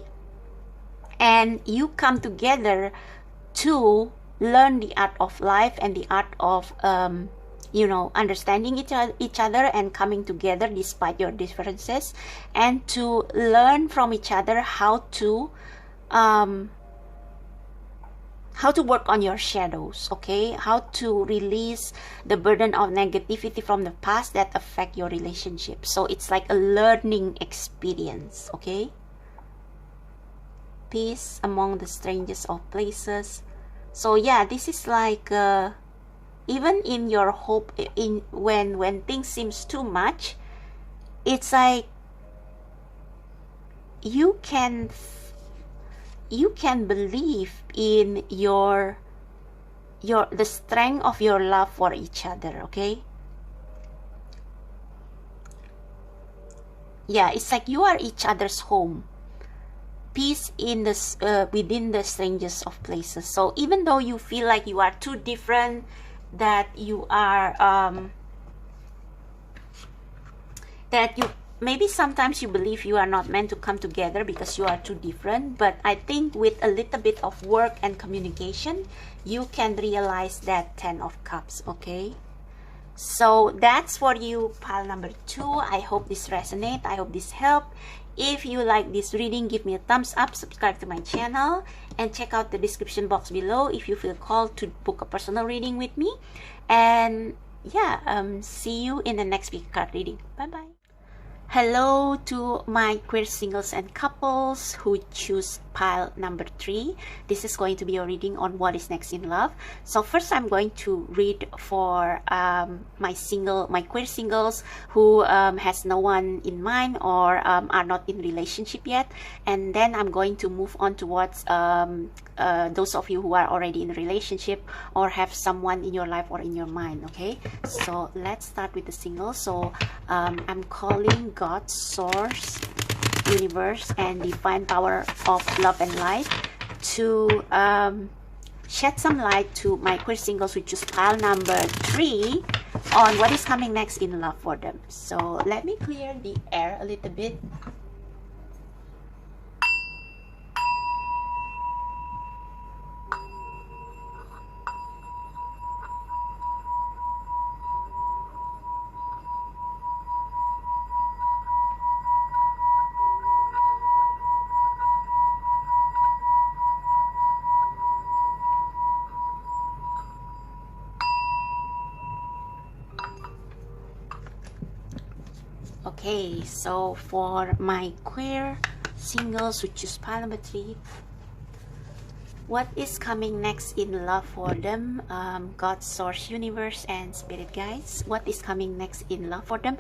and you come together to learn the art of life and the art of understanding each other and coming together despite your differences, and to learn from each other how to work on your shadows, okay? How to release the burden of negativity from the past that affect your relationship. So it's like a learning experience, okay? Peace among the strangest of places. So yeah, this is like even in your hope, in when things seems too much, it's like you can believe in the strength of your love for each other, okay? Yeah, it's like you are each other's home. Peace in this within the strangest of places. So even though you feel like you are too different, that you are that you maybe sometimes you believe you are not meant to come together because you are too different, but I think with a little bit of work and communication, you can realize that 10 of cups, okay? So that's for you, pile number 2. I hope this resonates. I hope this helped. If you like this reading, give me a thumbs up, subscribe to my channel, and check out the description box below if you feel called to book a personal reading with me. And yeah, see you in the next big card reading. Bye bye. Hello to my queer singles and couples who choose pile number 3. This is going to be a reading on what is next in love. So first I'm going to read for my queer singles who has no one in mind, or are not in relationship yet, and then I'm going to move on towards those of you who are already in a relationship or have someone in your life or in your mind, okay? So let's start with the singles. So I'm calling God, Source, Universe, and Divine Power of Love and Light to shed some light to my queer singles who choose pile number 3 on what is coming next in love for them. So let me clear the air a little bit. Okay, so for my queer singles who choose pile number 3, what is coming next in love for them? God, source, universe, and spirit guides. What is coming next in love for them?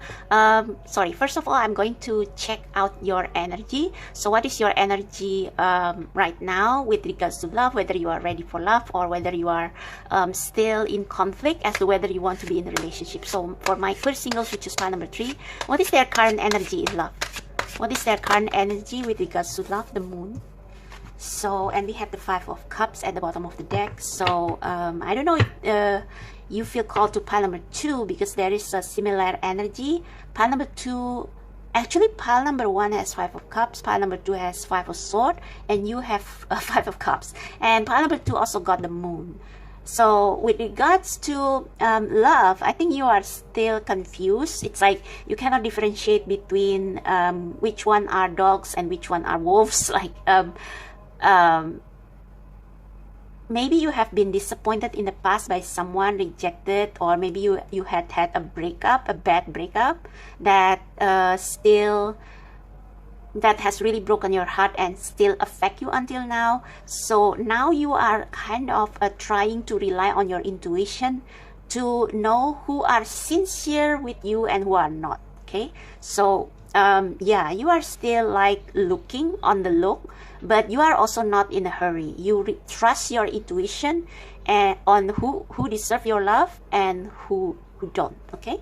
Sorry, first of all, I'm going to check out your energy. So what is your energy right now with regards to love, whether you are ready for love or whether you are still in conflict as to whether you want to be in a relationship. So for my queer singles who choose pile number 3, what is their current energy in love? What is their current energy with regards to love? The moon. So, and we have the 5 of Cups at the bottom of the deck. So, I don't know if you feel called to pile number 2 because there is a similar energy. Pile number 2, actually pile number 1 has 5 of Cups, pile number 2 has 5 of Swords, and you have 5 of Cups. And pile number 2 also got the moon. So, with regards to love, I think you are still confused. It's like you cannot differentiate between which one are dogs and which one are wolves. Like, maybe you have been disappointed in the past by someone, rejected, or maybe you had a breakup, a bad breakup that that has really broken your heart and still affect you until now. So now you are kind of trying to rely on your intuition to know who are sincere with you and who are not. Okay, so yeah, you are still like looking on the look, but you are also not in a hurry. You trust your intuition and on who deserve your love and who don't. Okay,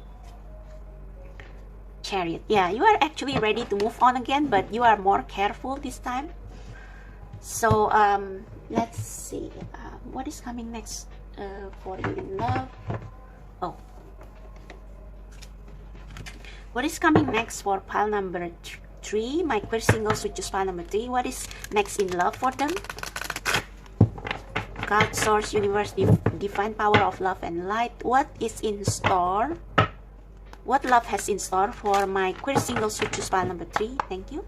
Chariot. Yeah, you are actually ready to move on again, but you are more careful this time. So let's see what is coming next for you in love. Oh, what is coming next for pile number 3? My queer singles, which is pile number 3. What is next in love for them? God, source, universe, divine power of love and light. What is in store? What love has in store for my queer singles who choose pile number 3? Thank you.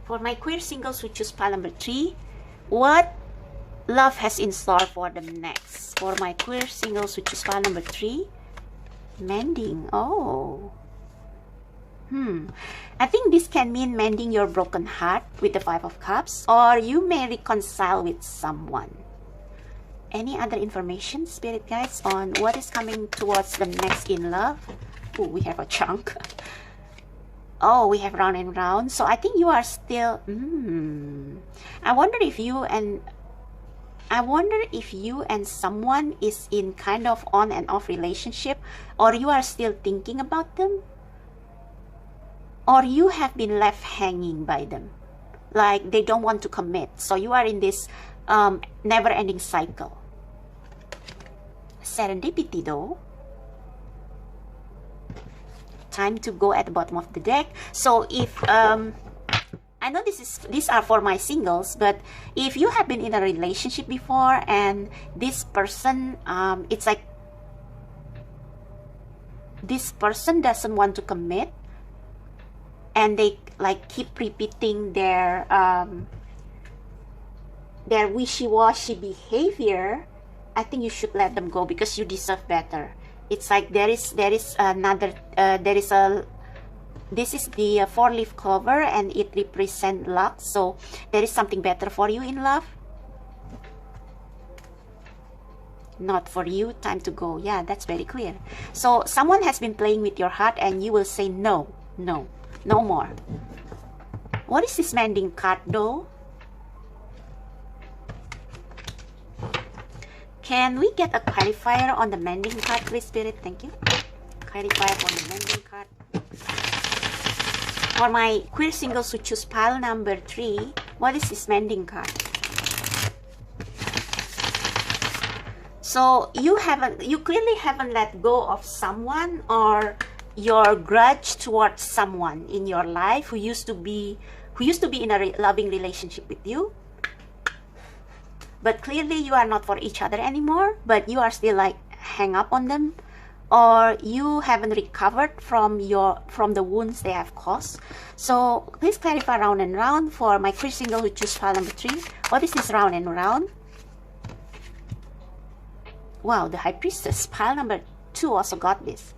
For my queer singles who choose pile number 3, what love has in store for them next? For my queer singles who choose pile number 3, mending. Oh. I think this can mean mending your broken heart with the 5 of Cups, or you may reconcile with someone. Any other information, spirit guides, on what is coming towards them next in love? Oh, we have a chunk. Oh, we have round and round. So I think you are still I wonder if you and someone is in kind of on and off relationship, or you are still thinking about them, or you have been left hanging by them, like they don't want to commit. So you are in this never-ending cycle. Serendipity though. Time to go at the bottom of the deck. So if I know these are for my singles, but if you have been in a relationship before and this person, it's like this person doesn't want to commit, and they like keep repeating their wishy-washy behavior, I think you should let them go because you deserve better. It's like this is the 4-leaf clover and it represents luck. So there is something better for you in love. Not for you, time to go. Yeah, that's very clear. So someone has been playing with your heart and you will say no, no, no more. What is this mending card though? Can we get a clarifier on the mending card, please, Spirit? Thank you. Clarifier on the mending card. For my queer singles who choose pile number 3, what is this mending card? So you clearly haven't let go of someone, or your grudge towards someone in your life who used to be in a loving relationship with you. But clearly you are not for each other anymore, but you are still like hang up on them, or you haven't recovered from the wounds they have caused. So please clarify round and round for my queer single who choose pile number 3. What is this round and round? Wow, the High Priestess, pile number 2 also got this.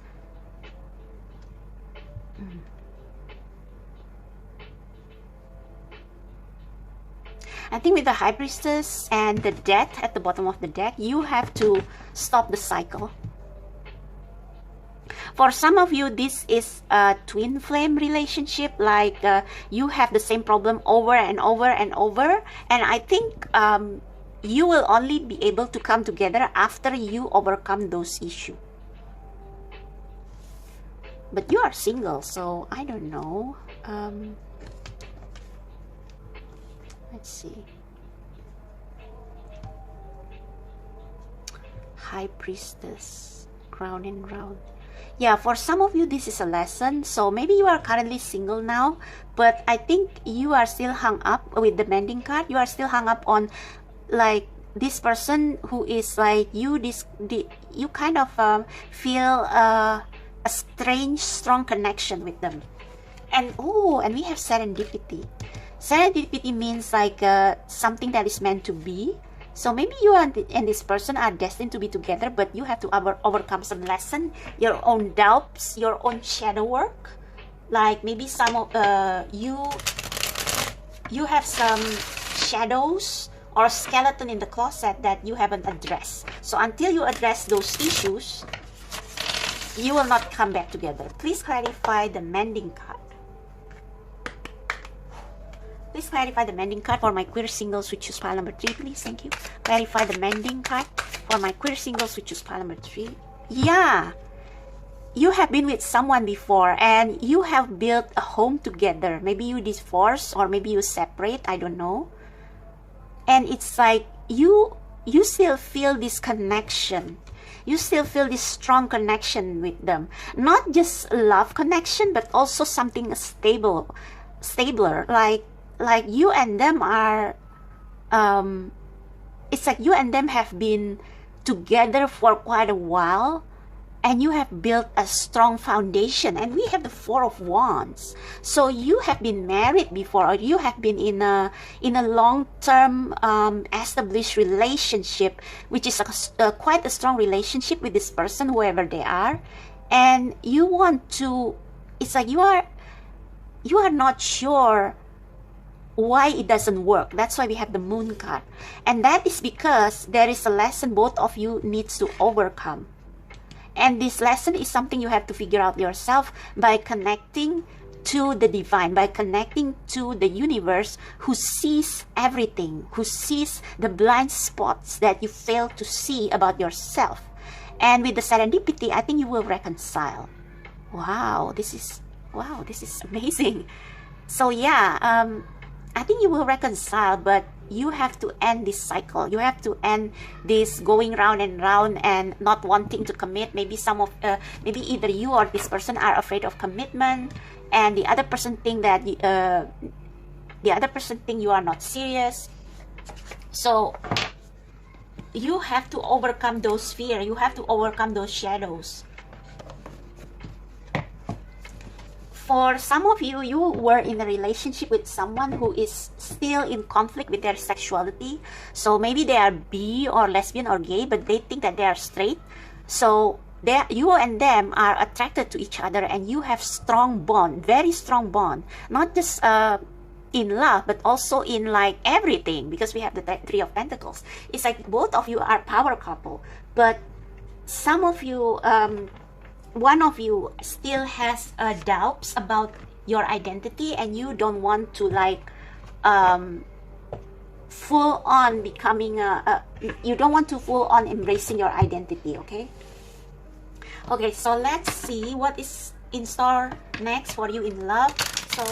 I think with the High Priestess and the Death at the bottom of the deck, you have to stop the cycle. For some of you, this is a twin flame relationship, like you have the same problem over and over and over. And I think you will only be able to come together after you overcome those issues. But you are single, so I don't know. Let's see. High Priestess, round and round. Yeah, for some of you, this is a lesson. So maybe you are currently single now, but I think you are still hung up with the mending card. You are still hung up on like this person who is like you. You kind of feel a strange, strong connection with them. And oh, and we have serendipity. Serendipity means like something that is meant to be. So maybe you and this person are destined to be together, but you have to overcome some lesson, your own doubts, your own shadow work. Like maybe some of you have some shadows or skeleton in the closet that you haven't addressed. So until you address those issues, you will not come back together. Please clarify the mending card. Please clarify the mending card for my queer singles who choose pile number 3, please. Thank you. Clarify the mending card for my queer singles who choose pile number 3. Yeah, you have been with someone before and you have built a home together. Maybe you divorce or maybe you separate, I don't know. And it's like you still feel this connection. You still feel this strong connection with them. Not just love connection, but also something stabler, like you and them are it's like you and them have been together for quite a while and you have built a strong foundation. And we have the Four of Wands, so you have been married before, or you have been in a long-term established relationship, which is quite a strong relationship with this person, whoever they are. And you want to, it's like you are not sure why it doesn't work. That's why we have the Moon card. And that is because there is a lesson both of you needs to overcome. And this lesson is something you have to figure out yourself by connecting to the divine, by connecting to the universe who sees everything, who sees the blind spots that you fail to see about yourself. And with the serendipity, I think you will reconcile. Wow, this is amazing. So yeah, I think you will reconcile, but you have to end this cycle. You have to end this going round and round and not wanting to commit. Maybe maybe either you or this person are afraid of commitment, and the other person think that you are not serious. So you have to overcome those fears. You have to overcome those shadows. For some of you, you were in a relationship with someone who is still in conflict with their sexuality. So maybe they are bi or lesbian or gay, but they think that they are straight. So you and them are attracted to each other, and you have strong bond, very strong bond. Not just in love, but also in like everything, because we have the Three of Pentacles. It's like both of you are power couple, but some of you, one of you still has doubts about your identity, and you don't want to like full on becoming you don't want to full on embracing your identity. Okay, so let's see what is in store next for you in love. So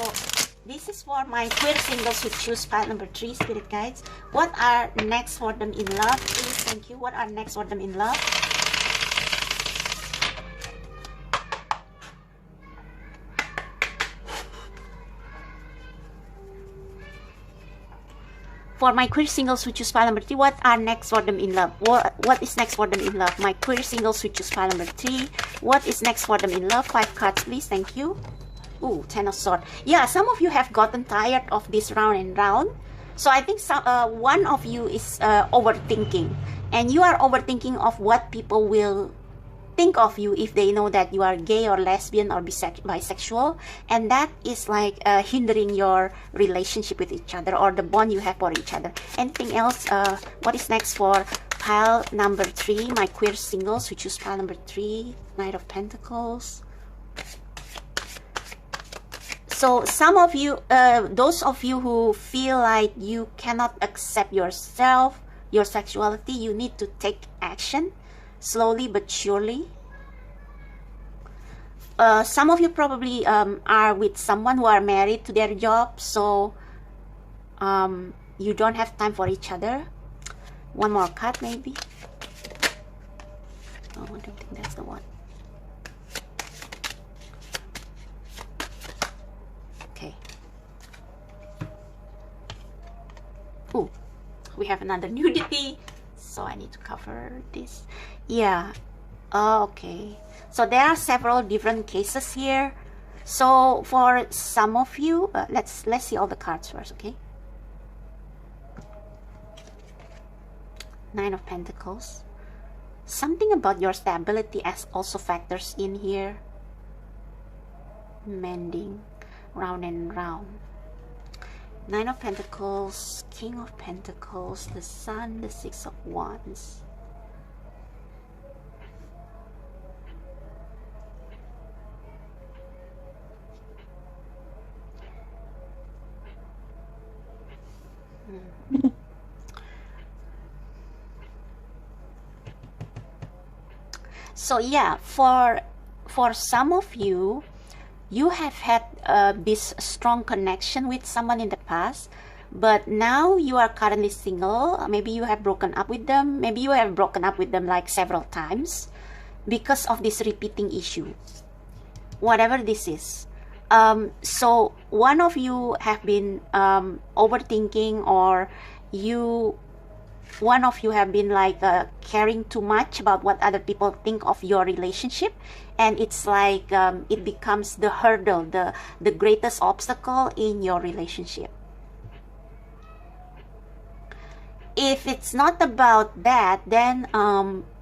this is for my queer singles who choose pile number 3, spirit guides. What are next for them in love, please? Thank you. What are next for them in love? For my queer singles who choose pile number 3, what are next for them in love? What is next for them in love? My queer singles who choose pile number 3, what is next for them in love? 5 cards, please. Thank you. Ooh, 10 of Swords. Yeah, some of you have gotten tired of this round and round. So I think one of you is overthinking. And you are overthinking of what people will think of you if they know that you are gay or lesbian or bisexual, and that is like hindering your relationship with each other or the bond you have for each other. Anything else? What is next for pile number 3, my queer singles who choose pile number 3, Knight of Pentacles? So some of you, those of you who feel like you cannot accept yourself, your sexuality, you need to take action slowly but surely. Some of you probably are with someone who are married to their job, so you don't have time for each other. One more card maybe. Oh, I don't think that's the one. Okay. Oh, we have another nudity, so I need to cover this. Yeah. Oh, okay. So there are several different cases here. So for some of you, let's see all the cards first, okay? Nine of Pentacles. Something about your stability as also factors in here. Mending, round and round. Nine of Pentacles, King of Pentacles, the Sun, the Six of Wands. So yeah, for some of you, you have had this strong connection with someone in the past, but now you are currently single. Maybe you have broken up with them. Maybe you have broken up with them like several times because of this repeating issue, whatever this is. So one of you have been overthinking, or one of you have been like caring too much about what other people think of your relationship, and it's like it becomes the hurdle, the greatest obstacle in your relationship. If it's not about that, then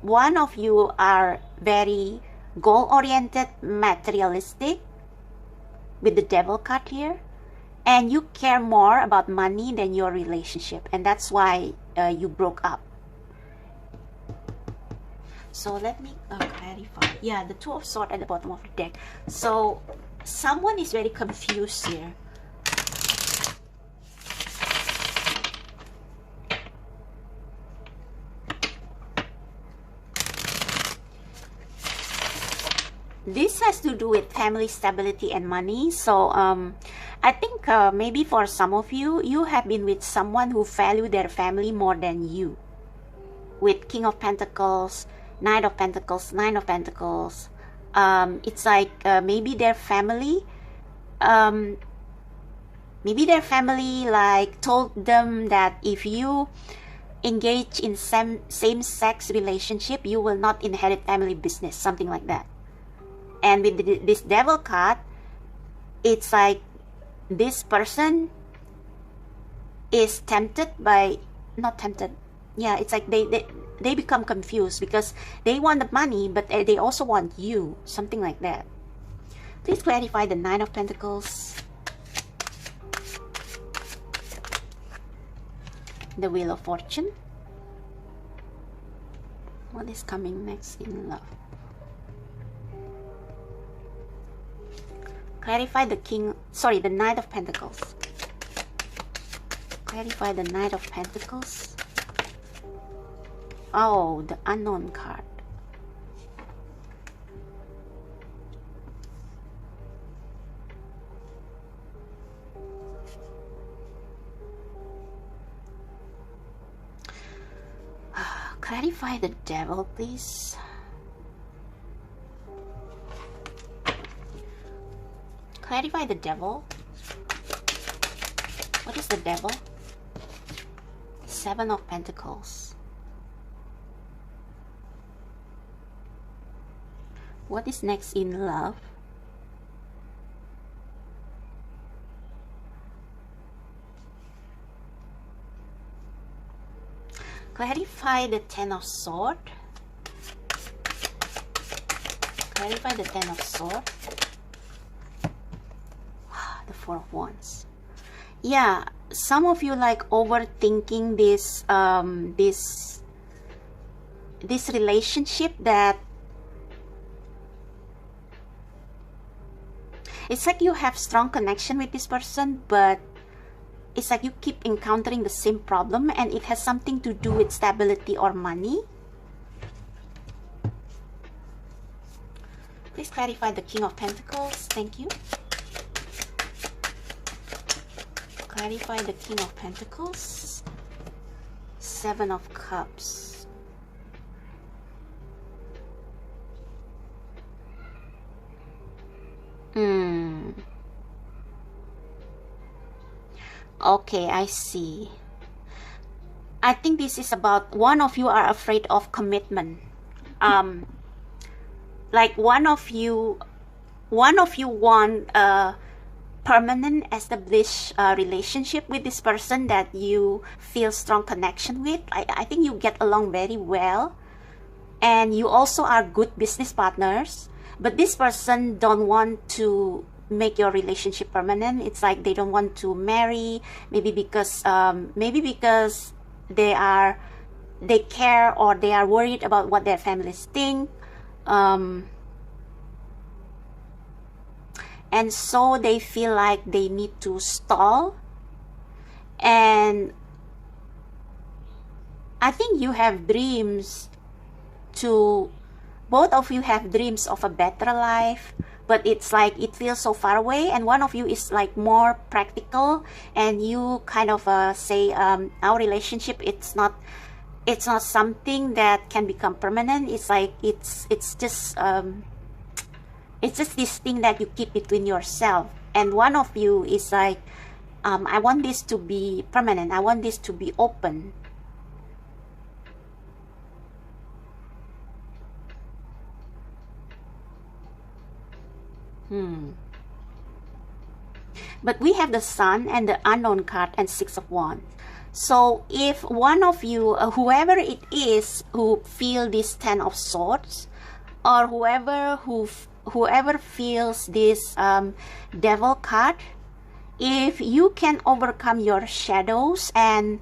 one of you are very goal-oriented, materialistic, with the Devil card here, and you care more about money than your relationship, and that's why you broke up. So let me clarify. Yeah, the Two of Swords at the bottom of the deck. So someone is very confused here. This has to do with family stability and money. So I think maybe for some of you, you have been with someone who value their family more than you. With King of Pentacles, Knight of Pentacles, Nine of Pentacles. It's like maybe their family like told them that if you engage in same-sex relationship, you will not inherit family business, something like that. And with this Devil card, it's like this person is tempted by, not tempted, yeah, it's like they become confused because they want the money, but they also want you, something like that. Please clarify the Nine of Pentacles, the Wheel of Fortune. What is coming next in love? Clarify the the Knight of Pentacles. Clarify the Knight of Pentacles. Oh, the Unknown card. Clarify the Devil, please. Clarify the Devil. What is the Devil? Seven of Pentacles. What is next in love? Clarify the Ten of Swords. Clarify the Ten of Swords. The Four of Wands. Yeah, some of you like overthinking this this relationship, that it's like you have strong connection with this person, but it's like you keep encountering the same problem, and it has something to do with stability or money. Please clarify the King of Pentacles. Thank you. Clarify the King of Pentacles. Seven of Cups. Okay, I see. I think this is about one of you are afraid of commitment. Like one of you want a permanent, established relationship with this person that you feel strong connection with. I think you get along very well, and you also are good business partners. But this person don't want to make your relationship permanent. It's like they don't want to marry, maybe because they care, or they are worried about what their families think, and so they feel like they need to stall. And I think you have dreams to, both of you have dreams of a better life, but it's like it feels so far away, and one of you is like more practical, and you kind of say our relationship, it's not something that can become permanent. It's like it's just this thing that you keep between yourself. And one of you is like, I want this to be permanent, I want this to be open. But we have the Sun and the Unknown card and Six of Wands. So if one of you, whoever it is who feel this Ten of Swords, or whoever feels this Devil card, if you can overcome your shadows, and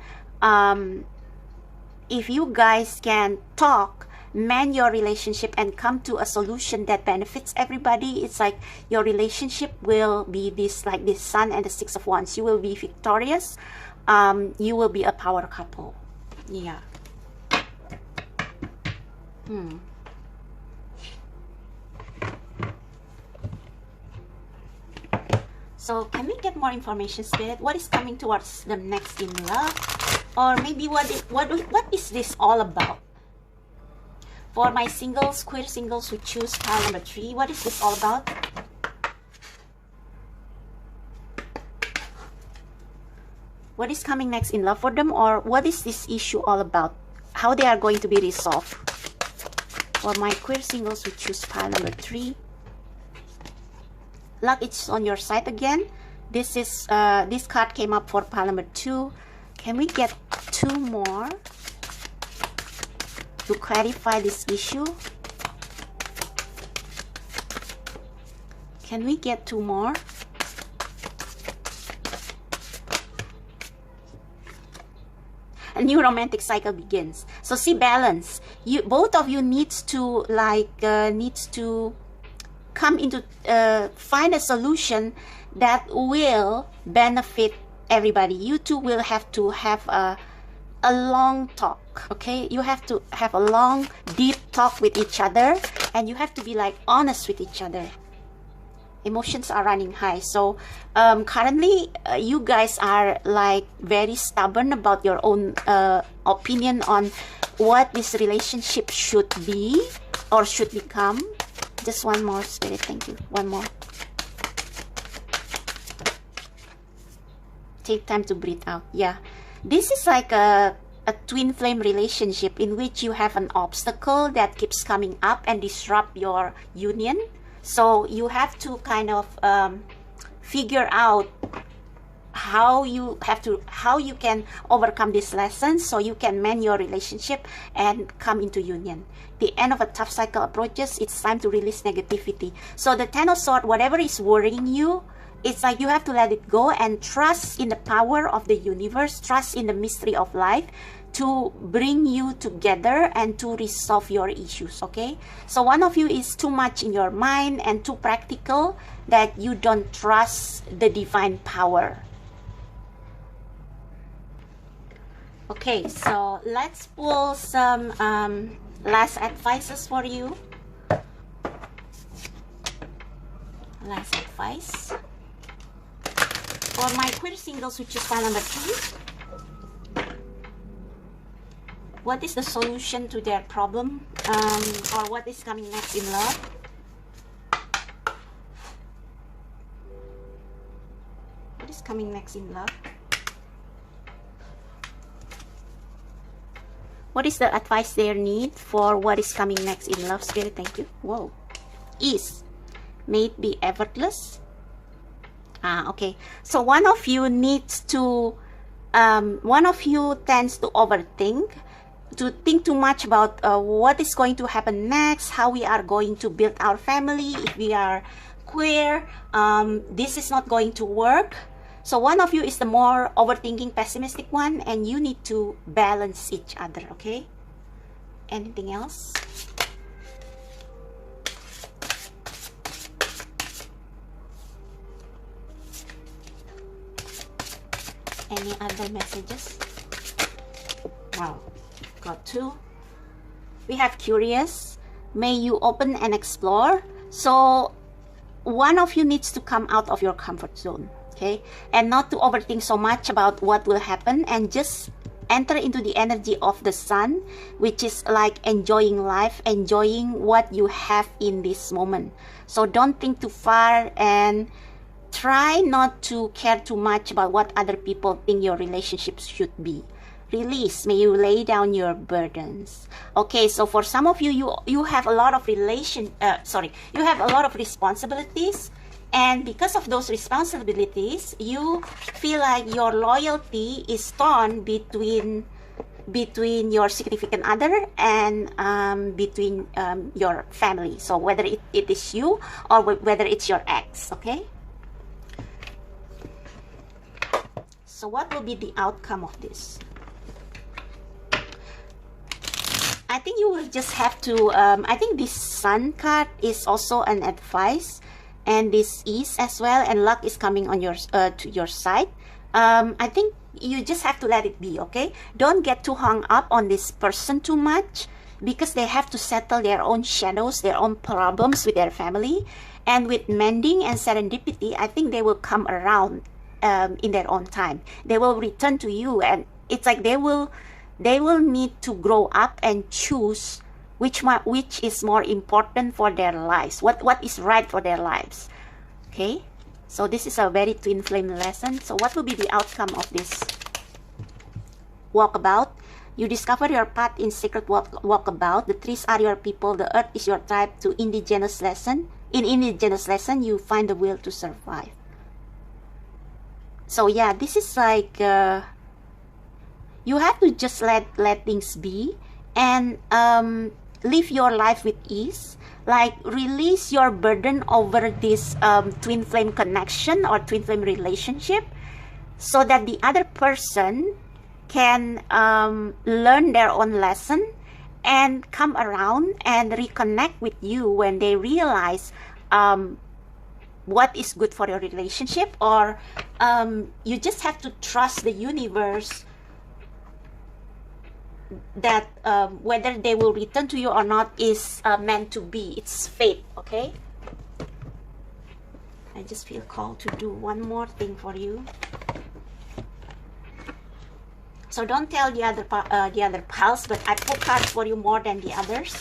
if you guys can talk, mend your relationship, and come to a solution that benefits everybody, it's like your relationship will be this, like this Sun and the Six of Wands. You will be victorious. You will be a power couple. Yeah. So can we get more information, Spirit? What is coming towards them next in love? Or maybe what is this all about? For my singles, queer singles who choose pile number 3, what is this all about? What is coming next in love for them, or what is this issue all about? How they are going to be resolved? For my queer singles who choose pile number 3. Luck is on your side again. This is this card came up for pile number 2. Can we get 2 more to clarify this issue? Can we get 2 more? A new romantic cycle begins. So see, balance. Both of you needs to come into find a solution that will benefit everybody. You two will have to have a long talk, okay? You have to have a long, deep talk with each other, and you have to be like honest with each other. Emotions are running high. So currently you guys are like very stubborn about your own opinion on what this relationship should be or should become. Just one more, Spirit. Thank you. One more. Take time to breathe out. Yeah, this is like a twin flame relationship in which you have an obstacle that keeps coming up and disrupt your union. So you have to kind of figure out how you can overcome this lesson so you can mend your relationship and come into union. The end of a tough cycle approaches. It's time to release negativity. So the Ten of Swords, whatever is worrying you, it's like you have to let it go and trust in the power of the universe, trust in the mystery of life to bring you together and to resolve your issues, okay? So one of you is too much in your mind and too practical that you don't trust the divine power. Okay, so let's pull some last advices for you. Last advice. For my queer singles who choose file number 3. What is the solution to their problem? Or what is coming next in love? What is coming next in love? What is the advice they need for what is coming next in love, Spirit? Thank you. Whoa. Ease. May it be effortless. Okay. So one of you needs to, one of you tends to overthink, to think too much about what is going to happen next, how we are going to build our family, if we are queer, this is not going to work. So one of you is the more overthinking, pessimistic one, and you need to balance each other, okay? Anything else? Any other messages? Wow. Got 2. We have curious. May you open and explore. So one of you needs to come out of your comfort zone, okay, and not to overthink so much about what will happen, and just enter into the energy of the sun, which is like enjoying life, enjoying what you have in this moment. So don't think too far and try not to care too much about what other people think your relationships should be. Release. May you lay down your burdens. Okay, so for some of you, you have a lot of you have a lot of responsibilities, and because of those responsibilities, you feel like your loyalty is torn between your significant other and between your family. So whether it is you or whether it's your ex, okay? So what will be the outcome of this? I think you will just have to, I think this Sun card is also an advice, and this Ease as well, and luck is coming on your to your side. I think you just have to let it be, okay? Don't get too hung up on this person too much, because they have to settle their own shadows, their own problems with their family. And with mending and serendipity, I think they will come around in their own time. They will return to you, and it's like they will need to grow up and choose which is more important for their lives, what is right for their lives, okay? So this is a very twin flame lesson. So what will be the outcome of this walkabout? You discover your path in sacred walkabout. The trees are your people, the earth is your tribe. To indigenous lesson, in indigenous lesson, you find the will to survive. So yeah, this is like you have to just let things be and live your life with ease. Like release your burden over this twin flame connection or twin flame relationship, so that the other person can learn their own lesson and come around and reconnect with you when they realize what is good for your relationship. Or you just have to trust the universe that whether they will return to you or not is meant to be. It's fate, okay? I just feel called to do one more thing for you. So don't tell the other pals, but I pull cards for you more than the others.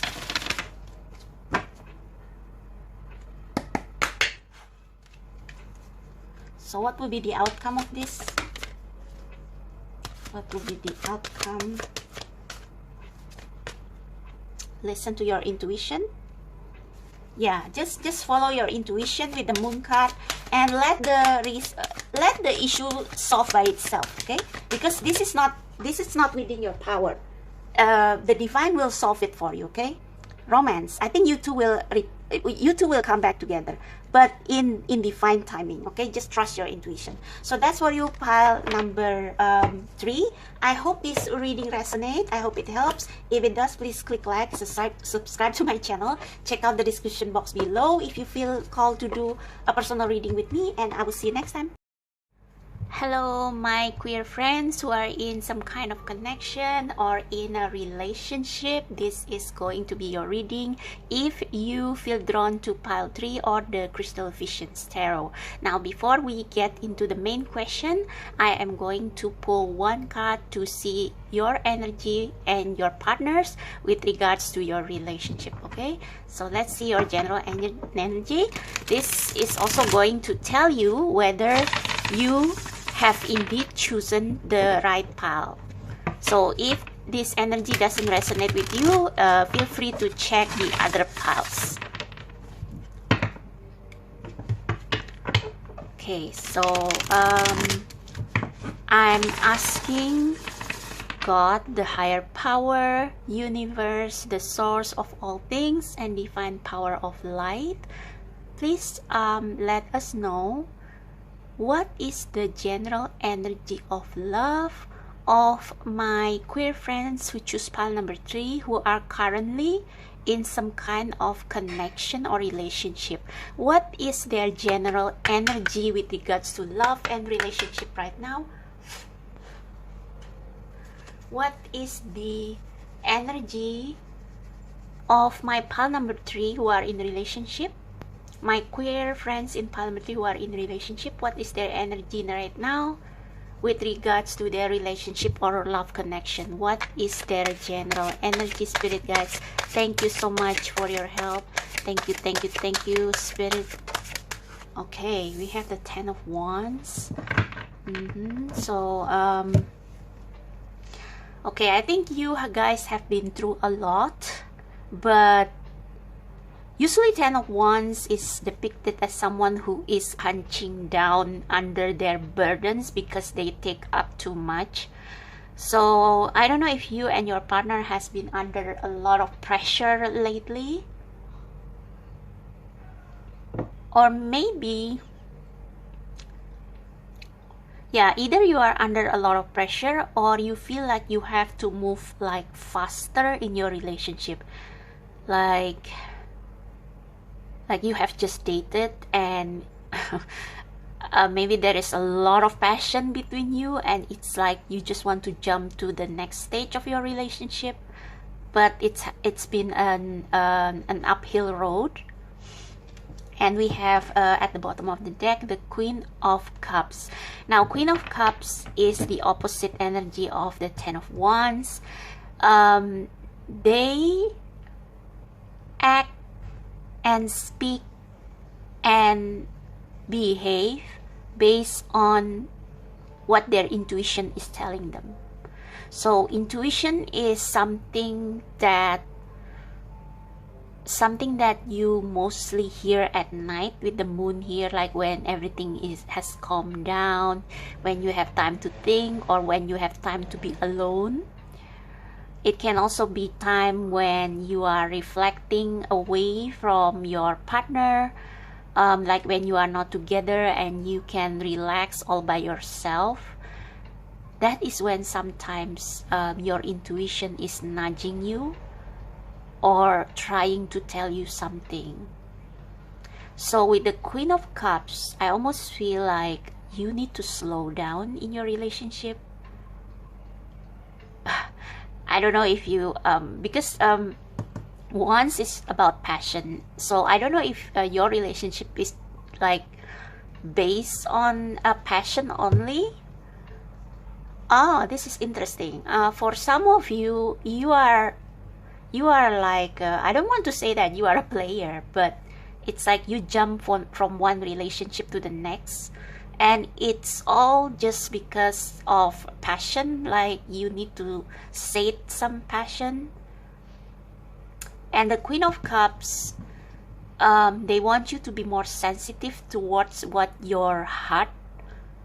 So what will be the outcome of this? What will be the outcome? Listen to your intuition. Yeah, just follow your intuition with the moon card, and let the let the issue solve by itself, okay? Because this is not within your power. The divine will solve it for you, okay? Romance, I think you two will come back together, but in divine timing, okay? Just trust your intuition. So that's for you, pile number 3. I hope this reading resonates. I hope it helps. If it does, please click like, subscribe to my channel. Check out the description box below if you feel called to do a personal reading with me, and I will see you next time. Hello, my queer friends who are in some kind of connection or in a relationship. This is going to be your reading if you feel drawn to pile 3 or the Crystal Visions Tarot. Now, before we get into the main question, I am going to pull one card to see your energy and your partners with regards to your relationship, okay? So let's see your general energy. This is also going to tell you whether you have indeed chosen the right pile. So if this energy doesn't resonate with you, feel free to check the other piles. Okay, so I'm asking God, the higher power, universe, the source of all things, and divine power of light, please let us know what is the general energy of love of my queer friends who choose pile number 3, who are currently in some kind of connection or relationship. What is their general energy with regards to love and relationship right now? What is the energy of my pile number 3 who are in relationship? My queer friends in pile number 3 who are in relationship, what is their energy right now with regards to their relationship or love connection? What is their general energy, Spirit guides? Thank you so much for your help. Thank you, thank you, thank you, Spirit. Okay, we have the 10 of Wands. So okay, I think you guys have been through a lot, but usually 10 of Wands is depicted as someone who is hunching down under their burdens because they take up too much. So I don't know if you and your partner has been under a lot of pressure lately, or maybe either you are under a lot of pressure or you feel like you have to move like faster in your relationship, like you have just dated and maybe there is a lot of passion between you and it's like you just want to jump to the next stage of your relationship, but it's been an uphill road. And we have at the bottom of the deck the Queen of Cups. Now, Queen of Cups is the opposite energy of the 10 of Wands. They act and speak and behave based on what their intuition is telling them. So intuition is something that you mostly hear at night with the moon here, like when everything has calmed down, when you have time to think, or when you have time to be alone. It can also be time when you are reflecting away from your partner, like when you are not together and you can relax all by yourself. That is when sometimes your intuition is nudging you or trying to tell you something. So with the Queen of Cups, I almost feel like you need to slow down in your relationship. I don't know if you because Wands is about passion, so I don't know if your relationship is like based on a passion only. Oh, this is interesting. For some of you, you are like I don't want to say that you are a player, but it's like you jump from one relationship to the next, and it's all just because of passion, like you need to sate some passion. And the Queen of Cups, they want you to be more sensitive towards what your heart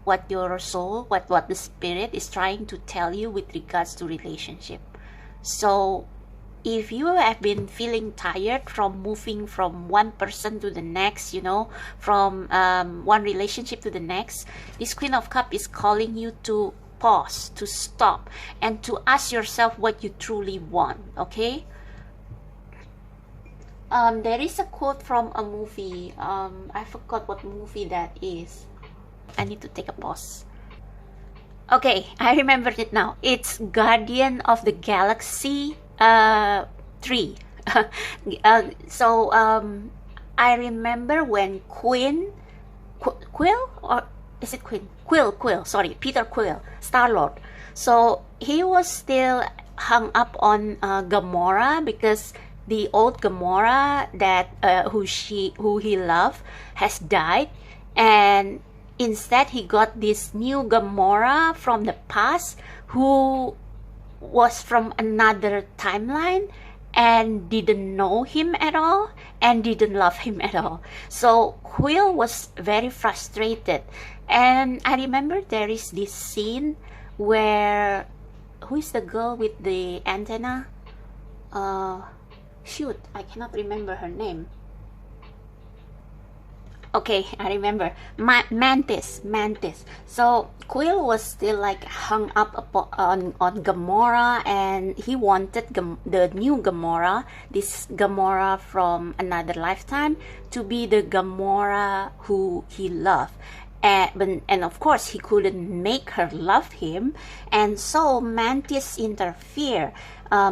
what your soul, what the spirit is trying to tell you with regards to relationship. So if you have been feeling tired from moving from one person to the next, from one relationship to the next, this Queen of Cups is calling you to pause, to stop, and to ask yourself what you truly want. Okay. There is a quote from a movie. I forgot what movie that is. I need to take a pause. Okay, I remembered it now. It's Guardian of the Galaxy 3. So I remember when Quill, or is it Quinn? Quill, sorry, Peter Quill, Star-Lord. So he was still hung up on Gamora, because the old Gamora that who he loved has died, and instead he got this new Gamora from the past who was from another timeline and didn't know him at all and didn't love him at all. So Quill was very frustrated, and I remember there is this scene where, who is the girl with the antenna? Shoot, I cannot remember her name. Okay, I remember. Mantis. So Quill was still like hung up on Gamora, and he wanted the new Gamora, this Gamora from another lifetime, to be the Gamora who he loved. And of course he couldn't make her love him, and so Mantis interfered.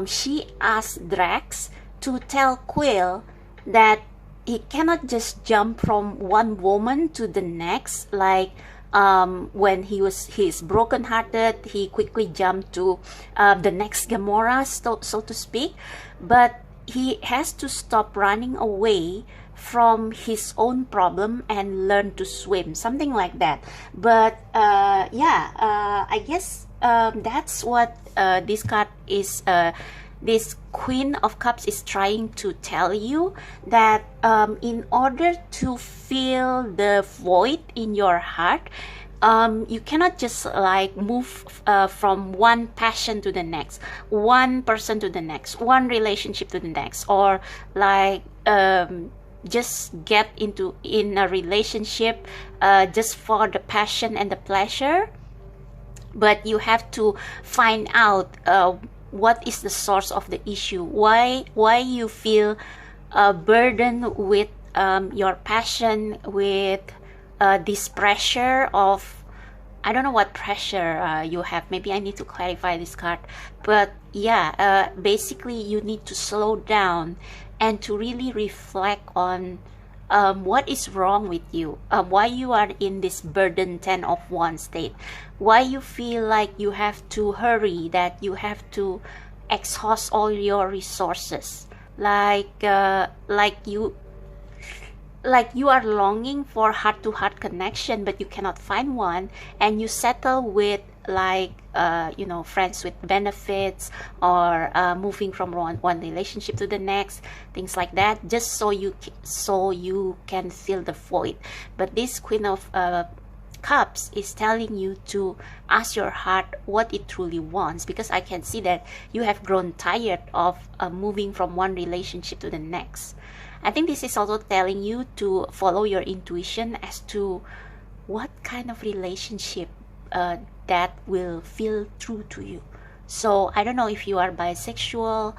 She asked Drax to tell Quill that he cannot just jump from one woman to the next, like when he's brokenhearted, he quickly jumped to the next Gamora, so to speak. But he has to stop running away from his own problem and learn to swim, something like that. But I guess that's what this card is. This Queen of Cups is trying to tell you that in order to fill the void in your heart, you cannot just like move from one passion to the next, one person to the next, one relationship to the next, or like just get in a relationship just for the passion and the pleasure. But you have to find out what is the source of the issue, why you feel burdened with your passion, with this pressure of, I don't know what pressure you have. Maybe I need to clarify this card. But yeah, basically you need to slow down and to really reflect on what is wrong with you, why you are in this burden 10 of 1 state, why you feel like you have to hurry, that you have to exhaust all your resources, like you are longing for heart-to-heart connection, but you cannot find one, and you settle with like friends with benefits, or moving from one relationship to the next, things like that, just so you can fill the void. But this Queen of Cups is telling you to ask your heart what it truly wants, because I can see that you have grown tired of moving from one relationship to the next. I think this is also telling you to follow your intuition as to what kind of relationship that will feel true to you. So I don't know if you are bisexual,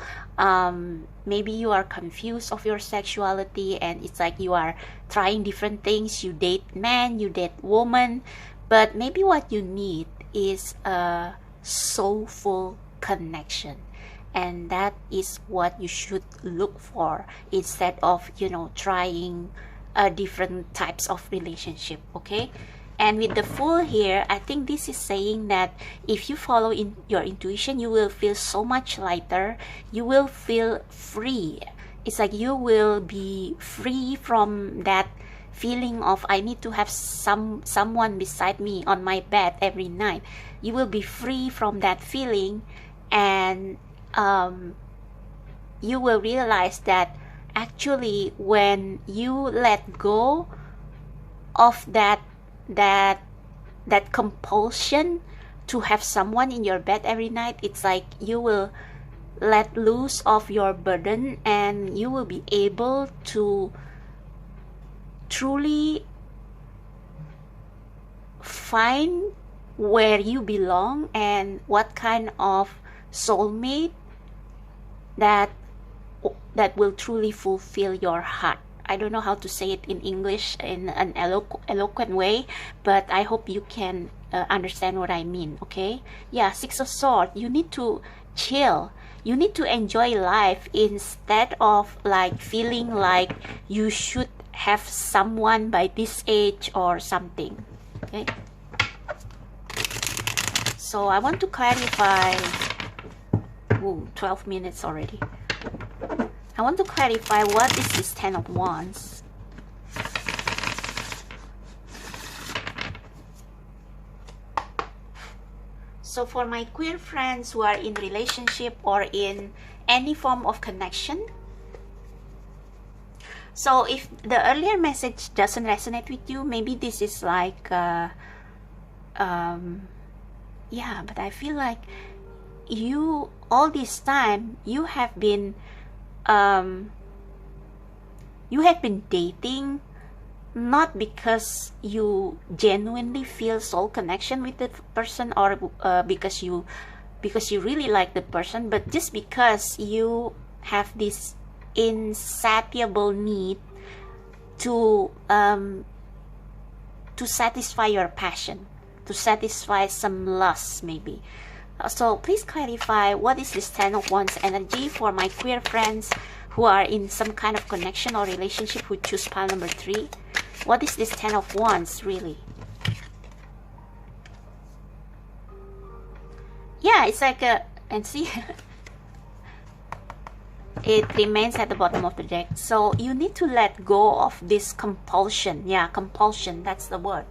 maybe you are confused of your sexuality, and it's like you are trying different things. You date man, you date woman, but maybe what you need is a soulful connection. And that is what you should look for, instead of trying different types of relationship. Okay. And with the Fool here, I think this is saying that if you follow in your intuition, you will feel so much lighter. You will feel free. It's like you will be free from that feeling of I need to have someone beside me on my bed every night. You will be free from that feeling, and you will realize that actually when you let go of that that compulsion to have someone in your bed every night, it's like you will let loose of your burden and you will be able to truly find where you belong and what kind of soulmate that will truly fulfill your heart. I don't know how to say it in English in an eloquent way, but I hope you can understand what I mean, okay? Yeah, Six of Swords, you need to chill. You need to enjoy life instead of like feeling like you should have someone by this age or something, okay? So I want to clarify. Ooh, 12 minutes already. I want to clarify what is this Ten of Wands. So for my queer friends who are in relationship or in any form of connection, so if the earlier message doesn't resonate with you, maybe this is like yeah, but I feel like you all this time you have been dating not because you genuinely feel soul connection with the person or because you really like the person, but just because you have this insatiable need to satisfy your passion, to satisfy some lust maybe. So please clarify what is this Ten of Wands energy for my queer friends who are in some kind of connection or relationship who choose pile number 3. What is this Ten of Wands really? Yeah, it's like a, and see, it remains at the bottom of the deck. So you need to let go of this compulsion. Yeah, compulsion, that's the word.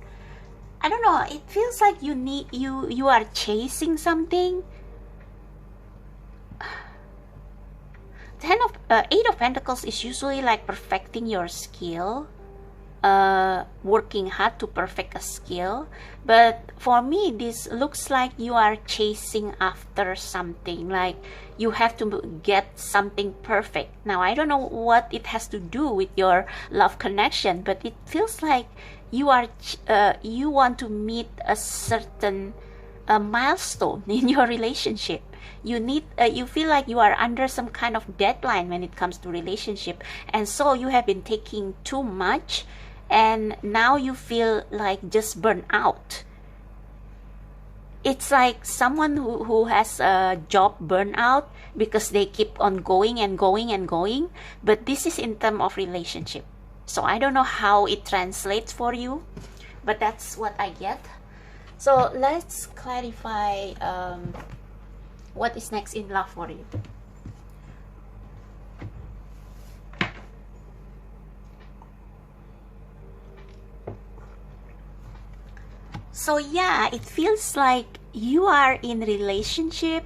I don't know, it feels like you are chasing something. Eight of Pentacles is usually like perfecting your skill, working hard to perfect a skill. But for me, this looks like you are chasing after something, like you have to get something perfect. Now I don't know what it has to do with your love connection, but it feels like you are you want to meet a certain milestone in your relationship. You need you feel like you are under some kind of deadline when it comes to relationship, and so you have been taking too much and now you feel like just burnt out. It's like someone who has a job burnout because they keep on going and going and going, but this is in terms of relationship. So I don't know how it translates for you, but that's what I get. So let's clarify what is next in love for you. So yeah, it feels like you are in relationship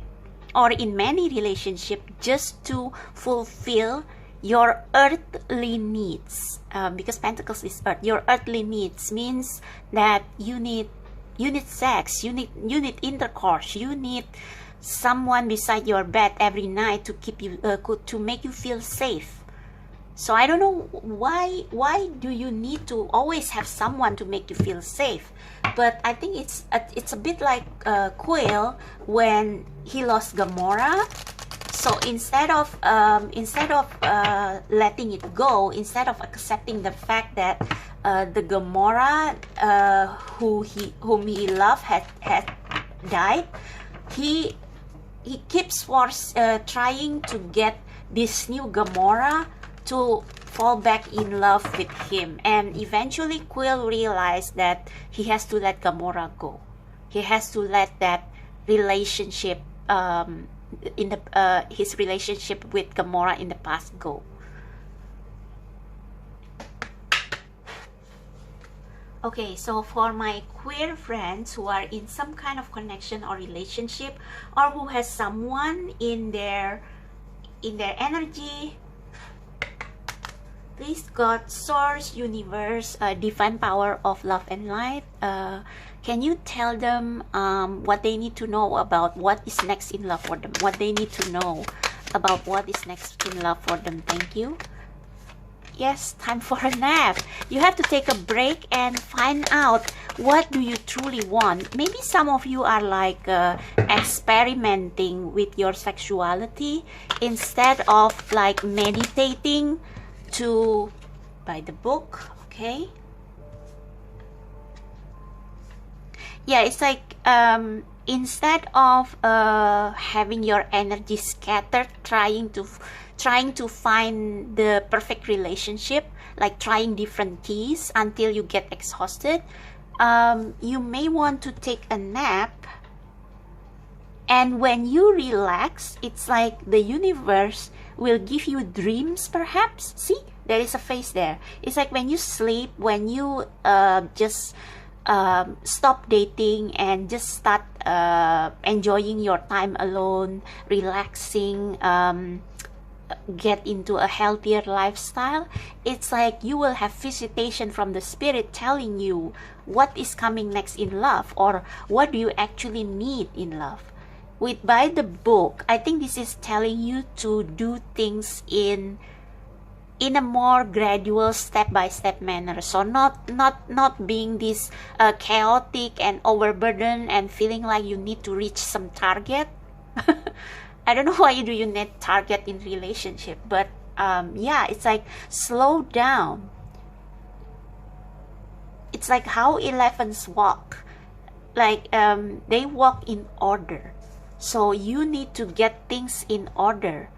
or in many relationship just to fulfill your earthly needs, because Pentacles is earth. Your earthly needs means that you need sex, you need intercourse, you need someone beside your bed every night to keep you to make you feel safe. So I don't know why do you need to always have someone to make you feel safe, but I think it's a bit like Quill when he lost Gamora. So instead of letting it go, instead of accepting the fact that the Gamora whom he loved had died, he keeps trying to get this new Gamora to fall back in love with him, and eventually Quill realized that he has to let Gamora go. He has to let that relationship his relationship with Gamora in the past go. Okay, so for my queer friends who are in some kind of connection or relationship, or who has someone in their energy, Please, God, Source, Universe, Divine Power of Love and Light, can you tell them what they need to know about what is next in love for them? What they need to know about what is next in love for them. Thank you. Yes, time for a nap. You have to take a break and find out what do you truly want. Maybe some of you are like experimenting with your sexuality instead of like meditating to buy the book. Okay. Yeah, it's like instead of having your energy scattered trying to find the perfect relationship, like trying different keys until you get exhausted, you may want to take a nap. And when you relax, it's like the universe will give you dreams, perhaps. See, there is a face there. It's like when you sleep, when you just stop dating and just start enjoying your time alone, relaxing, get into a healthier lifestyle. It's like you will have visitation from the spirit telling you what is coming next in love, or what do you actually need in love. With By the Book, I think this is telling you to do things in a more gradual, step-by-step manner. So not being this chaotic and overburdened and feeling like you need to reach some target. I don't know why do you need target in relationship, but yeah, it's like slow down. It's like how 11s walk. Like they walk in order. So you need to get things in order.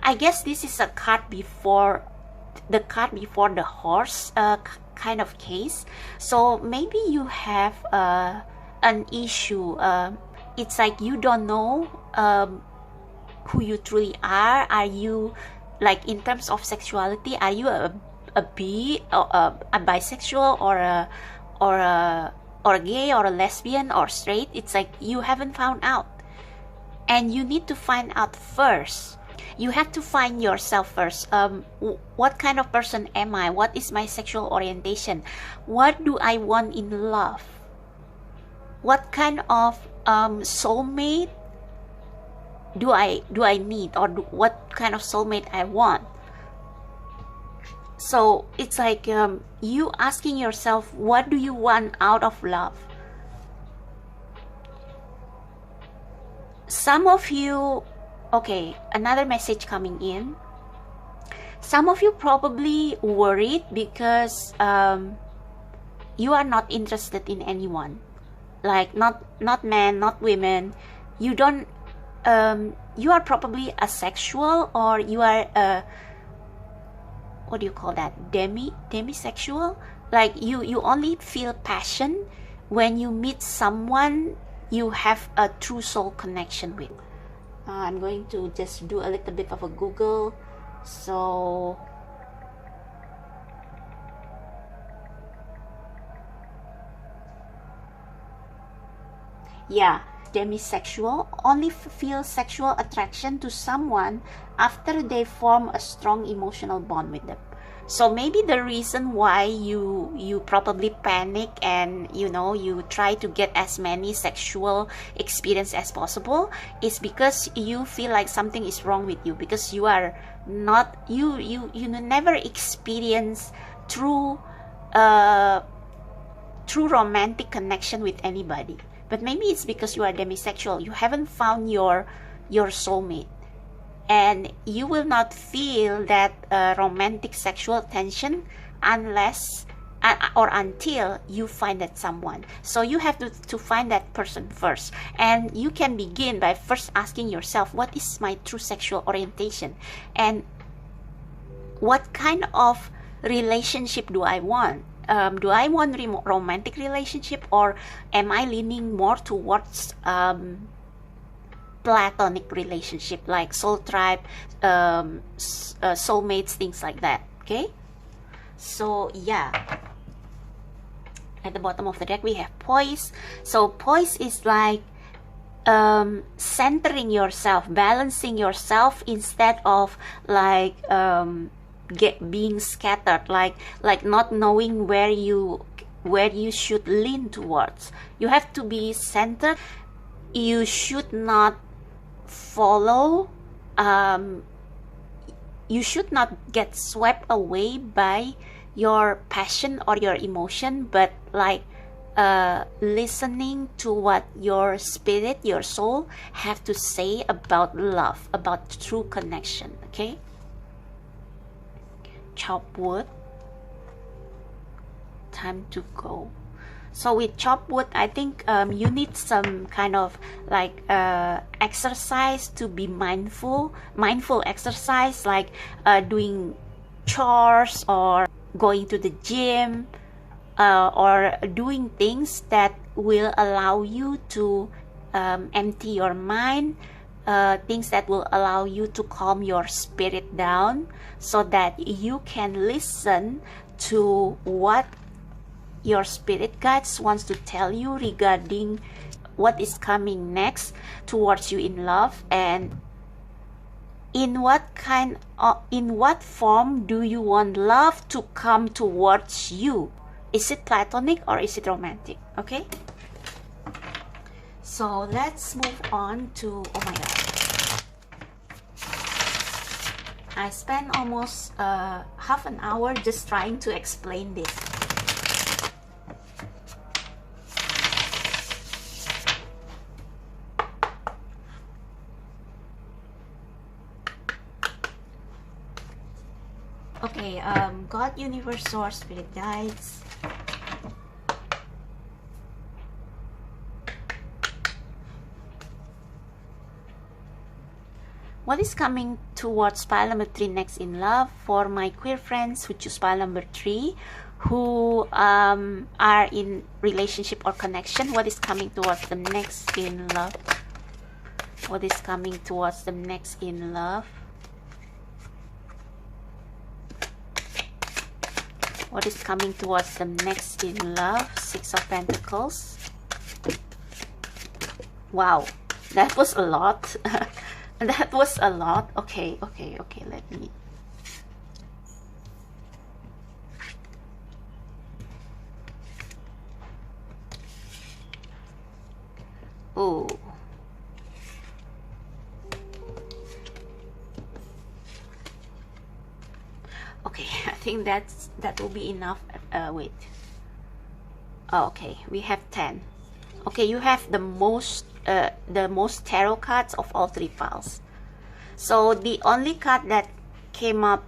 I guess this is a card before the horse kind of case. So maybe you have an issue. It's like you don't know who you truly are. Are you, like, in terms of sexuality, are you a bi, or a bisexual, or gay, or a lesbian, or straight? It's like you haven't found out, and you need to find out first. You have to find yourself first. What kind of person am I? What is my sexual orientation? What do I want in love? What kind of soulmate do I need, or what kind of soulmate I want? So it's like you asking yourself, what do you want out of love? Some of you, okay, another message coming in. Some of you probably worried because you are not interested in anyone, like not men, not women. You don't. You are probably asexual, or you are what do you call that? Demisexual. Like you only feel passion when you meet someone you have a true soul connection with. I'm going to just do a little bit of a Google. So yeah, demisexual only feel sexual attraction to someone after they form a strong emotional bond with them. So maybe the reason why you probably panic and you try to get as many sexual experience as possible is because you feel like something is wrong with you, because you are not you never experience true romantic connection with anybody. But maybe it's because you are demisexual. You haven't found your soulmate, and you will not feel that romantic sexual tension unless or until you find that someone. So you have to find that person first, and you can begin by first asking yourself, what is my true sexual orientation, and what kind of relationship do I want? Do I want romantic relationship, or am I leaning more towards platonic relationship, like soul tribe, soulmates, things like that? Okay, so yeah, at the bottom of the deck we have poise. So poise is like centering yourself, balancing yourself, instead of like being scattered, like not knowing where you should lean towards. You have to be centered. You should not follow, you should not get swept away by your passion or your emotion, but like listening to what your spirit, your soul have to say about love, about true connection. Okay, chop wood, time to go. So with chop wood, I think you need some kind of like exercise to be mindful exercise, like doing chores or going to the gym, or doing things that will allow you to empty your mind, things that will allow you to calm your spirit down, so that you can listen to what your spirit guides wants to tell you regarding what is coming next towards you in love, and in what form do you want love to come towards you. Is it platonic or is it romantic? Okay, so let's move on to, oh my god, I spent almost half an hour just trying to explain this. Okay, God, universe, source, spirit guides. What is coming towards pile number 3 next in love for my queer friends who choose pile number 3, who are in relationship or connection? What is coming towards them next in love? What is coming towards them next in love? What is coming towards them next in love? 6 of Pentacles. Wow, that was a lot. That was a lot. Okay, let me. Oh. Okay, I think that will be enough. Wait. Oh, okay, we have 10. Okay, you have the most tarot cards of all 3 piles. So the only card that came up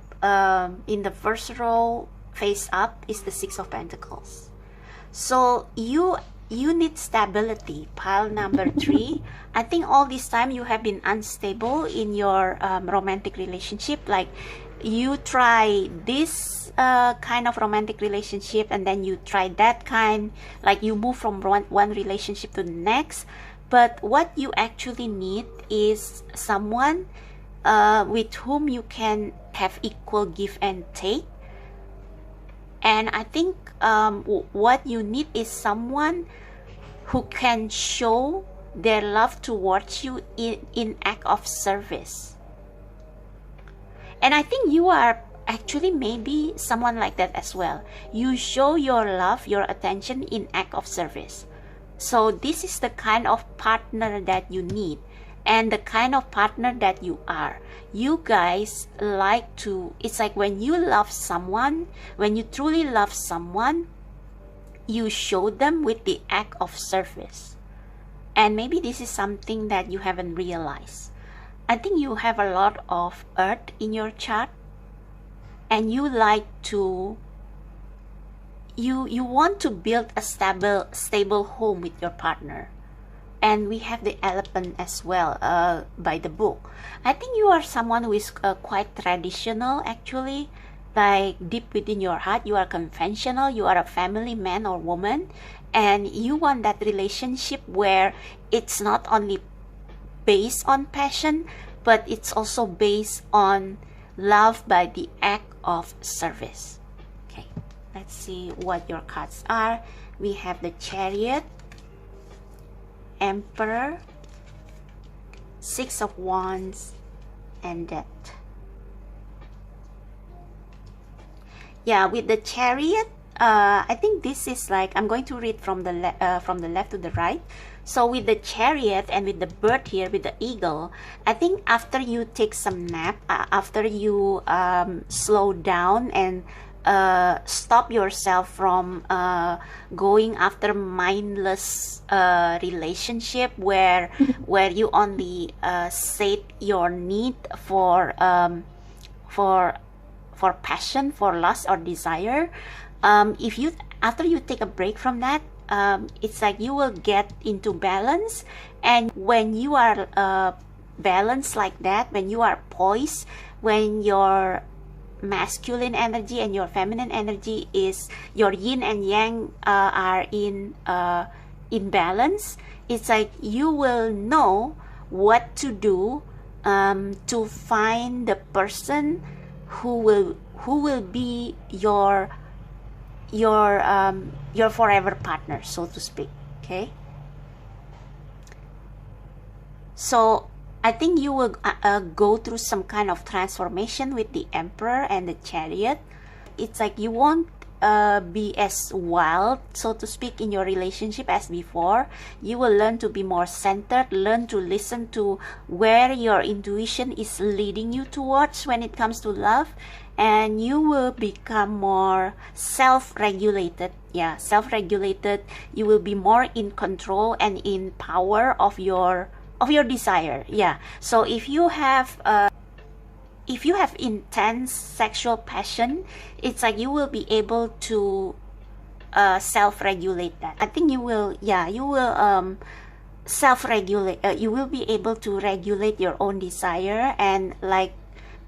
in the first row face up is the 6 of Pentacles. So you need stability, pile number 3. I think all this time you have been unstable in your romantic relationship. Like, you try this kind of romantic relationship, and then you try that kind, like you move from one relationship to the next. But what you actually need is someone with whom you can have equal give and take. And I think what you need is someone who can show their love towards you in act of service. And I think you are actually maybe someone like that as well. You show your love, your attention in act of service. So this is the kind of partner that you need, and the kind of partner that you are. You guys like to, it's like when you love someone, when you truly love someone, you show them with the act of service. And maybe this is something that you haven't realized. I think you have a lot of earth in your chart, and you like to, you want to build a stable home with your partner. And we have the elephant as well by the book. I think you are someone who is quite traditional actually. Like deep within your heart, you are conventional. You are a family man or woman, and you want that relationship where it's not only based on passion, but it's also based on love by the act of service. Okay, let's see what your cards are. We have the Chariot, Emperor, 6 of Wands, and Death. Yeah, with the Chariot, I think this is like, I'm going to read from the left to the right. So with the Chariot and with the bird here, with the eagle, I think after you take some nap, after you slow down and stop yourself from going after mindless relationship where you only sate your need for passion, for lust or desire. If you, after you take a break from that, it's like you will get into balance. And when you are balanced like that, when you are poised, when your masculine energy and your feminine energy is, your yin and yang are in balance, it's like you will know what to do to find the person who will be your forever partner, so to speak. Okay, so I think you will go through some kind of transformation with the Emperor and the Chariot. It's like you won't be as wild, so to speak, in your relationship as before. You will learn to be more centered, learn to listen to where your intuition is leading you towards when it comes to love, and you will become more self-regulated. Yeah, self-regulated. You will be more in control and in power of your desire. Yeah, so if you have intense sexual passion, it's like you will be able to self-regulate that. I think you will, yeah, you will self-regulate. You will be able to regulate your own desire and like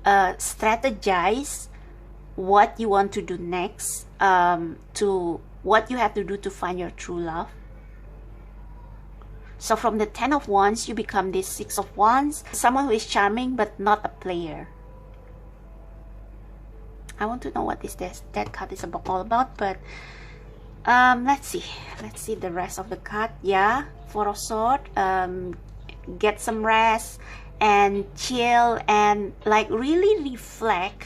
strategize what you want to do next, to what you have to do to find your true love. So from the 10 of Wands, you become this 6 of Wands, someone who is charming but not a player. I want to know what that card is all about, but let's see the rest of the card. Yeah, 4 of Swords. Get some rest and chill and like really reflect.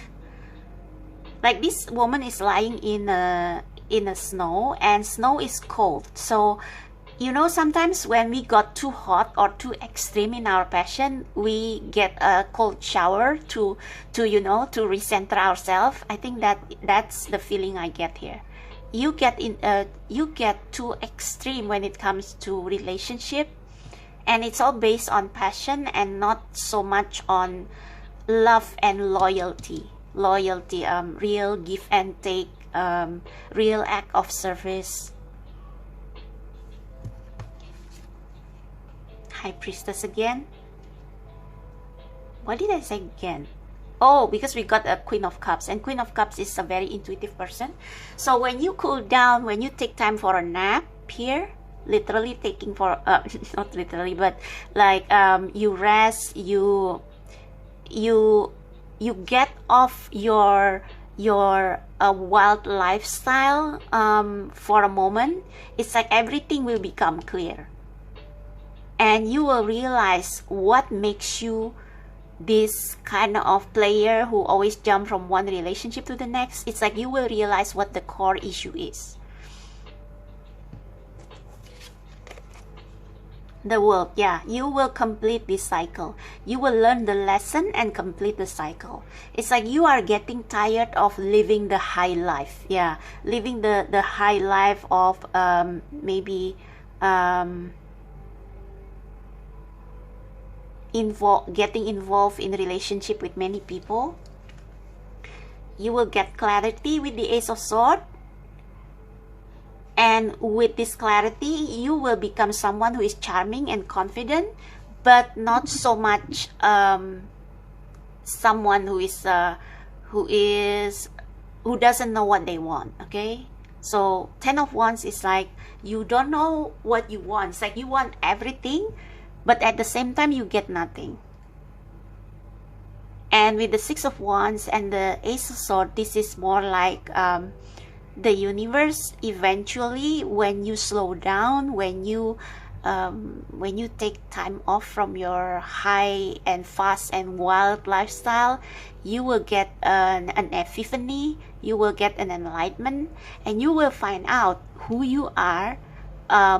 Like this woman is lying in a snow, and snow is cold, so you know, sometimes when we got too hot or too extreme in our passion, we get a cold shower to you know, to recenter ourselves. I think that's the feeling I get here. You get too extreme when it comes to relationship, and it's all based on passion and not so much on love and loyalty. Real give and take, real act of service. High Priestess again. What did I say again? Oh, because we got a Queen of Cups, and Queen of Cups is a very intuitive person. So when you cool down, when you take time for a nap here, literally taking for not literally, but like you rest, you get off your wild lifestyle for a moment. It's like everything will become clear. And you will realize what makes you this kind of player who always jump from one relationship to the next. It's like you will realize what the core issue is. The World, yeah, you will complete this cycle. You will learn the lesson and complete the cycle. It's like you are getting tired of living the high life. Yeah, living the high life of maybe getting involved in relationship with many people. You will get clarity with the Ace of Swords, and with this clarity you will become someone who is charming and confident, but not so much someone who doesn't know what they want. Okay, so 10 of Wands is like you don't know what you want. It's like you want everything, but at the same time you get nothing. And with the 6 of Wands and the Ace of Swords, this is more like the universe eventually, when you slow down, when you when you take time off from your high and fast and wild lifestyle, you will get an epiphany, you will get an enlightenment, and you will find out who you are,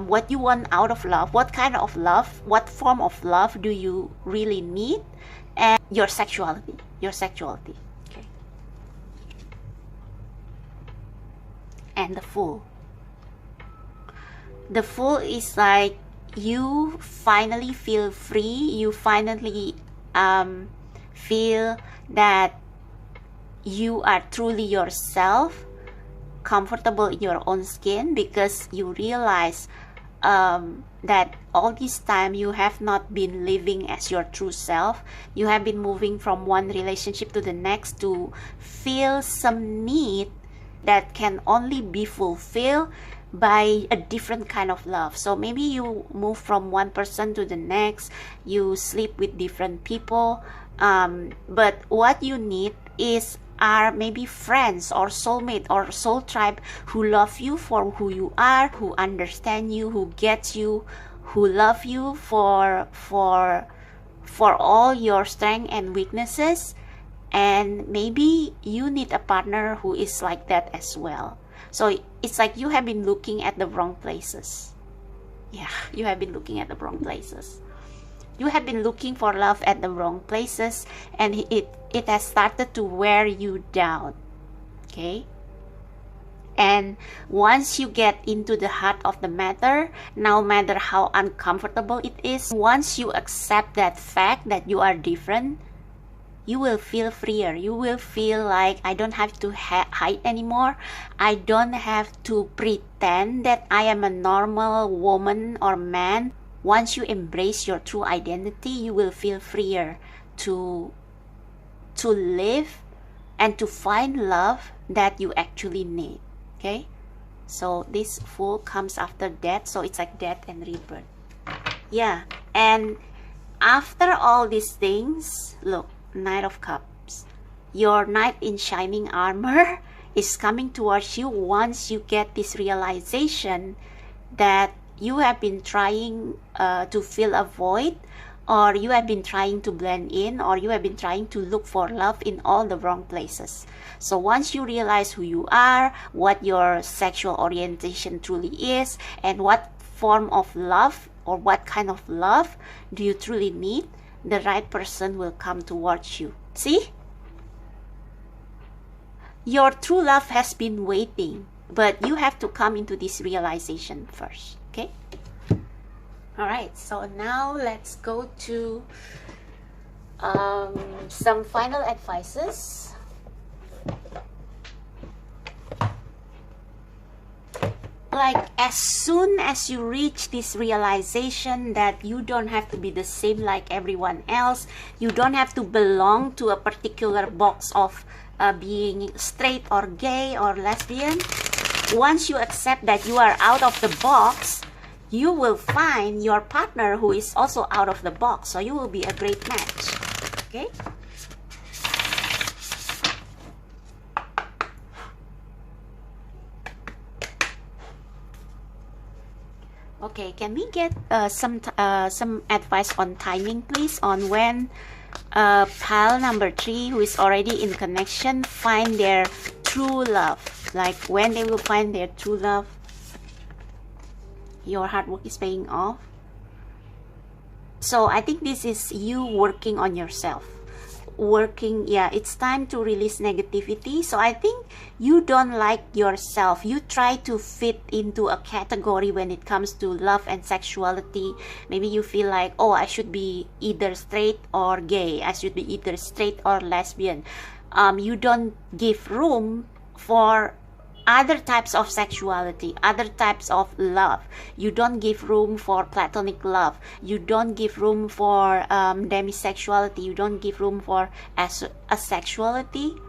what you want out of love, what kind of love, what form of love do you really need, and your sexuality. Okay. And the Fool. The Fool is like you finally feel free, you finally feel that you are truly yourself, comfortable in your own skin, because you realize that all this time you have not been living as your true self. You have been moving from one relationship to the next to feel some need that can only be fulfilled by a different kind of love. So maybe you move from one person to the next, you sleep with different people, but what you need are maybe friends or soulmate or soul tribe who love you for who you are, who understand you, who gets you, who love you for all your strengths and weaknesses. And maybe you need a partner who is like that as well. So it's like you have been looking at the wrong places. Yeah, you have been looking at the wrong places. You have been looking for love at the wrong places, and it has started to wear you down. Okay? And once you get into the heart of the matter, no matter how uncomfortable it is, once you accept that fact that you are different, you will feel freer. You will feel like I don't have to hide anymore. I don't have to pretend that I am a normal woman or man. Once you embrace your true identity, you will feel freer to live and to find love that you actually need. Okay? So this Fool comes after death. So it's like death and rebirth. Yeah. And after all these things, look, Knight of Cups. Your knight in shining armor is coming towards you once you get this realization that you have been trying to fill a void, or you have been trying to blend in, or you have been trying to look for love in all the wrong places. So once you realize who you are, what your sexual orientation truly is, and what form of love or what kind of love do you truly need, the right person will come towards you. See? Your true love has been waiting, but you have to come into this realization first. Okay? Alright, so now let's go to some final advices. Like, as soon as you reach this realization that you don't have to be the same like everyone else, you don't have to belong to a particular box of being straight or gay or lesbian, once you accept that you are out of the box, you will find your partner who is also out of the box. So you will be a great match. Okay? Okay, can we get some advice on timing, please, on when pile number 3, who is already in connection, find their true love? Like when they will find their true love. Your hard work is paying off. So I think this is you working on yourself. Yeah, it's time to release negativity. So I think you don't like yourself. You try to fit into a category when it comes to love and sexuality. Maybe you feel like, oh, I should be either straight or gay. I should be either straight or lesbian. You don't give room for other types of sexuality, other types of love. You don't give room for platonic love. You don't give room for demisexuality. You don't give room for asexuality.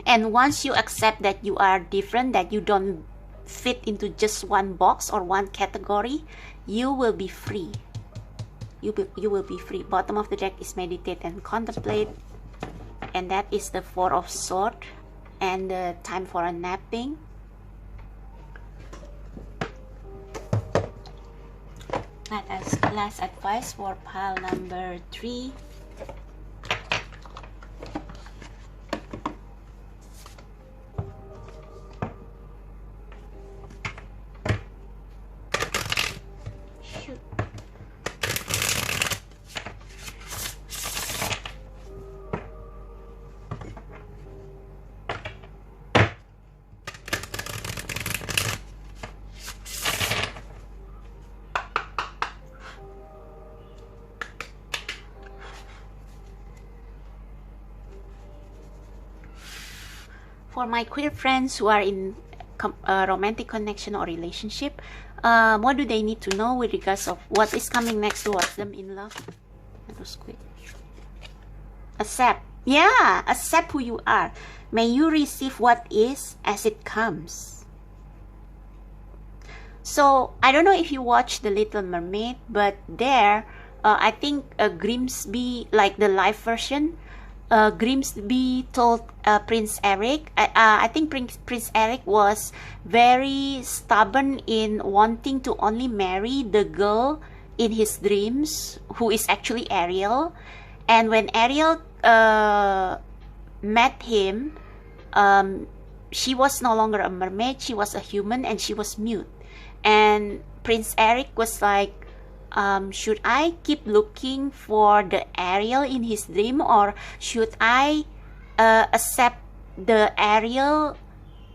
And once you accept that you are different, that you don't fit into just one box or one category, you will be free. You will be free. Bottom of the deck is meditate and contemplate. And that is the Four of Swords. And time for a napping. Last advice for pile number 3. Shoot. For my queer friends who are in romantic connection or relationship, what do they need to know with regards of what is coming next towards them in love? That was quick. Accept. Yeah, accept who you are. May you receive what is as it comes. So, I don't know if you watched The Little Mermaid, but there, I think Grimsby, like the live version, Grimsby told Prince Eric, I think Prince Eric was very stubborn in wanting to only marry the girl in his dreams, who is actually Ariel. And when Ariel met him, she was no longer a mermaid, she was a human, and she was mute. And Prince Eric was like, should I keep looking for the Ariel in his dream, or should I accept the Ariel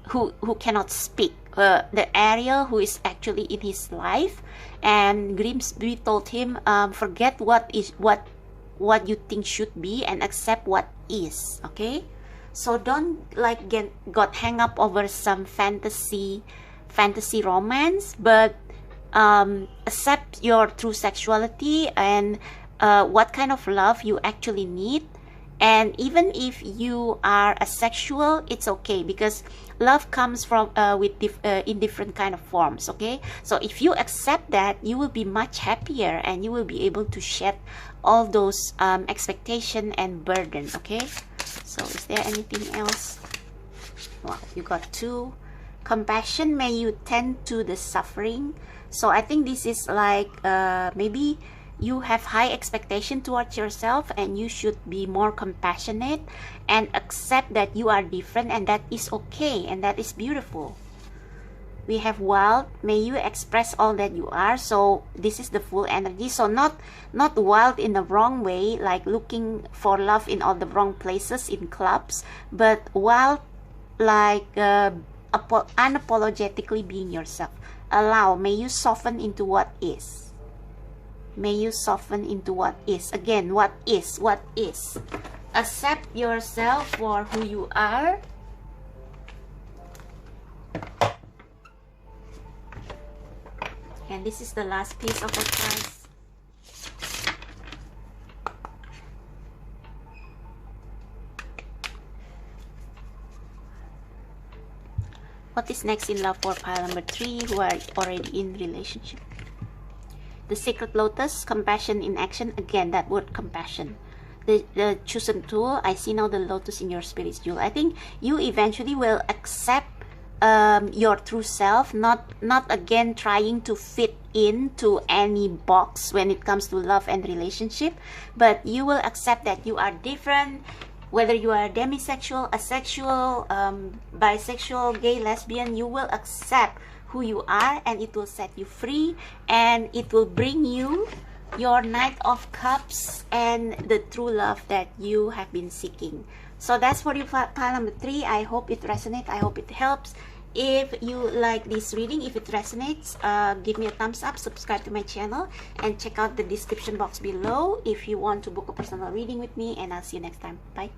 who cannot speak, the Ariel who is actually in his life? And Grimsby told him, forget what you think should be and accept what is. Okay, so don't like got hang up over some fantasy romance, but accept your true sexuality and what kind of love you actually need. And even if you are asexual, it's okay, because love comes from in different kind of forms. Okay, so if you accept that, you will be much happier and you will be able to shed all those expectation and burden. Okay, so is there anything else? Wow, you got 2. Compassion. May you tend to the suffering. So I think this is like maybe you have high expectation towards yourself, and you should be more compassionate and accept that you are different, and that is okay, and that is beautiful. We have wild. May you express all that you are. So this is the full energy. So not wild in the wrong way, like looking for love in all the wrong places in clubs, but wild like unapologetically being yourself. Allow. May you soften into what is. May you soften into what is. Again, what is. Accept yourself for who you are. And this is the last piece of advice. What is next in love for pile number 3 who are already in relationship? The Sacred Lotus, compassion in action. Again, that word compassion. The chosen tool. I see now the lotus in your spirit's jewel. I think you eventually will accept your true self, not again trying to fit into any box when it comes to love and relationship, but you will accept that you are different. Whether you are demisexual, asexual, bisexual, gay, lesbian, you will accept who you are, and it will set you free, and it will bring you your Knight of Cups and the true love that you have been seeking. So that's for you, pile number 3. I hope it resonates. I hope it helps. If you like this reading, if it resonates, give me a thumbs up, subscribe to my channel, and check out the description box below if you want to book a personal reading with me. And I'll see you next time. Bye.